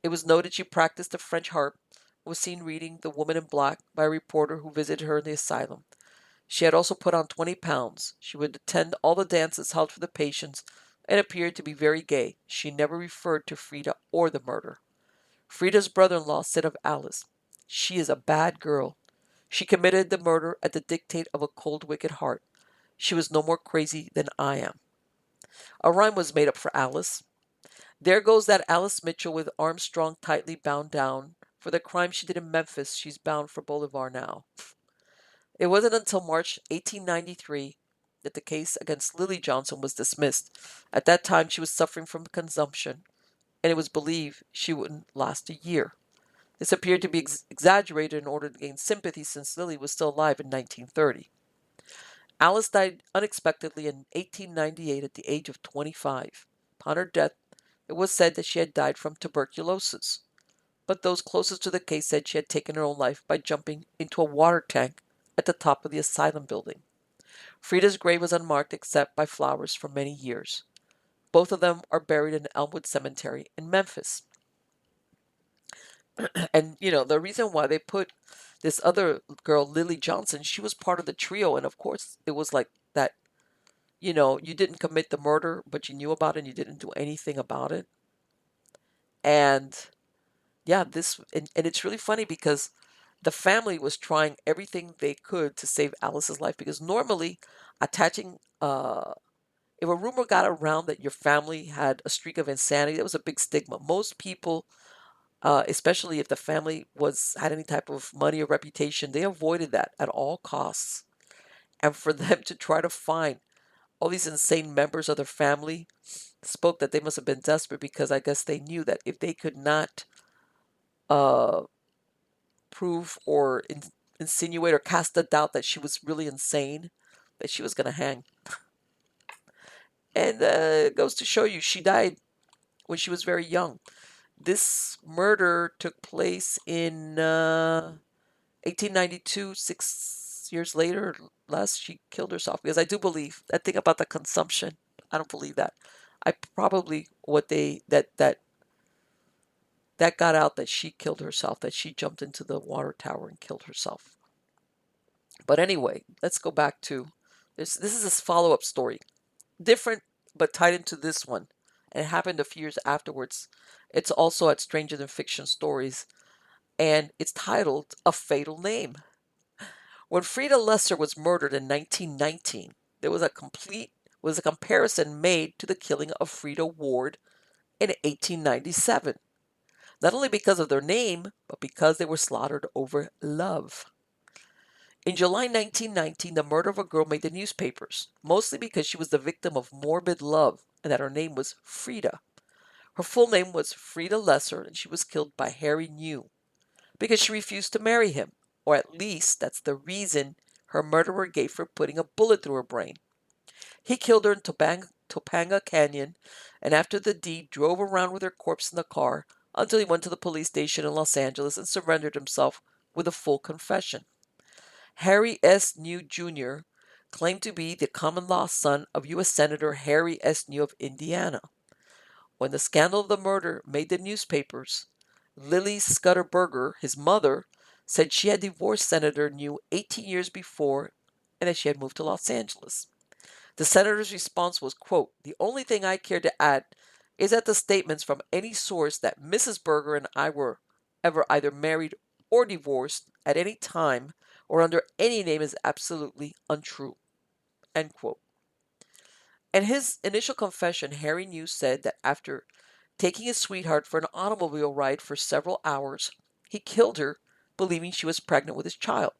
It was noted she practiced the French harp, was seen reading The Woman in Black by a reporter who visited her in the asylum. She had also put on 20 pounds. She would attend all the dances held for the patients and appeared to be very gay. She never referred to Frida or the murder. Frida's brother-in-law said of Alice, "She is a bad girl. She committed the murder at the dictate of a cold, wicked heart. She was no more crazy than I am." A rhyme was made up for Alice. "There goes that Alice Mitchell with Armstrong tightly bound down. For the crime she did in Memphis, she's bound for Bolivar now." It wasn't until March 1893 that the case against Lily Johnson was dismissed. At that time, she was suffering from consumption, and it was believed she wouldn't last a year. This appeared to be exaggerated in order to gain sympathy since Lily was still alive in 1930. Alice died unexpectedly in 1898 at the age of 25. Upon her death, it was said that she had died from tuberculosis, but those closest to the case said she had taken her own life by jumping into a water tank at the top of the asylum building. Frida's grave was unmarked except by flowers for many years. Both of them are buried in Elmwood Cemetery in Memphis. And, the reason why they put this other girl, Lily Johnson, she was part of the trio. And of course, it was like that, you didn't commit the murder, but you knew about it and you didn't do anything about it. And yeah, and it's really funny because the family was trying everything they could to save Alice's life, because normally attaching, if a rumor got around that your family had a streak of insanity, that was a big stigma. Most people especially if the family had any type of money or reputation. They avoided that at all costs. And for them to try to find all these insane members of their family spoke that they must have been desperate, because I guess they knew that if they could not uh, prove or insinuate or cast a doubt that she was really insane, that she was going to hang. And it goes to show you, she died when she was very young. This murder took place in 1892, 6 years later or less. She killed herself, because I do believe that thing about the consumption. I don't believe that. I probably what they that got out that she killed herself, that she jumped into the water tower and killed herself. But anyway, let's go back to this. This is a follow-up story, different but tied into this one, and it happened a few years afterwards. It's also at Stranger Than Fiction Stories, and it's titled A Fatal Name. When Frida Lesser was murdered in 1919, there was a comparison made to the killing of Frida Ward in 1897. Not only because of their name, but because they were slaughtered over love. In July 1919, the murder of a girl made the newspapers, mostly because she was the victim of morbid love and that her name was Frida. Her full name was Frida Lesser, and she was killed by Harry New because she refused to marry him, or at least that's the reason her murderer gave for putting a bullet through her brain. He killed her in Topanga Canyon, and after the deed drove around with her corpse in the car until he went to the police station in Los Angeles and surrendered himself with a full confession. Harry S. New Jr. claimed to be the common-law son of U.S. Senator Harry S. New of Indiana. When the scandal of the murder made the newspapers, Lily Scudderberger, his mother, said she had divorced Senator New 18 years before and that she had moved to Los Angeles. The senator's response was, quote, "The only thing I care to add is that the statements from any source that Mrs. Berger and I were ever either married or divorced at any time or under any name is absolutely untrue." End quote. In his initial confession, Harry New said that after taking his sweetheart for an automobile ride for several hours, he killed her, believing she was pregnant with his child.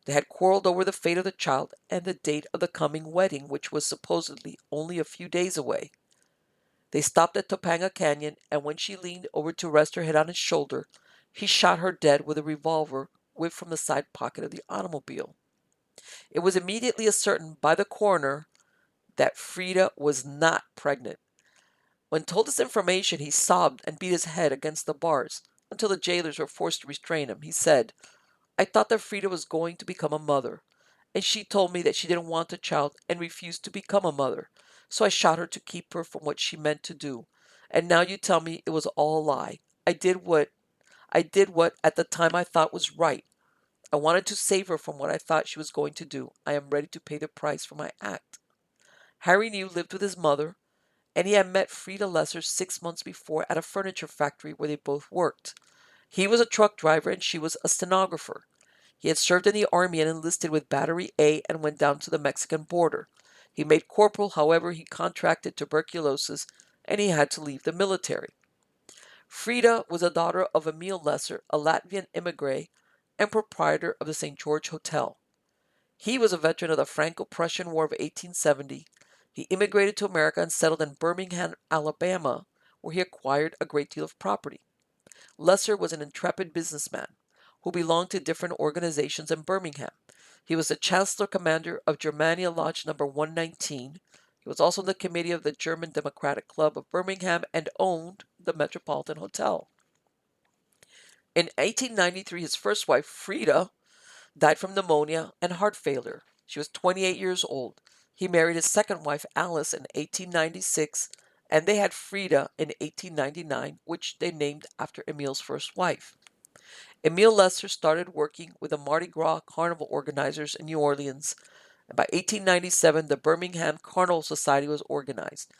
They had quarreled over the fate of the child and the date of the coming wedding, which was supposedly only a few days away. They stopped at Topanga Canyon, and when she leaned over to rest her head on his shoulder, he shot her dead with a revolver whipped from the side pocket of the automobile. It was immediately ascertained by the coroner that Frida was not pregnant. When told this information, he sobbed and beat his head against the bars until the jailers were forced to restrain him. He said, "I thought that Frida was going to become a mother, and she told me that she didn't want a child and refused to become a mother. So I shot her to keep her from what she meant to do. And now you tell me it was all a lie. I did what at the time I thought was right. I wanted to save her from what I thought she was going to do. I am ready to pay the price for my act." Harry New lived with his mother, and he had met Frida Lesser 6 months before at a furniture factory where they both worked. He was a truck driver and she was a stenographer. He had served in the army and enlisted with Battery A and went down to the Mexican border. He made corporal, however, he contracted tuberculosis and he had to leave the military. Frida was a daughter of Emil Lesser, a Latvian immigrant and proprietor of the St. George Hotel. He was a veteran of the Franco-Prussian War of 1870. He immigrated to America and settled in Birmingham, Alabama, where he acquired a great deal of property. Lesser was an intrepid businessman who belonged to different organizations in Birmingham. He was the Chancellor Commander of Germania Lodge Number 119. He was also on the committee of the German Democratic Club of Birmingham and owned the Metropolitan Hotel. In 1893, his first wife, Frida, died from pneumonia and heart failure. She was 28 years old. He married his second wife, Alice, in 1896, and they had Frida in 1899, which they named after Emil's first wife. Emil Lesser started working with the Mardi Gras carnival organizers in New Orleans, and by 1897 the Birmingham Carnival Society was organized,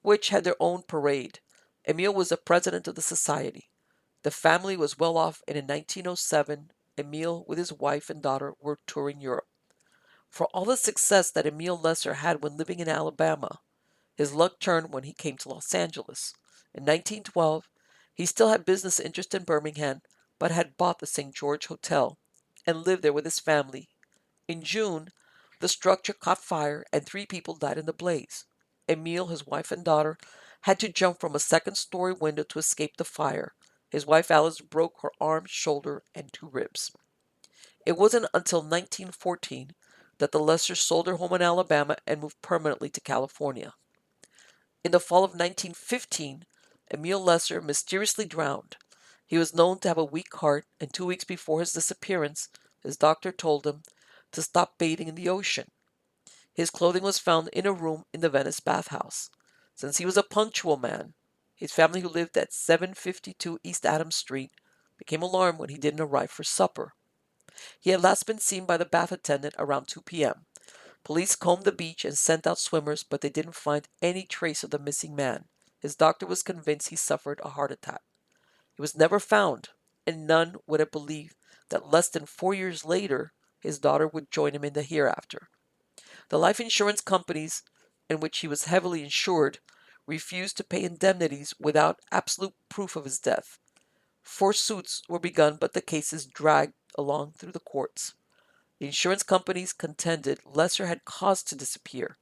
which had their own parade. Emil was the president of the society. The family was well off, and in 1907 Emil, with his wife and daughter, were touring Europe. For all the success that Emil Lesser had when living in Alabama, his luck turned when he came to Los Angeles. In 1912, He still had business interest in Birmingham, but had bought the St. George Hotel and lived there with his family. In June, the structure caught fire and 3 people died in the blaze. Emile, his wife and daughter, had to jump from a second-story window to escape the fire. His wife Alice broke her arm, shoulder, and 2 ribs. It wasn't until 1914 that the Lessers sold their home in Alabama and moved permanently to California. In the fall of 1915, Emile Lesser mysteriously drowned. He was known to have a weak heart, and 2 weeks before his disappearance, his doctor told him to stop bathing in the ocean. His clothing was found in a room in the Venice bathhouse. Since he was a punctual man, his family, who lived at 752 East Adams Street, became alarmed when he didn't arrive for supper. He had last been seen by the bath attendant around 2 p.m. Police combed the beach and sent out swimmers, but they didn't find any trace of the missing man. His doctor was convinced he suffered a heart attack. He was never found, and none would have believed that less than 4 years later, his daughter would join him in the hereafter. The life insurance companies, in which he was heavily insured, refused to pay indemnities without absolute proof of his death. 4 suits were begun, but the cases dragged along through the courts. The insurance companies contended Lesser had cause to disappear,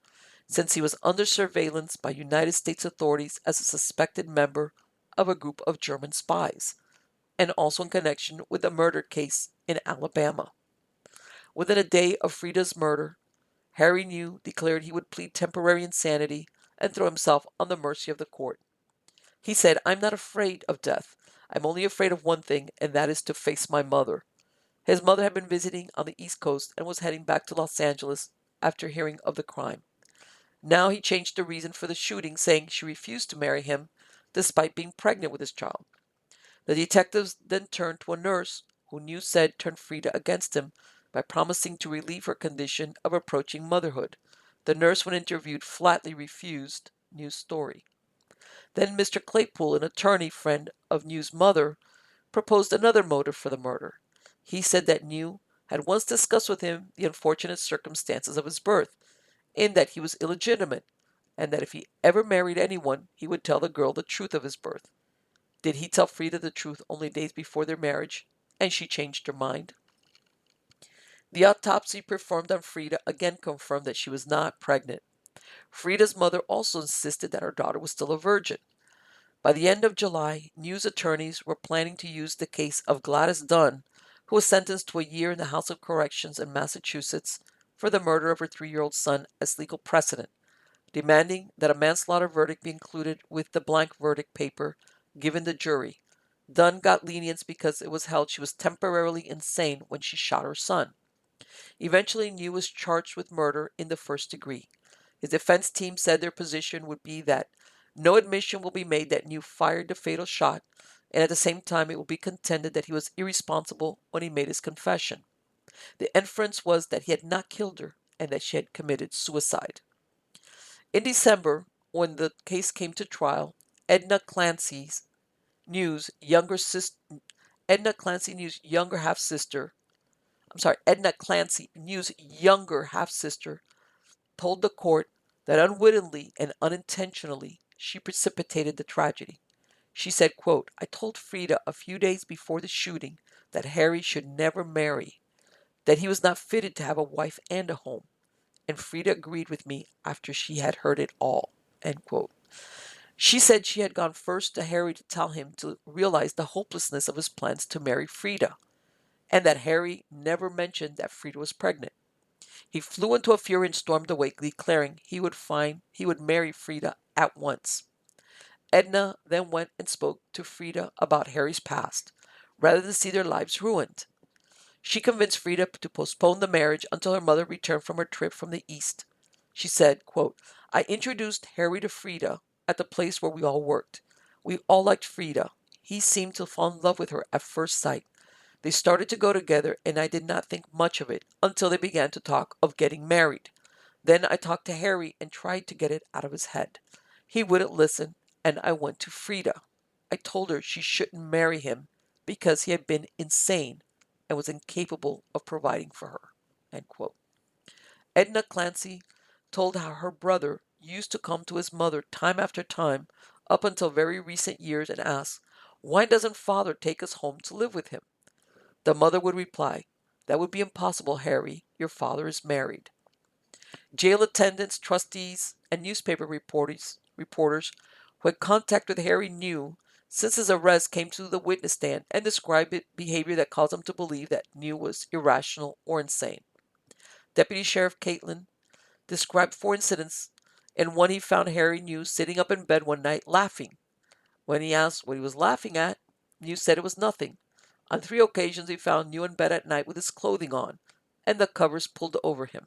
since he was under surveillance by United States authorities as a suspected member of a group of German spies, and also in connection with a murder case in Alabama. Within a day of Frida's murder, Harry New declared he would plead temporary insanity and throw himself on the mercy of the court. He said, "I'm not afraid of death. I'm only afraid of one thing, and that is to face my mother." His mother had been visiting on the East Coast and was heading back to Los Angeles after hearing of the crime. Now he changed the reason for the shooting, saying she refused to marry him despite being pregnant with his child. The detectives then turned to a nurse who New said turned Frida against him by promising to relieve her condition of approaching motherhood. The nurse, when interviewed, flatly refused New's story. Then Mr. Claypool, an attorney friend of New's mother, proposed another motive for the murder. He said that New had once discussed with him the unfortunate circumstances of his birth, in that he was illegitimate, and that if he ever married anyone, he would tell the girl the truth of his birth. Did he tell Frida the truth only days before their marriage, and she changed her mind? The autopsy performed on Frida again confirmed that she was not pregnant. Frida's mother also insisted that her daughter was still a virgin. By the end of July, New's attorneys were planning to use the case of Gladys Dunn, who was sentenced to a year in the House of Corrections in Massachusetts for the murder of her 3-year-old son, as legal precedent, demanding that a manslaughter verdict be included with the blank verdict paper given the jury. Dunn got lenience because it was held she was temporarily insane when she shot her son. Eventually, New was charged with murder in the first degree. His defense team said their position would be that no admission will be made that New fired the fatal shot, and at the same time it will be contended that he was irresponsible when he made his confession. The inference was that he had not killed her and that she had committed suicide. In December, when the case came to trial, Edna Clancy New's younger half sister told the court that unwittingly and unintentionally she precipitated the tragedy. She said, quote, "I told Frida a few days before the shooting that Harry should never marry, that he was not fitted to have a wife and a home, and Frida agreed with me after she had heard it all." End quote. She said she had gone first to Harry to tell him to realize the hopelessness of his plans to marry Frida, and that Harry never mentioned that Frida was pregnant. He flew into a fury and stormed away, declaring he would marry Frida at once. Edna then went and spoke to Frida about Harry's past, rather than see their lives ruined. She convinced Frida to postpone the marriage until her mother returned from her trip from the East. She said, quote, "I introduced Harry to Frida at the place where we all worked. We all liked Frida. He seemed to fall in love with her at first sight. They started to go together, and I did not think much of it until they began to talk of getting married. Then I talked to Harry and tried to get it out of his head. He wouldn't listen, and I went to Frida. I told her she shouldn't marry him because he had been insane and was incapable of providing for her." End quote. Edna Clancy told how her brother used to come to his mother time after time up until very recent years and ask, Why doesn't father take us home to live with him? The mother would reply, That would be impossible, Harry. Your father is married. Jail attendants, trustees, and newspaper reporters who had contact with Harry New since his arrest came to the witness stand and described behavior that caused them to believe that New was irrational or insane. Deputy Sheriff Catlin described 4 incidents. In one, he found Harry New sitting up in bed one night laughing. When he asked what he was laughing at, New said it was nothing. On 3 occasions, he found New in bed at night with his clothing on and the covers pulled over him.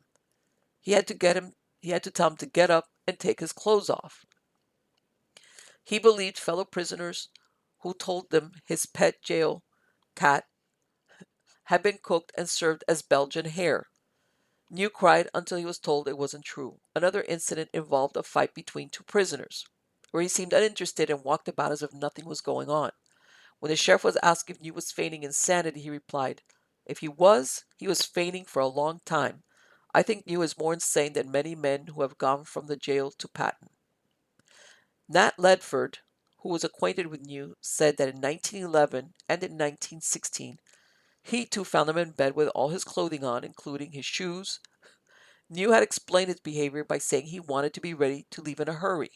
He had to tell him to get up and take his clothes off. He believed fellow prisoners who told them his pet jail cat had been cooked and served as Belgian hare. New cried until he was told it wasn't true. Another incident involved a fight between 2 prisoners, where he seemed uninterested and walked about as if nothing was going on. When the sheriff was asked if New was feigning insanity, he replied, If he was feigning for a long time. I think New is more insane than many men who have gone from the jail to Patton. Nat Ledford, who was acquainted with New, said that in 1911 and in 1916, he too found him in bed with all his clothing on, including his shoes. New had explained his behavior by saying he wanted to be ready to leave in a hurry,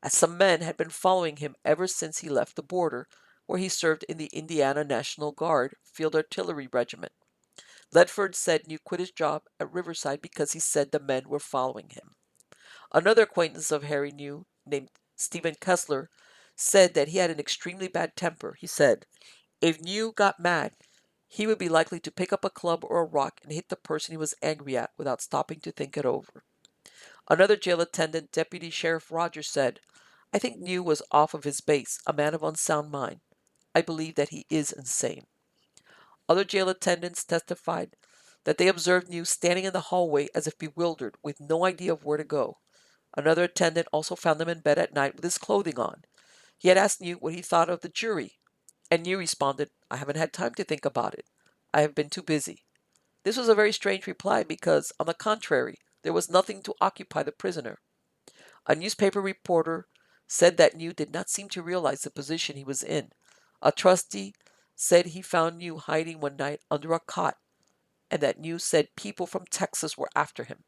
as some men had been following him ever since he left the border, where he served in the Indiana National Guard Field Artillery Regiment. Ledford said New quit his job at Riverside because he said the men were following him. Another acquaintance of Harry New, named Stephen Kessler, said that he had an extremely bad temper. He said, if New got mad, he would be likely to pick up a club or a rock and hit the person he was angry at without stopping to think it over. Another jail attendant, Deputy Sheriff Rogers, said, I think New was off of his base, a man of unsound mind. I believe that he is insane. Other jail attendants testified that they observed New standing in the hallway as if bewildered, with no idea of where to go. Another attendant also found him in bed at night with his clothing on. He had asked New what he thought of the jury, and New responded, I haven't had time to think about it. I have been too busy. This was a very strange reply because, on the contrary, there was nothing to occupy the prisoner. A newspaper reporter said that New did not seem to realize the position he was in. A trustee said he found New hiding one night under a cot, and that New said people from Texas were after him.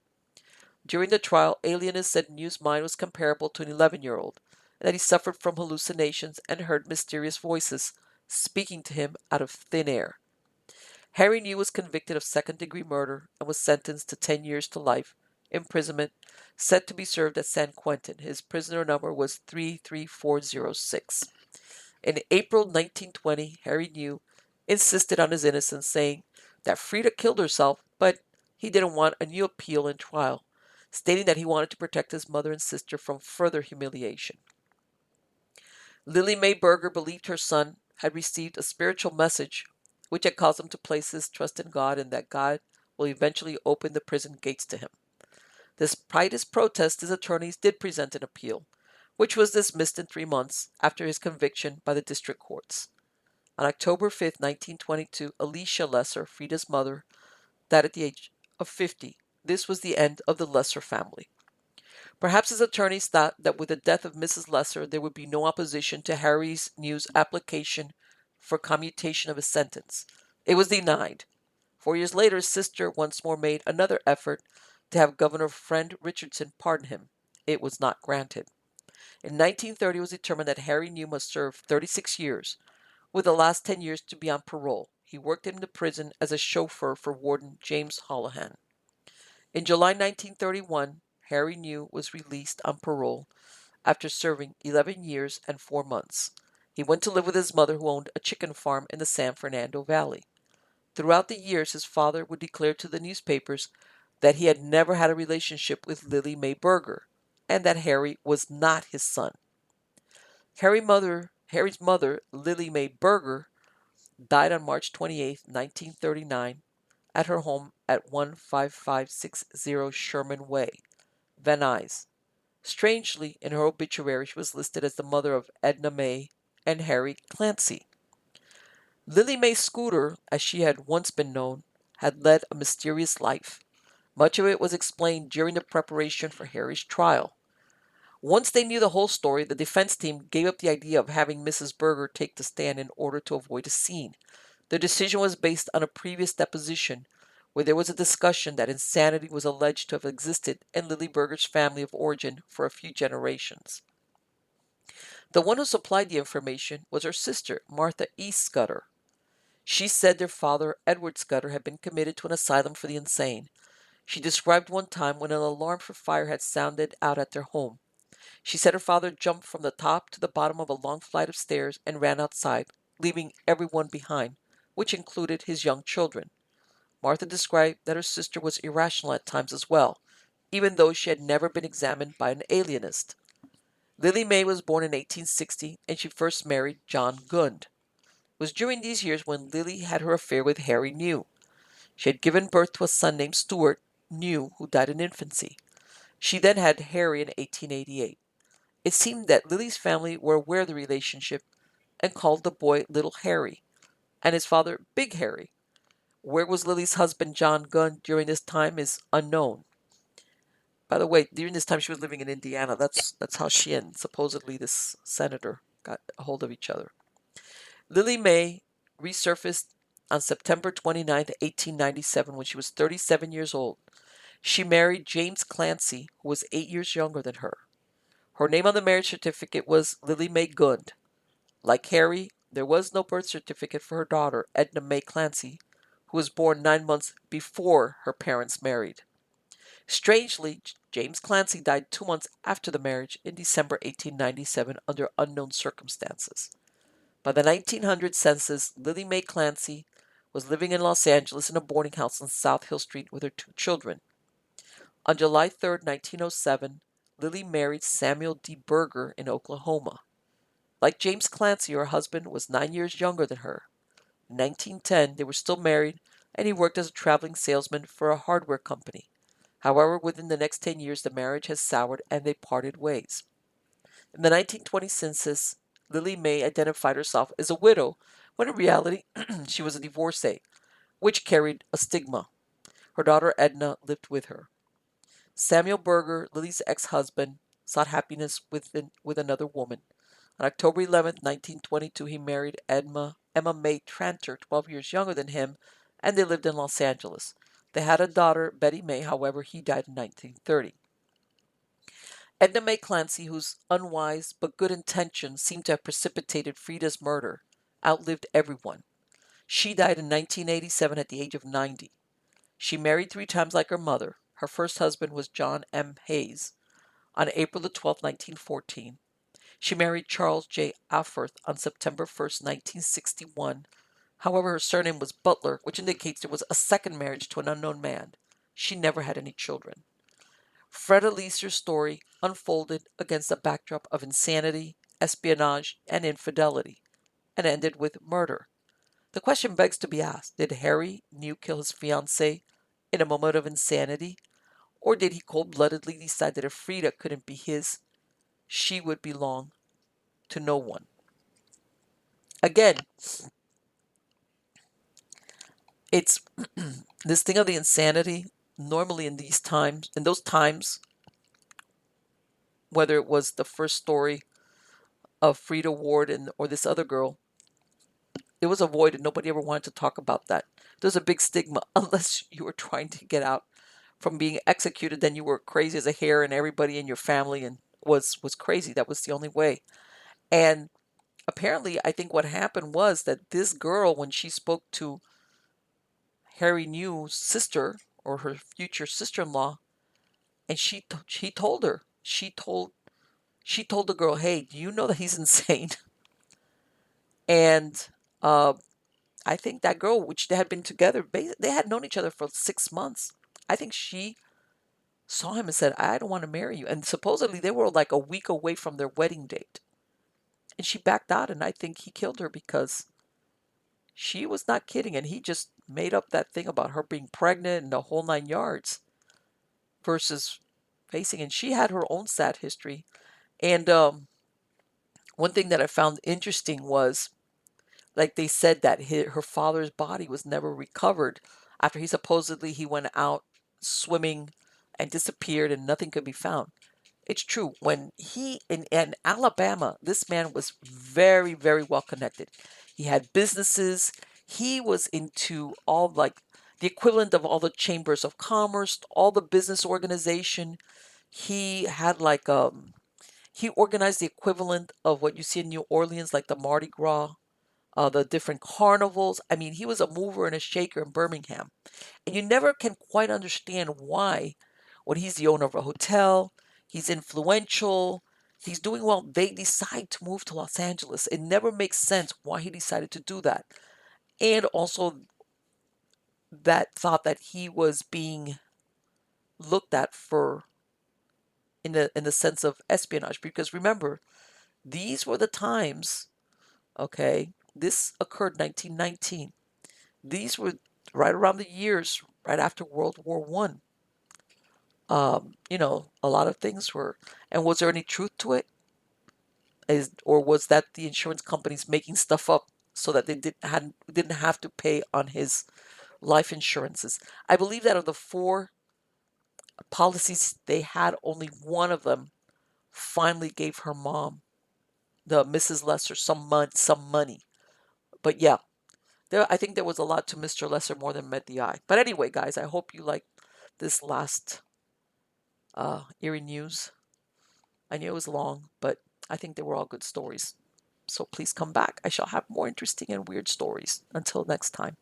During the trial, alienists said New's mind was comparable to an 11-year-old, and that he suffered from hallucinations and heard mysterious voices speaking to him out of thin air. Harry New was convicted of second-degree murder and was sentenced to 10 years to life imprisonment, set to be served at San Quentin. His prisoner number was 33406. In April 1920, Harry New insisted on his innocence, saying that Frida killed herself, but he didn't want a new appeal and trial, stating that he wanted to protect his mother and sister from further humiliation. Lily Mae Berger believed her son had received a spiritual message which had caused him to place his trust in God and that God will eventually open the prison gates to him. Despite his protest, his attorneys did present an appeal, which was dismissed in 3 months after his conviction by the district courts. On October 5, 1922, Alicia Lesser, Frida's mother, died at the age of 50. This was the end of the Lesser family. Perhaps his attorneys thought that with the death of Mrs. Lesser, there would be no opposition to Harry New's application for commutation of his sentence. It was denied. 4 years later, his sister once more made another effort to have Governor Friend Richardson pardon him. It was not granted. In 1930, it was determined that Harry New must serve 36 years, with the last 10 years to be on parole. He worked in the prison as a chauffeur for Warden James Holohan. In July 1931, Harry New was released on parole after serving 11 years and 4 months. He went to live with his mother, who owned a chicken farm in the San Fernando Valley. Throughout the years, his father would declare to the newspapers that he had never had a relationship with Lily Mae Berger, and that Harry was not his son. Harry's mother, Lily Mae Berger, died on March 28, 1939, at her home at 15560 Sherman Way, Van Nuys. Strangely, in her obituary, she was listed as the mother of Edna May and Harry Clancy. Lily Mae Scooter, as she had once been known, had led a mysterious life. Much of it was explained during the preparation for Harry's trial. Once they knew the whole story, the defense team gave up the idea of having Mrs. Berger take the stand in order to avoid a scene. Their decision was based on a previous deposition where there was a discussion that insanity was alleged to have existed in Lily Berger's family of origin for a few generations. The one who supplied the information was her sister, Martha E. Scudder. She said their father, Edward Scudder, had been committed to an asylum for the insane. She described one time when an alarm for fire had sounded out at their home. She said her father jumped from the top to the bottom of a long flight of stairs and ran outside, leaving everyone behind, which included his young children. Martha described that her sister was irrational at times as well, even though she had never been examined by an alienist. Lily May was born in 1860 and she first married John Gund. It was during these years when Lily had her affair with Harry New. She had given birth to a son named Stuart New, who died in infancy. She then had Harry in 1888. It seemed that Lily's family were aware of the relationship and called the boy Little Harry, and his father Big Harry. Where was Lily's husband John Gunn during this time is unknown. By the way, during this time she was living in Indiana. That's how she and supposedly this senator got a hold of each other. Lily May resurfaced on September 29, 1897, when she was 37 years old. She married James Clancy, who was 8 years younger than her. Her name on the marriage certificate was Lily May Gund. Like Harry, there was no birth certificate for her daughter, Edna May Clancy, who was born 9 months before her parents married. Strangely, James Clancy died 2 months after the marriage in December 1897 under unknown circumstances. By the 1900 census, Lily May Clancy was living in Los Angeles in a boarding house on South Hill Street with her 2 children. On July 3, 1907, Lily married Samuel D. Berger in Oklahoma. Like James Clancy, her husband was 9 years younger than her. In 1910, they were still married, and he worked as a traveling salesman for a hardware company. However, within the next 10 years, the marriage has soured and they parted ways. In the 1920 census, Lily May identified herself as a widow when in reality she was a divorcee, which carried a stigma. Her daughter Edna lived with her. Samuel Berger, Lily's ex-husband, sought happiness with another woman. On October 11, 1922, he married Emma May Tranter, 12 years younger than him, and they lived in Los Angeles. They had a daughter, Betty May, however, he died in 1930. Edna May Clancy, whose unwise but good intentions seemed to have precipitated Frida's murder, outlived everyone. She died in 1987 at the age of 90. She married 3 times like her mother. Her first husband was John M. Hayes. On April 12, 1914, she married Charles J. Alforth on September 1, 1961. However, her surname was Butler, which indicates there was a second marriage to an unknown man. She never had any children. Fred Elicer's story unfolded against a backdrop of insanity, espionage, and infidelity, and ended with murder. The question begs to be asked, did Harry New kill his fiancée in a moment of insanity, or did he cold-bloodedly decide that if Frida couldn't be his, she would belong to no one? Again, it's this thing of the insanity. Normally in those times, whether it was the first story of Frida Ward or this other girl, it was avoided. Nobody ever wanted to talk about that. There's a big stigma unless you were trying to get out from being executed. Then you were crazy as a hare, and everybody in your family and was crazy. That was the only way. And apparently, I think what happened was that this girl, when she spoke to Harry New's sister or her future sister-in-law, and he told her, she told the girl, "Hey, do you know that he's insane?" And I think that girl, which they had been together, they had known each other for 6 months. I think she saw him and said, "I don't want to marry you." And supposedly they were like a week away from their wedding date. And she backed out, and I think he killed her because she was not kidding. And he just made up that thing about her being pregnant and the whole 9 yards versus facing. And she had her own sad history. And one thing that I found interesting was, like they said, that her father's body was never recovered after he went out swimming and disappeared and nothing could be found. It's true. When he in Alabama, this man was very, very well connected. He had businesses. He was into all like the equivalent of all the chambers of commerce, all the business organization. He had like he organized the equivalent of what you see in New Orleans, like the Mardi Gras, the different carnivals. I mean, he was a mover and a shaker in Birmingham. And you never can quite understand why, when he's the owner of a hotel, he's influential, he's doing well, they decide to move to Los Angeles. It never makes sense why he decided to do that. And also that thought that he was being looked at for in the sense of espionage. Because remember, these were the times, okay, this occurred 1919. These were right around the years right after World War One. A lot of things were. And was there any truth to it? Or was that the insurance companies making stuff up so that they didn't have to pay on his life insurances? I believe that of the four policies they had, only one of them finally gave her mom, the Mrs. Lesser, some money. But yeah, I think there was a lot to Mr. Lesser more than met the eye. But anyway, guys, I hope you like this last eerie news. I knew it was long, but I think they were all good stories. So please come back. I shall have more interesting and weird stories. Until next time.